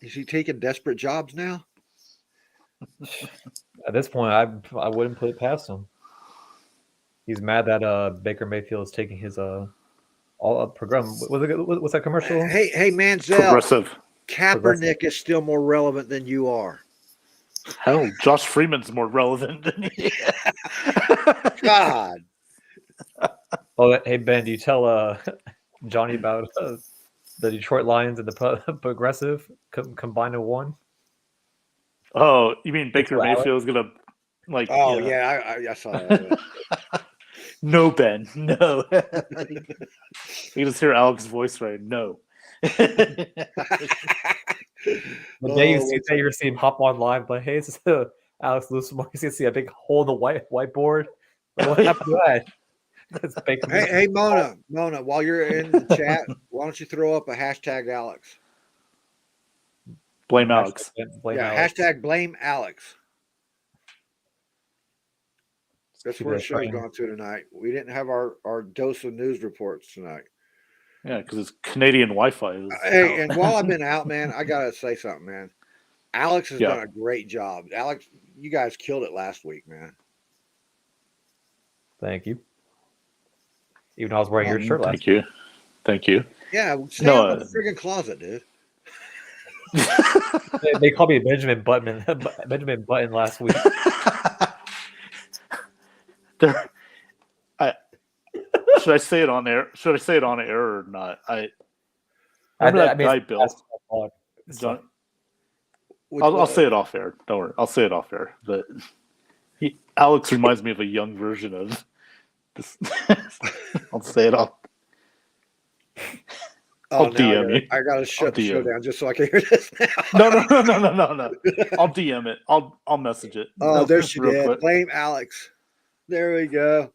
[SPEAKER 1] Is he taking desperate jobs now?
[SPEAKER 3] At this point, I wouldn't put it past him. He's mad that Baker Mayfield is taking his all program. What's that commercial?
[SPEAKER 1] Hey, Manziel.
[SPEAKER 2] Progressive.
[SPEAKER 1] Kaepernick is still more relevant than you are.
[SPEAKER 2] Hell, Josh Freeman's more relevant than you.
[SPEAKER 1] God.
[SPEAKER 3] Oh, hey Ben, do you tell Johnny about the Detroit Lions and the Progressive combined in one?
[SPEAKER 2] Oh, you mean Baker Mayfield is gonna Like,
[SPEAKER 1] Oh yeah, I saw that.
[SPEAKER 2] No, Ben, no. You just hear Alex's voice right. No.
[SPEAKER 3] The day you see that, you're seeing him hop on live, but hey, it's Alex Loosemore. You see a big hole in the whiteboard. Like, what happened to that? That's fake.
[SPEAKER 1] Hey, Mona, while you're in the chat, why don't you throw up a hashtag Alex?
[SPEAKER 2] Blame Alex.
[SPEAKER 3] Blame
[SPEAKER 1] yeah,
[SPEAKER 3] Alex.
[SPEAKER 1] hashtag blame Alex. That's where the show's
[SPEAKER 3] train.
[SPEAKER 1] gone to tonight. We didn't have our dose of news reports tonight.
[SPEAKER 2] Yeah, because it's Canadian Wi-Fi.
[SPEAKER 1] Hey, and while I've been out, man, I gotta say something, man. Alex has done a great job. Alex, you guys killed it last week, man.
[SPEAKER 3] Thank you. Even though I was wearing your shirt last
[SPEAKER 2] week. Thank you.
[SPEAKER 1] Yeah, stay out of the friggin' closet, dude.
[SPEAKER 3] They called me Benjamin Button last week.
[SPEAKER 2] Should I say it on air? Should I say it on air or not? Remember that guy, Bill? I'll say it off air. Don't worry. I'll say it off air. But Alex reminds me of a young version of this. I'll say it off. I'll DM you.
[SPEAKER 1] I gotta shut the show down just so I can hear this now.
[SPEAKER 2] No. I'll DM it. I'll message it.
[SPEAKER 1] Oh, there she did. Quick. Blame Alex. There we go.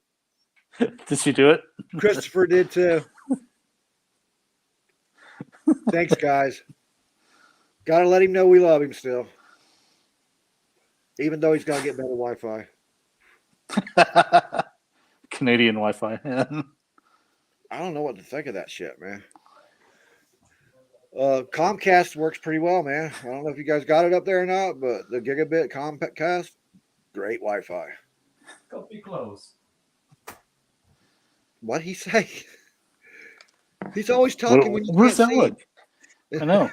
[SPEAKER 2] Did she do it?
[SPEAKER 1] Christopher did too. Thanks, guys. Gotta let him know we love him still. Even though he's gotta get better Wi-Fi.
[SPEAKER 2] Canadian Wi-Fi.
[SPEAKER 1] I don't know what to think of that shit, man. Comcast works pretty well, man. I don't know if you guys got it up there or not, but the gigabit Comcast, great Wi-Fi.
[SPEAKER 3] Go be close.
[SPEAKER 1] What'd he say? He's always talking when you
[SPEAKER 2] where's
[SPEAKER 1] can't
[SPEAKER 2] that
[SPEAKER 1] see.
[SPEAKER 2] I know.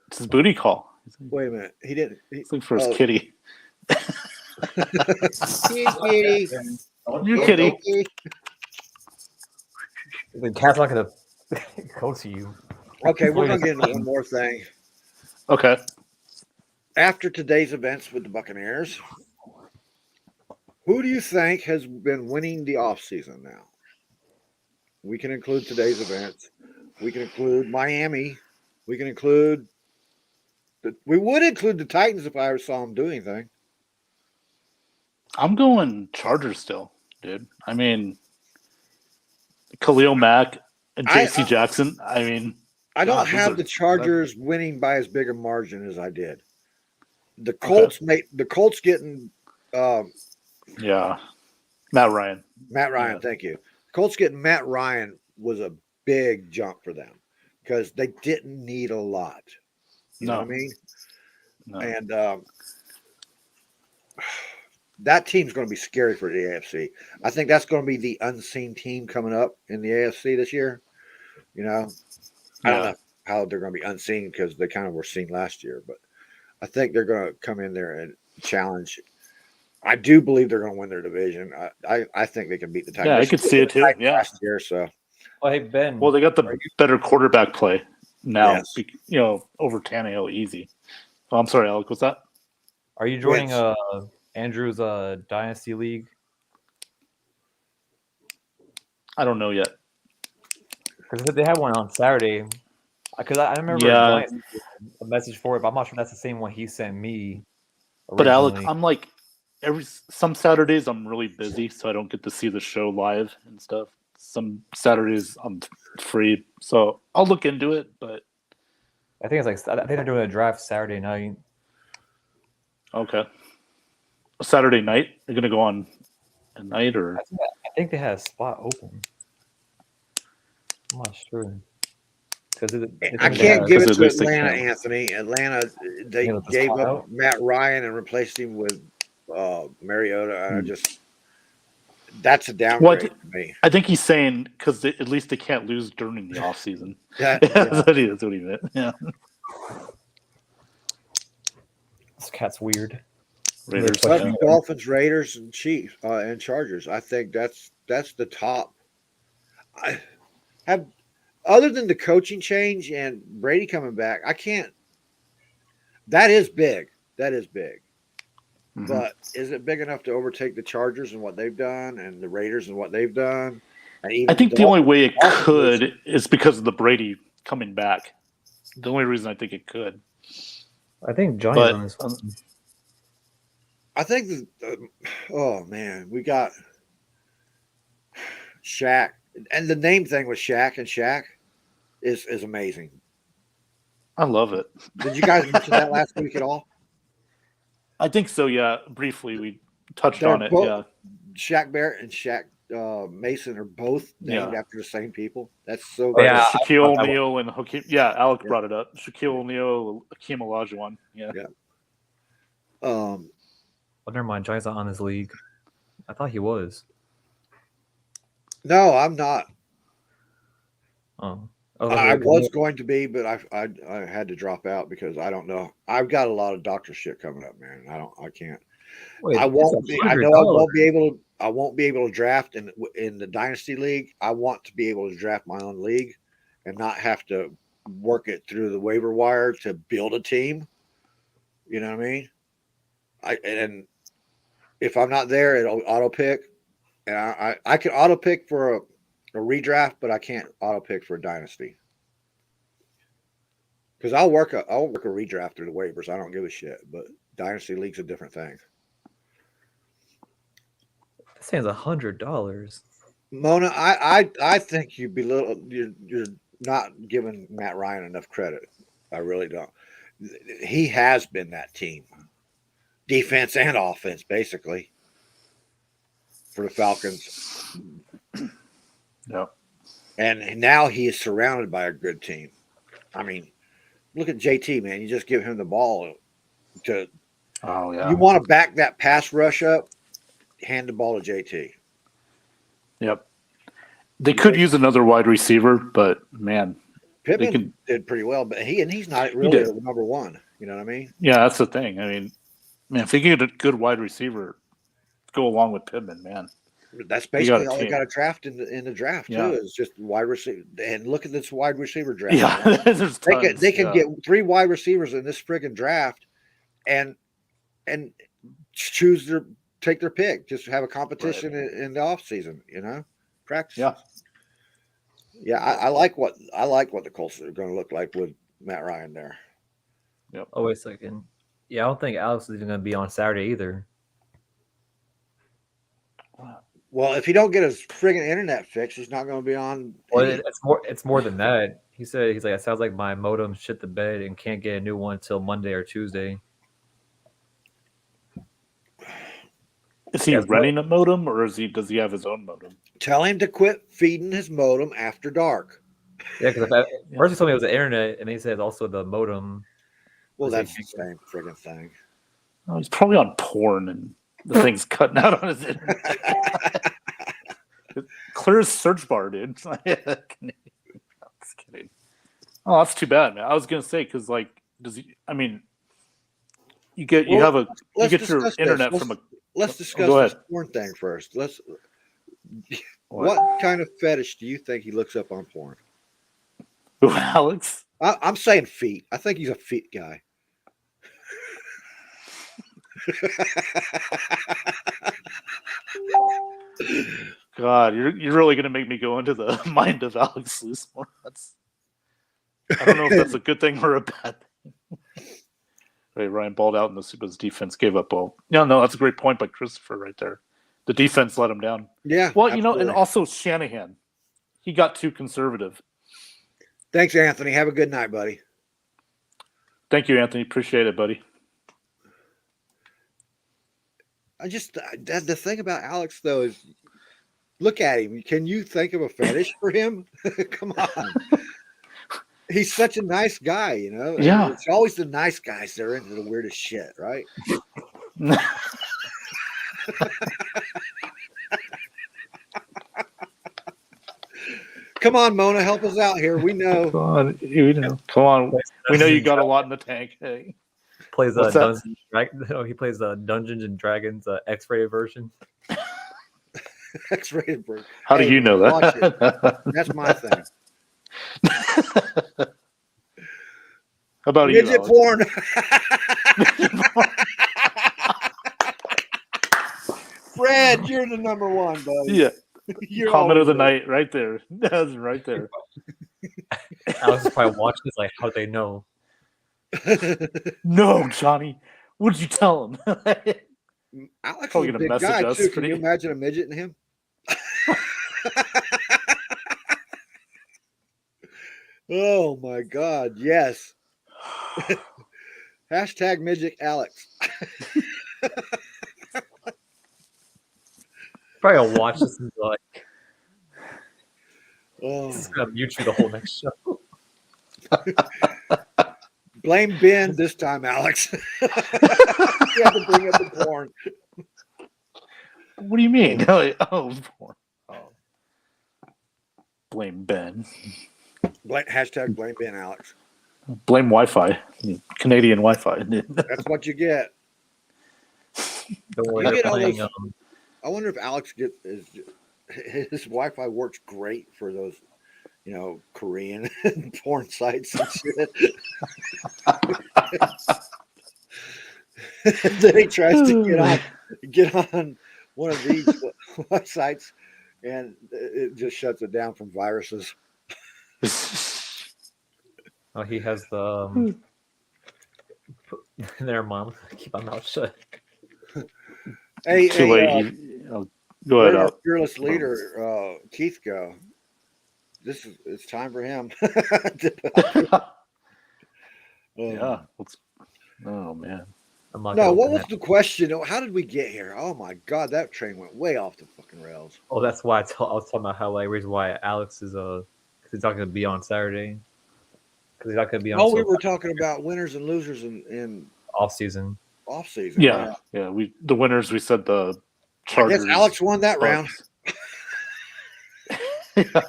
[SPEAKER 2] It's his booty call.
[SPEAKER 1] Wait a minute. He didn't.
[SPEAKER 2] He's looking for his kitty.
[SPEAKER 1] Kitty.
[SPEAKER 2] Your kitty.
[SPEAKER 3] The cat's not going to go to you.
[SPEAKER 1] Okay, we're going to get into one more thing.
[SPEAKER 2] Okay.
[SPEAKER 1] After today's events with the Buccaneers, who do you think has been winning the offseason now? We can include today's events. We can include Miami. We can include we would include the Titans if I ever saw them do anything.
[SPEAKER 2] I'm going Chargers still, dude. I mean, Khalil Mack and J.C. Jackson. I mean,
[SPEAKER 1] I don't have the Chargers winning by as big a margin as I did. The Colts getting
[SPEAKER 2] Matt Ryan.
[SPEAKER 1] Thank you. Colts getting Matt Ryan was a big jump for them because they didn't need a lot. You know what I mean?
[SPEAKER 2] No.
[SPEAKER 1] And that team's going to be scary for the AFC. I think that's going to be the unseen team coming up in the AFC this year. You know, I don't know how they're going to be unseen because they kind of were seen last year, but I think they're going to come in there and challenge. I do believe they're going to win their division. I think they can beat the Titans.
[SPEAKER 2] Yeah, I could see it too. Yeah,
[SPEAKER 1] last year. So,
[SPEAKER 3] oh, hey Ben.
[SPEAKER 2] Well, they got the better quarterback play now. Yes. Over Tannehill, easy. Oh, I'm sorry, Alec. What's that?
[SPEAKER 3] Are you joining Andrew's Dynasty League?
[SPEAKER 2] I don't know yet.
[SPEAKER 3] Because they had one on Saturday. Because I remember a message for it, but I'm not sure that's the same one he sent me. Originally.
[SPEAKER 2] But Alec, I'm like some Saturdays I'm really busy, so I don't get to see the show live and stuff. Some Saturdays I'm free, so I'll look into it. But
[SPEAKER 3] I think they're doing a draft Saturday night.
[SPEAKER 2] Okay. Saturday night? They're gonna go on at night, or
[SPEAKER 3] I think they had a spot open. I'm not sure.
[SPEAKER 1] I can't give it to Atlanta, Anthony. Atlanta, they gave up Matt Ryan and replaced him with Mariota. That's a downgrade to me.
[SPEAKER 2] I think he's saying because at least they can't lose during the offseason. That's what he meant. Yeah.
[SPEAKER 3] This cat's weird.
[SPEAKER 2] Raiders,
[SPEAKER 1] Dolphins, Raiders, and Chiefs, and Chargers. I think that's the top. I have, other than the coaching change and Brady coming back, I can't. That is big. but is it big enough to overtake the Chargers and what they've done, and the Raiders and what they've done? And even
[SPEAKER 2] I think the only way it
[SPEAKER 1] Dolphins
[SPEAKER 2] could is because of the Brady coming back. The only reason I think it could.
[SPEAKER 3] I think Johnny's on this one.
[SPEAKER 1] I think oh man, we got Shaq, and the name thing with Shaq and Shaq is amazing.
[SPEAKER 2] I love it.
[SPEAKER 1] Did you guys mention that last week at all?
[SPEAKER 2] I think so. Yeah, briefly we touched on it. Yeah,
[SPEAKER 1] Shaq Barrett and Shaq Mason are both named after the same people. That's so
[SPEAKER 2] good. Yeah, Shaquille O'Neal and Hakeem. Yeah, Alec brought it up. Shaquille O'Neal, Hakeem Olajuwon. Yeah.
[SPEAKER 3] Oh, never mind. Johnny's not on this league. I thought he was.
[SPEAKER 1] No, I'm not.
[SPEAKER 3] Oh.
[SPEAKER 1] I was going to be, but I had to drop out because I don't know. I've got a lot of doctor shit coming up, man. I can't. Wait, I won't be. I know I won't be able to. I won't be able to draft in the dynasty league. I want to be able to draft my own league, and not have to work it through the waiver wire to build a team. You know what I mean? And if I'm not there, it'll auto pick, and I can auto pick for a redraft, but I can't auto pick for a dynasty because I'll work a redraft through the waivers. I don't give a shit, but dynasty league's a different thing.
[SPEAKER 3] This thing's $100.
[SPEAKER 1] Mona, I think you're not giving Matt Ryan enough credit. I really don't. He has been that team, defense and offense, basically, for the Falcons.
[SPEAKER 2] Yep.
[SPEAKER 1] And now he is surrounded by a good team. I mean, look at JT, man. You just give him the ball to.
[SPEAKER 2] Oh yeah.
[SPEAKER 1] You want to back that pass rush up? Hand the ball to JT.
[SPEAKER 2] Yep. They could use another wide receiver, but man,
[SPEAKER 1] Pittman did pretty well. But he's not really a number one. You know what I mean?
[SPEAKER 2] Yeah, that's the thing. I mean, man, if they get a good wide receiver, go along with Pittman, man.
[SPEAKER 1] That's basically all they got to draft in the draft too. Is just wide receiver. And look at this wide receiver draft.
[SPEAKER 2] Yeah,
[SPEAKER 1] they can get 3 wide receivers in this friggin' draft, and take their pick. Just have a competition in the off season. You know, practice. Yeah. I like what the Colts are going to look like with Matt Ryan there.
[SPEAKER 2] Yep.
[SPEAKER 3] Oh wait a second. Yeah, I don't think Alex is even going to be on Saturday either.
[SPEAKER 1] Well, if he don't get his friggin' internet fixed, he's not going to be on.
[SPEAKER 3] Well, it's more than that. He's like, it sounds like my modem shit the bed and can't get a new one until Monday or Tuesday.
[SPEAKER 2] Is he renting a modem, or does he have his own modem?
[SPEAKER 1] Tell him to quit feeding his modem after dark.
[SPEAKER 3] Yeah, because first he told me it was the internet, and then he said also the modem.
[SPEAKER 1] Well, that's the same friggin' thing.
[SPEAKER 2] Oh, he's probably on porn and the thing's cutting out on his internet. Clear his search bar, dude. I'm just kidding. Oh, that's too bad, man. I was gonna say because, like, does he? I mean, you get your internet from a.
[SPEAKER 1] Let's discuss this porn thing first. What kind of fetish do you think he looks up on porn?
[SPEAKER 2] Who, Alex?
[SPEAKER 1] I'm saying feet. I think he's a feet guy.
[SPEAKER 2] God, you're really gonna make me go into the mind of Alex Loosemore. I don't know if that's a good thing or a bad thing. Right, Ryan balled out, and the defense gave up all. No, that's a great point by Christopher right there. The defense let him down.
[SPEAKER 1] Yeah.
[SPEAKER 2] Well, absolutely. And also Shanahan, he got too conservative.
[SPEAKER 1] Thanks, Anthony. Have a good night, buddy.
[SPEAKER 2] Thank you, Anthony. Appreciate it, buddy.
[SPEAKER 1] The thing about Alex though is, look at him. Can you think of a fetish for him? Come on. He's such a nice guy, you know?
[SPEAKER 2] Yeah.
[SPEAKER 1] It's always the nice guys that are into the weirdest shit, right? Come on, Mona, help us out here. We know.
[SPEAKER 2] Come on. We know you got a lot in the tank. Hey.
[SPEAKER 3] Plays Dungeons he plays Dungeons and Dragons X-rated version.
[SPEAKER 1] X-rated version.
[SPEAKER 2] How do you know that?
[SPEAKER 1] That's my thing.
[SPEAKER 2] How about
[SPEAKER 1] midget
[SPEAKER 2] you?
[SPEAKER 1] Porn. said you're the number one, buddy.
[SPEAKER 2] Yeah.
[SPEAKER 1] You're
[SPEAKER 2] Comment of the
[SPEAKER 1] always
[SPEAKER 2] night, right there. That's right there.
[SPEAKER 3] Alex is probably watching this like, how they know?
[SPEAKER 1] there.
[SPEAKER 2] No, Johnny. What did you tell him?
[SPEAKER 1] Alex
[SPEAKER 2] Probably
[SPEAKER 1] is a
[SPEAKER 2] gonna
[SPEAKER 1] big
[SPEAKER 2] message
[SPEAKER 1] guy
[SPEAKER 2] us
[SPEAKER 1] too. Can
[SPEAKER 2] pretty-
[SPEAKER 1] you imagine a midget in him? Oh my God! Yes. Hashtag midget Alex.
[SPEAKER 3] Probably gonna watch this and be like,
[SPEAKER 1] Oh.
[SPEAKER 3] this is gonna mute you the whole next show.
[SPEAKER 1] Blame Ben this time, Alex. You have to bring up the porn.
[SPEAKER 2] What do you mean? Oh. Blame Ben.
[SPEAKER 1] Hashtag blame Ben, Alex.
[SPEAKER 2] Blame Wi-Fi. Canadian Wi-Fi.
[SPEAKER 1] That's what you get.
[SPEAKER 3] Don't worry,
[SPEAKER 1] You
[SPEAKER 3] they're
[SPEAKER 1] get all
[SPEAKER 3] playing.
[SPEAKER 1] those- I wonder if Alex his Wi-Fi works great for those, Korean porn sites and shit. Then he tries to get on one of these websites, and it just shuts it down from viruses.
[SPEAKER 3] Oh, he has the. Never mind. Keep my mouth shut.
[SPEAKER 1] Hey,
[SPEAKER 2] Too late. Go ahead, Al.
[SPEAKER 1] fearless leader, Keith, go. It's time for him.
[SPEAKER 2] Yeah. Oh man.
[SPEAKER 3] I'm not
[SPEAKER 1] No,
[SPEAKER 3] gonna
[SPEAKER 1] what
[SPEAKER 3] open
[SPEAKER 1] was
[SPEAKER 3] that.
[SPEAKER 1] the question? How did we get here? Oh my God, that train went way off the fucking rails.
[SPEAKER 3] Oh, that's why I was talking about how like reason why Alex is because he's not gonna be on Saturday. Because he's not gonna be on.
[SPEAKER 1] Oh, we were talking about winners and losers in
[SPEAKER 3] off season.
[SPEAKER 1] off season.
[SPEAKER 2] Yeah. The winners. We said the
[SPEAKER 1] I
[SPEAKER 2] Chargers.
[SPEAKER 1] guess Alex won that round.
[SPEAKER 2] Yeah.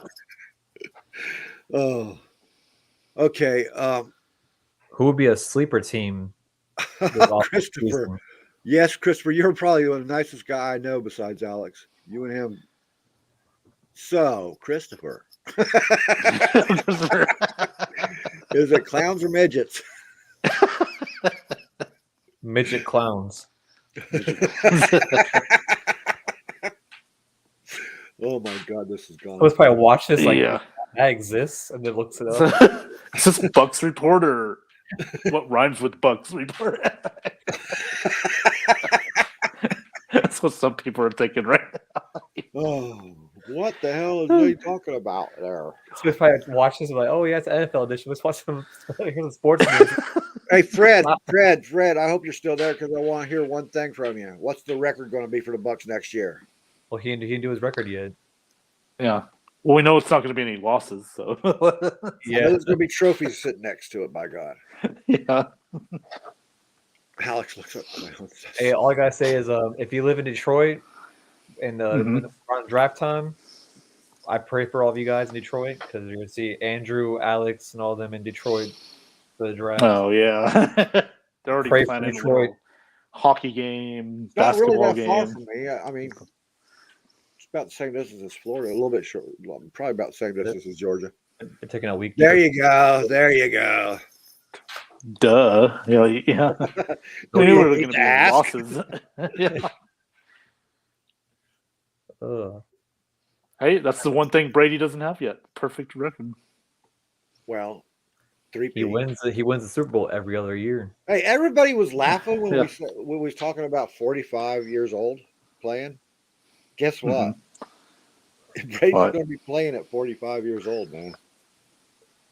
[SPEAKER 1] Oh, okay.
[SPEAKER 3] Who would be a sleeper team? with off
[SPEAKER 1] Christopher.
[SPEAKER 3] season?
[SPEAKER 1] Yes, Christopher, you're probably the nicest guy I know besides Alex. You and him. So, Christopher. Is it clowns or midgets?
[SPEAKER 3] Midget clowns.
[SPEAKER 1] Oh my God, this is gone.
[SPEAKER 3] I was probably watch this like
[SPEAKER 2] Yeah.
[SPEAKER 3] that exists and then looks it up.
[SPEAKER 2] Is this Bucks Report or what rhymes with Bucks Report? That's what some people are thinking, right?
[SPEAKER 1] Oh, what the hell is he talking about there?
[SPEAKER 3] So if I watch this, I'm like, oh yeah, it's NFL edition. Let's watch some sports news.
[SPEAKER 1] Hey, Fred, I hope you're still there because I want to hear one thing from you. What's the record going to be for the Bucks next year?
[SPEAKER 3] Well, he didn't do his record yet.
[SPEAKER 2] Yeah. Well, we know it's not going to be any losses, so
[SPEAKER 1] Yeah, there's going to be trophies sitting next to it. By God,
[SPEAKER 2] yeah.
[SPEAKER 1] Alex looks up.
[SPEAKER 3] Hey, all I gotta say is, if you live in Detroit and when it's around draft time, I pray for all of you guys in Detroit because you're gonna see Andrew, Alex, and all of them in Detroit for the draft.
[SPEAKER 2] Oh yeah. They're already
[SPEAKER 3] Pray for
[SPEAKER 2] planning a
[SPEAKER 3] Detroit.
[SPEAKER 2] little hockey game,
[SPEAKER 1] Not really
[SPEAKER 2] basketball
[SPEAKER 1] that far
[SPEAKER 2] game.
[SPEAKER 1] from me. I mean, it's about the same distance as Florida. A little bit short. Probably about the same distance as Georgia.
[SPEAKER 3] They're taking a week.
[SPEAKER 1] There you go. There you go.
[SPEAKER 2] Duh. Yeah. We knew there were going to be
[SPEAKER 1] ask.
[SPEAKER 2] losses. Yeah. Hey, that's the one thing Brady doesn't have yet. Perfect record.
[SPEAKER 1] Well, 3
[SPEAKER 3] He wins. He wins the Super Bowl every other year.
[SPEAKER 1] Hey, everybody was laughing when
[SPEAKER 2] Yeah.
[SPEAKER 1] we was talking about 45 years old playing. Guess what? Brady's
[SPEAKER 2] What?
[SPEAKER 1] going to be playing at 45 years old, man.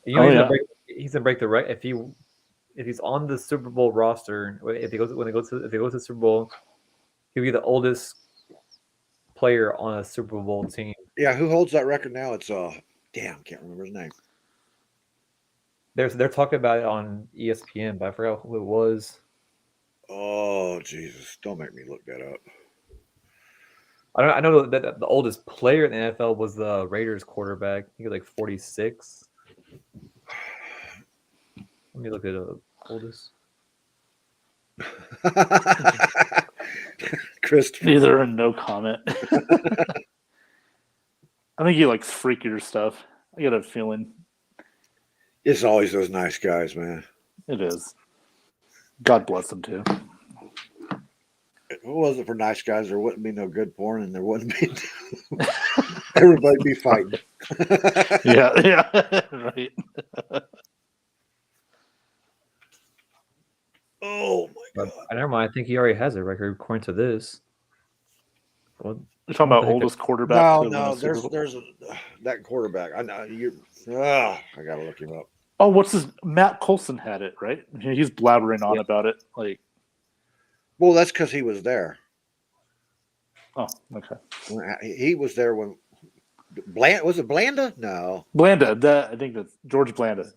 [SPEAKER 3] You know,
[SPEAKER 2] Oh,
[SPEAKER 3] he's gonna break the record if he's on the Super Bowl roster. If he goes to the Super Bowl, he'll be the oldest player on a Super Bowl team.
[SPEAKER 1] Yeah, who holds that record now? It's damn, can't remember his name.
[SPEAKER 3] They're talking about it on ESPN, but I forgot who it was.
[SPEAKER 1] Oh Jesus! Don't make me look that up.
[SPEAKER 3] I know that the oldest player in the NFL was the Raiders quarterback. I think he was like 46. Let me look at the oldest.
[SPEAKER 1] Christopher.
[SPEAKER 2] Neither and no comment. I think he likes freakier stuff. I got a feeling
[SPEAKER 1] It's always those nice guys, man.
[SPEAKER 2] it is. God bless him too.
[SPEAKER 1] it wasn't for nice guys, there wouldn't be no good porn, and there wouldn't be everybody be fighting.
[SPEAKER 2] yeah, right.
[SPEAKER 1] Oh my god!
[SPEAKER 3] Never mind. I think he already has a record according to this.
[SPEAKER 2] You're talking about oldest quarterback
[SPEAKER 1] No,
[SPEAKER 2] to win a Super Bowl?
[SPEAKER 1] there's that quarterback. I know you. I gotta look him up.
[SPEAKER 2] Oh, what's his? Matt Coulson had it, right? He's blabbering on about it, like.
[SPEAKER 1] Well, that's because he was there.
[SPEAKER 2] Oh, okay.
[SPEAKER 1] He was there when was it Blanda? No,
[SPEAKER 2] Blanda. I think that's George Blanda.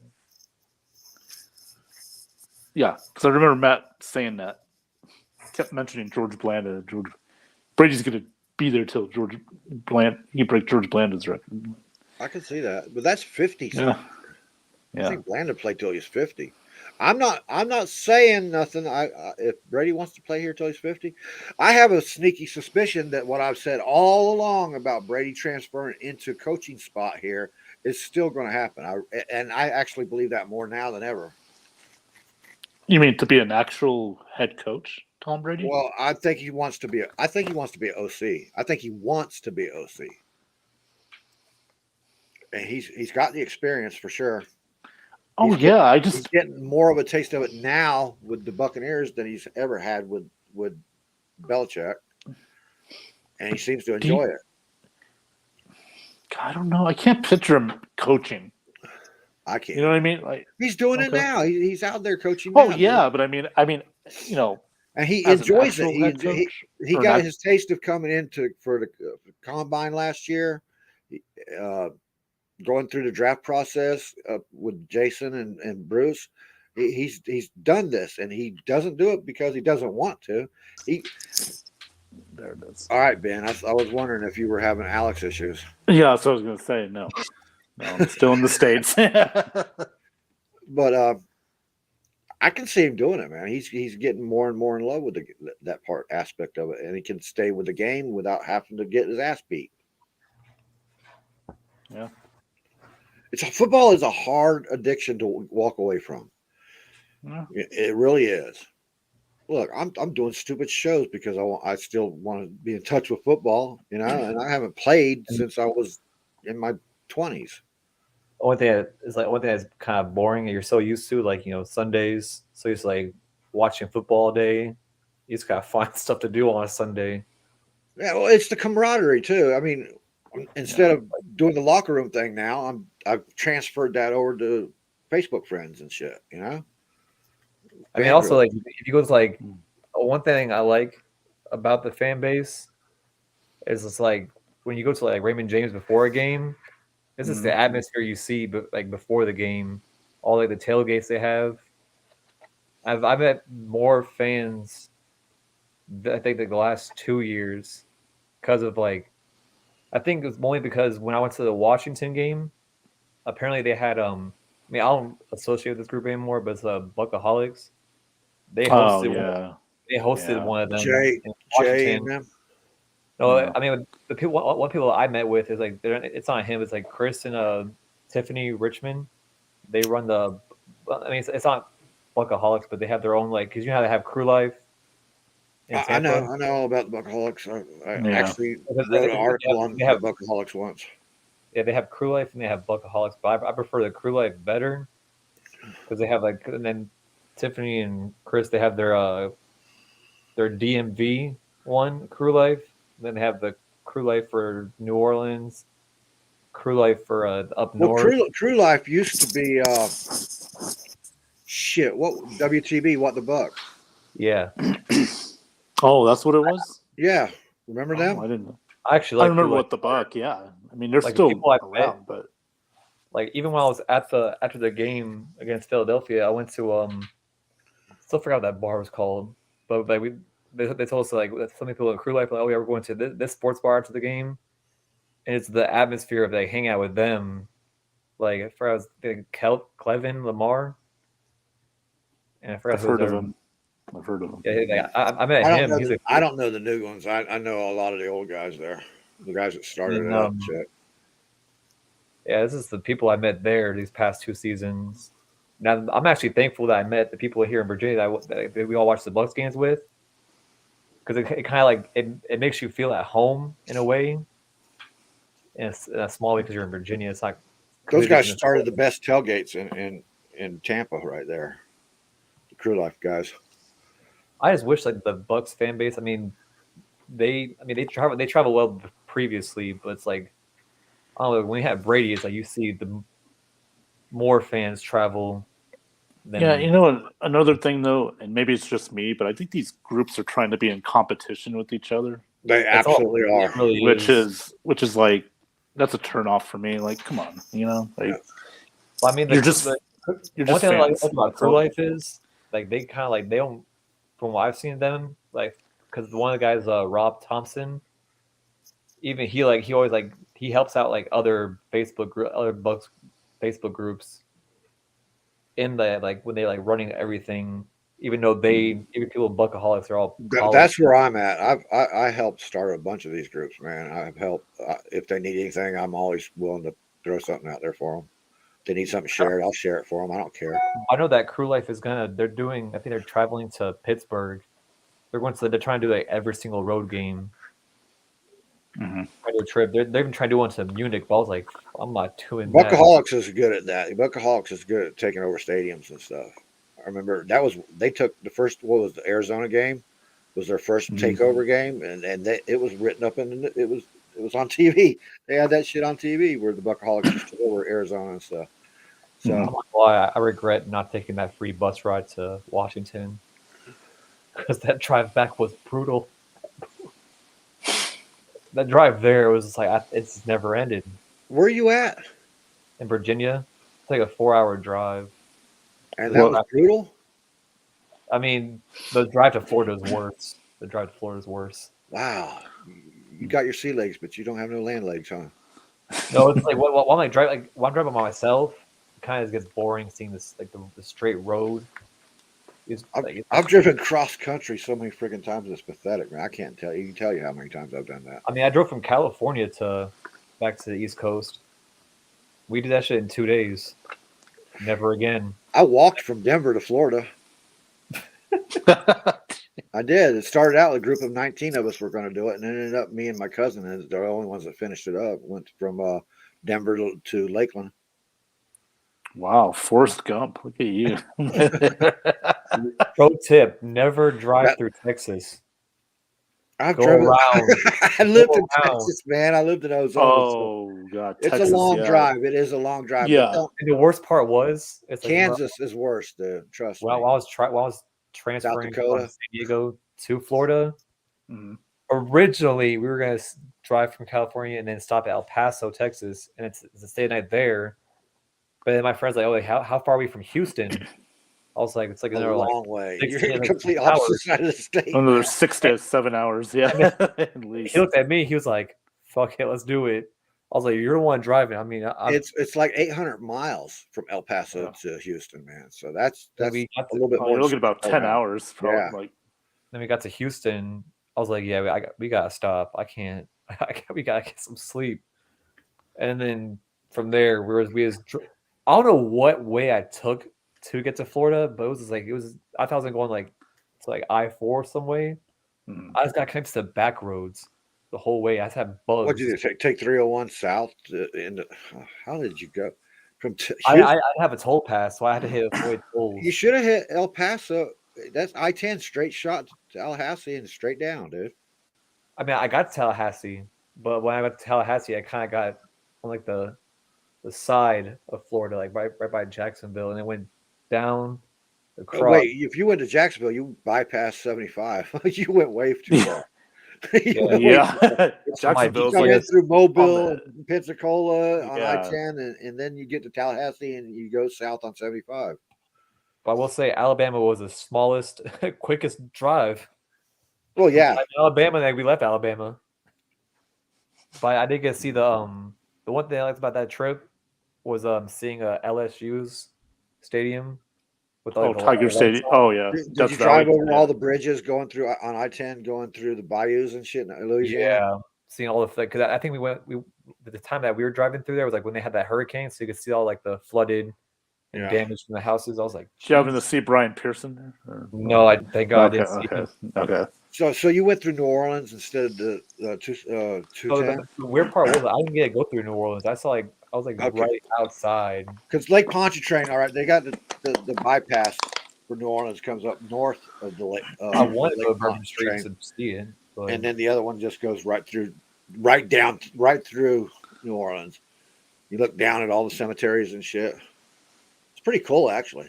[SPEAKER 2] Yeah, because I remember Matt saying that. Kept mentioning George Blanda. Brady's going to be there till George Blanda. He can break George Blanda's record.
[SPEAKER 1] I can see that, but that's 50.
[SPEAKER 2] Yeah.
[SPEAKER 1] I think Blanda played till he's 50. I'm not saying nothing. If Brady wants to play here till he's 50, I have a sneaky suspicion that what I've said all along about Brady transferring into coaching spot here is still going to happen. I actually believe that more now than ever.
[SPEAKER 2] You mean to be an actual head coach, Tom Brady?
[SPEAKER 1] Well, I think he wants to be. I think he wants to be an OC. I think he wants to be OC, and he's got the experience for sure. He's getting more of a taste of it now with the Buccaneers than he's ever had with Belichick, and he seems to enjoy it.
[SPEAKER 2] I don't know. I can't picture him coaching.
[SPEAKER 1] I can't.
[SPEAKER 2] You know what I mean? Like
[SPEAKER 1] he's doing it now. He's out there coaching.
[SPEAKER 2] Oh
[SPEAKER 1] now,
[SPEAKER 2] yeah,
[SPEAKER 1] dude.
[SPEAKER 2] but I mean, you know,
[SPEAKER 1] and he enjoys it. He got his taste of coming into for the combine last year. Going through the draft process with Jason and Bruce, he's done this, and he doesn't do it because he doesn't want to.
[SPEAKER 2] There it is.
[SPEAKER 1] All right, Ben. I was wondering if you were having Alex issues.
[SPEAKER 2] Yeah, so I was going to say no. I'm still in the States.
[SPEAKER 1] But I can see him doing it, man. He's getting more and more in love with that aspect of it, and he can stay with the game without having to get his ass beat.
[SPEAKER 2] Yeah.
[SPEAKER 1] Football is a hard addiction to walk away from.
[SPEAKER 2] Yeah.
[SPEAKER 1] It really is. Look, I'm doing stupid shows because I still want to be in touch with football, you know, and I haven't played since I was in my 20s.
[SPEAKER 3] One thing that's kind of boring and you're so used to, like, you know, Sundays, so used to like watching football all day. You just gotta find stuff to do on a Sunday.
[SPEAKER 1] Yeah, well, it's the camaraderie too. I mean, instead of doing the locker room thing now, I've transferred that over to Facebook friends and shit, you know?
[SPEAKER 3] I mean, also, like, if you go to, like, one thing I like about the fan base is it's like when you go to, like, Raymond James before a game, this is the atmosphere you see, but like before the game, all like the tailgates they have. I've met more fans, I think, like the last 2 years because of, like, I think it was only because when I went to the Washington game, apparently they had I mean, I don't associate with this group anymore, but it's Buckaholics. They hosted one of them.
[SPEAKER 1] Jay
[SPEAKER 3] in Washington.
[SPEAKER 1] and them?
[SPEAKER 3] No, I mean, the people. What people I met with is like it's not him. It's like Chris and Tiffany Richmond. They run the. I mean, it's not Buckaholics, but they have their own, like, because you know how they have Crew Life.
[SPEAKER 1] I know all about the Buckaholics. I actually wrote an article on the Buckaholics once.
[SPEAKER 3] Yeah, they have Crew Life and they have Buckaholics, but I prefer the Crew Life better because they have, like, and then Tiffany and Chris, they have their DMV one, Crew Life. Then they have the Crew Life for New Orleans, Crew Life for up north.
[SPEAKER 1] Crew Life used to be what WTB? What the Buck?
[SPEAKER 3] Yeah.
[SPEAKER 2] Oh, that's what it was.
[SPEAKER 1] Yeah, remember them?
[SPEAKER 2] I didn't.
[SPEAKER 3] I actually like.
[SPEAKER 2] I remember what the Buck. Yeah, I mean, they're like still around, but
[SPEAKER 3] like even when I was after the game against Philadelphia, I went to still forgot what that bar was called, but like they told us, like, some people in Crew Life, like, oh yeah, we're going to this sports bar after the game, and it's the atmosphere of, like, hanging out with them. Like, I forgot, I was thinking Clevin Lamar, and I forgot.
[SPEAKER 2] I've heard of him.
[SPEAKER 3] Yeah, I met him.
[SPEAKER 1] I don't know the new ones. I know a lot of the old guys there, the guys that started it up. Shit.
[SPEAKER 3] Yeah, this is the people I met there these past 2 seasons. Now, I'm actually thankful that I met the people here in Virginia that we all watched the Bucs games with, because it kind of like it makes you feel at home in a way. And it's a small way because you're in Virginia. It's not.
[SPEAKER 1] Those guys started the best tailgates in Tampa right there. The Crew Life guys.
[SPEAKER 3] I just wish like the Bucks fan base. I mean, they travel well previously, but it's like I don't know, when you have Brady, it's like you see the more fans travel.
[SPEAKER 2] Yeah, another thing though, and maybe it's just me, but I think these groups are trying to be in competition with each other.
[SPEAKER 1] They absolutely are.
[SPEAKER 3] Really
[SPEAKER 2] which is like that's a turn off for me. Like, come on, like.
[SPEAKER 3] Well, I mean,
[SPEAKER 2] you're just
[SPEAKER 3] one thing I like about Crew Life is like they kind of like they don't, from what I've seen them, like because one of the guys, Rob Thompson, even he always like he helps out like other Bucks Facebook groups in the like when they like running everything, even though even people Buckaholics are all.
[SPEAKER 1] That's where I'm at. I helped start a bunch of these groups, man. I've helped if they need anything, I'm always willing to throw something out there for them. If they need something shared, I'll share it for them. I don't care.
[SPEAKER 3] I know that Crew Life is they're doing. I think they're traveling to Pittsburgh. They're trying to do like every single road game.
[SPEAKER 2] Mm-hmm.
[SPEAKER 3] A trip. They've been trying to do one to Munich, but I was like, I'm not doing
[SPEAKER 1] that. Buckaholics is good at that. Buckaholics is good at taking over stadiums and stuff. I remember they took the first. What was the Arizona game? Was their first takeover game, and it was written up in it was on TV. They had that shit on TV where the Buckaholics just took over Arizona and stuff. So
[SPEAKER 3] I regret not taking that free bus ride to Washington because that drive back was brutal. That drive there was just like it's never ended.
[SPEAKER 1] Where are you at?
[SPEAKER 3] In Virginia. It's like a 4-hour drive.
[SPEAKER 1] And that was brutal?
[SPEAKER 3] I mean, the drive to Florida is worse. The drive to Florida is worse.
[SPEAKER 1] Wow. You got your sea legs, but you don't have no land legs, huh?
[SPEAKER 3] No, it's like while I'm driving by myself, it kind of gets boring seeing this like the straight road.
[SPEAKER 1] I've driven cross country so many freaking times. It's pathetic, man. I can't tell you. You can tell you how many times I've done that.
[SPEAKER 3] I mean, I drove from California back to the East Coast. We did that shit in 2 days. Never again.
[SPEAKER 1] I walked from Denver to Florida. I did. It started out a group of 19 of us were going to do it, and it ended up me and my cousin as the only ones that finished it up. Went from Denver to Lakeland.
[SPEAKER 2] Wow, Forrest Gump! Look at you.
[SPEAKER 3] Pro tip: never drive through Texas.
[SPEAKER 1] I've driven around. I lived in Texas, man. I lived in Ozona.
[SPEAKER 2] Oh God,
[SPEAKER 1] it's Texas, a long drive. It is a long drive.
[SPEAKER 2] Yeah.
[SPEAKER 3] And the worst part was
[SPEAKER 1] Kansas is worse, dude. Trust me.
[SPEAKER 3] While I was transferring from San Diego to Florida, originally we were gonna drive from California and then stop at El Paso, Texas, and it's a stay night there. But then my friend's like, "Oh, how far are we from Houston?" I was like, "It's like another
[SPEAKER 1] long way. You're in the complete opposite side of the state."
[SPEAKER 2] Another 6 to 7 hours. Yeah, at least.
[SPEAKER 3] He looked at me. He was like, "Fuck it, let's do it." I was like, "You're the one driving." I mean,
[SPEAKER 1] it's like 800 miles from El Paso to Houston, man. So that's a little bit more.
[SPEAKER 2] You're looking at about 10 hours. Probably. Yeah.
[SPEAKER 3] Then we got to Houston. I was like, "Yeah, we gotta stop. I can't. We gotta get some sleep." And then from there, I don't know what way I took to get to Florida, but I thought I was going like to like I-4 some way. I just got connected to back roads the whole way. I just had bugs.
[SPEAKER 1] What did you do? Take 301 south how did you go from?
[SPEAKER 3] I have a toll pass, so I had to hit avoid tolls.
[SPEAKER 1] You should have hit El Paso. That's I-10 straight shot to Tallahassee and straight down, dude.
[SPEAKER 3] I mean, I got to Tallahassee, but when I got to Tallahassee, I kind of got on like the side of Florida, like right by Jacksonville, and it went down across.
[SPEAKER 1] Oh, wait, if you went to Jacksonville, you bypassed 75. You went way too far.
[SPEAKER 2] Jacksonville's
[SPEAKER 1] you went through Mobile, and Pensacola on I-10, and then you get to Tallahassee and you go south on 75.
[SPEAKER 3] But I will say Alabama was the smallest, quickest drive.
[SPEAKER 1] Well, yeah,
[SPEAKER 3] Alabama. We left Alabama, but I did get to see the one thing I liked about that trip was seeing LSU's stadium with
[SPEAKER 2] Tiger Stadium. Oh yeah,
[SPEAKER 1] did you drive over all the bridges going through on I-10, going through the bayous and shit in Louisiana?
[SPEAKER 3] Yeah, seeing all the because I think the time that we were driving through there was like when they had that hurricane, so you could see all like the flooded and damage from the houses. I was like,
[SPEAKER 2] did you happen to see Brian Pearson there?
[SPEAKER 3] No, thank God I didn't see him.
[SPEAKER 2] Okay.
[SPEAKER 1] So you went through New Orleans instead of the 210?
[SPEAKER 3] The weird part was I didn't get to go through New Orleans. I was like
[SPEAKER 1] Okay.
[SPEAKER 3] right outside.
[SPEAKER 1] Because Lake Pontchartrain, all right, they got the bypass for New Orleans comes up north of the lake.
[SPEAKER 3] I wanted to go to
[SPEAKER 1] Lake
[SPEAKER 3] Bourbon Street
[SPEAKER 1] Pontchartrain,
[SPEAKER 3] to see it, but
[SPEAKER 1] and then the other one just goes right through New Orleans. You look down at all the cemeteries and shit. It's pretty cool, actually.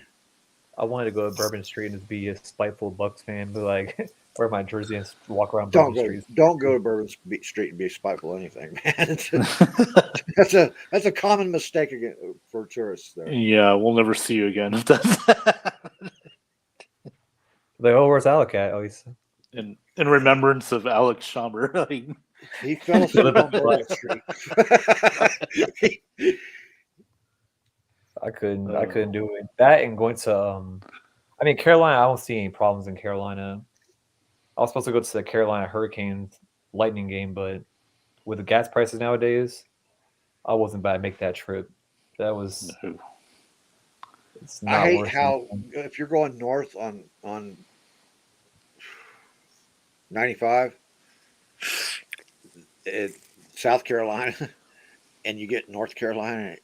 [SPEAKER 3] I wanted to go to Bourbon Street and just be a spiteful Bucks fan, but like wear my jersey and walk around
[SPEAKER 1] Don't
[SPEAKER 3] Bourbon Street.
[SPEAKER 1] don't go to Bourbon Street and be spiteful anything, man. That's a common mistake again for tourists there.
[SPEAKER 2] Yeah, we'll never see you again if that's
[SPEAKER 3] Like, oh, where's Alec at? Oh, he's
[SPEAKER 2] in remembrance of Alex Schomber.
[SPEAKER 1] He fell asleep on Bourbon Street.
[SPEAKER 3] I couldn't do it. That and going to I mean Carolina, I don't see any problems in Carolina. I was supposed to go to the Carolina Hurricanes Lightning game, but with the gas prices nowadays, I wasn't about to make that trip. That was it's not
[SPEAKER 1] I hate
[SPEAKER 3] worth
[SPEAKER 1] how
[SPEAKER 3] it.
[SPEAKER 1] if you're going north on 95, South Carolina, and you get North Carolina.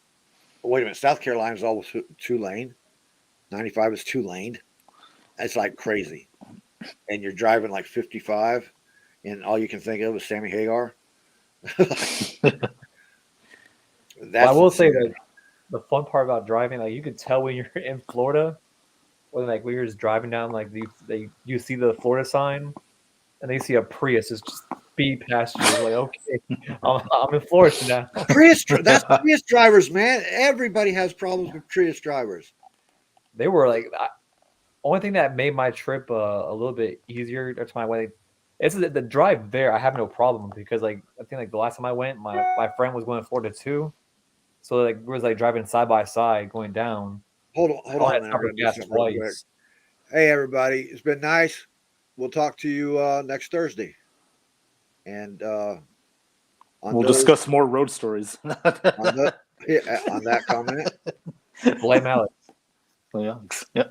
[SPEAKER 1] Wait a minute, South Carolina is always two lane. 95 is two laned. It's like crazy, and you're driving like 55, and all you can think of is Sammy Hagar.
[SPEAKER 3] I will say that the fun part about driving, like you could tell when you're in Florida, when like when you're just driving down, like you see the Florida sign, and they see a Prius just speed past you. You're like, okay, I'm in Florida now.
[SPEAKER 1] That's Prius drivers, man. Everybody has problems with Prius drivers.
[SPEAKER 3] They were like, only thing that made my trip a little bit easier to my way. It's the drive there. I have no problem because like I think like the last time I went, my friend was going to Florida too, so like we was like driving side by side going down.
[SPEAKER 1] Hold on, man.
[SPEAKER 3] Gas twice.
[SPEAKER 1] Hey, everybody, it's been nice. We'll talk to you next Thursday, and
[SPEAKER 2] we'll discuss more road stories.
[SPEAKER 1] on that comment.
[SPEAKER 3] Blame Alex.
[SPEAKER 2] Yeah.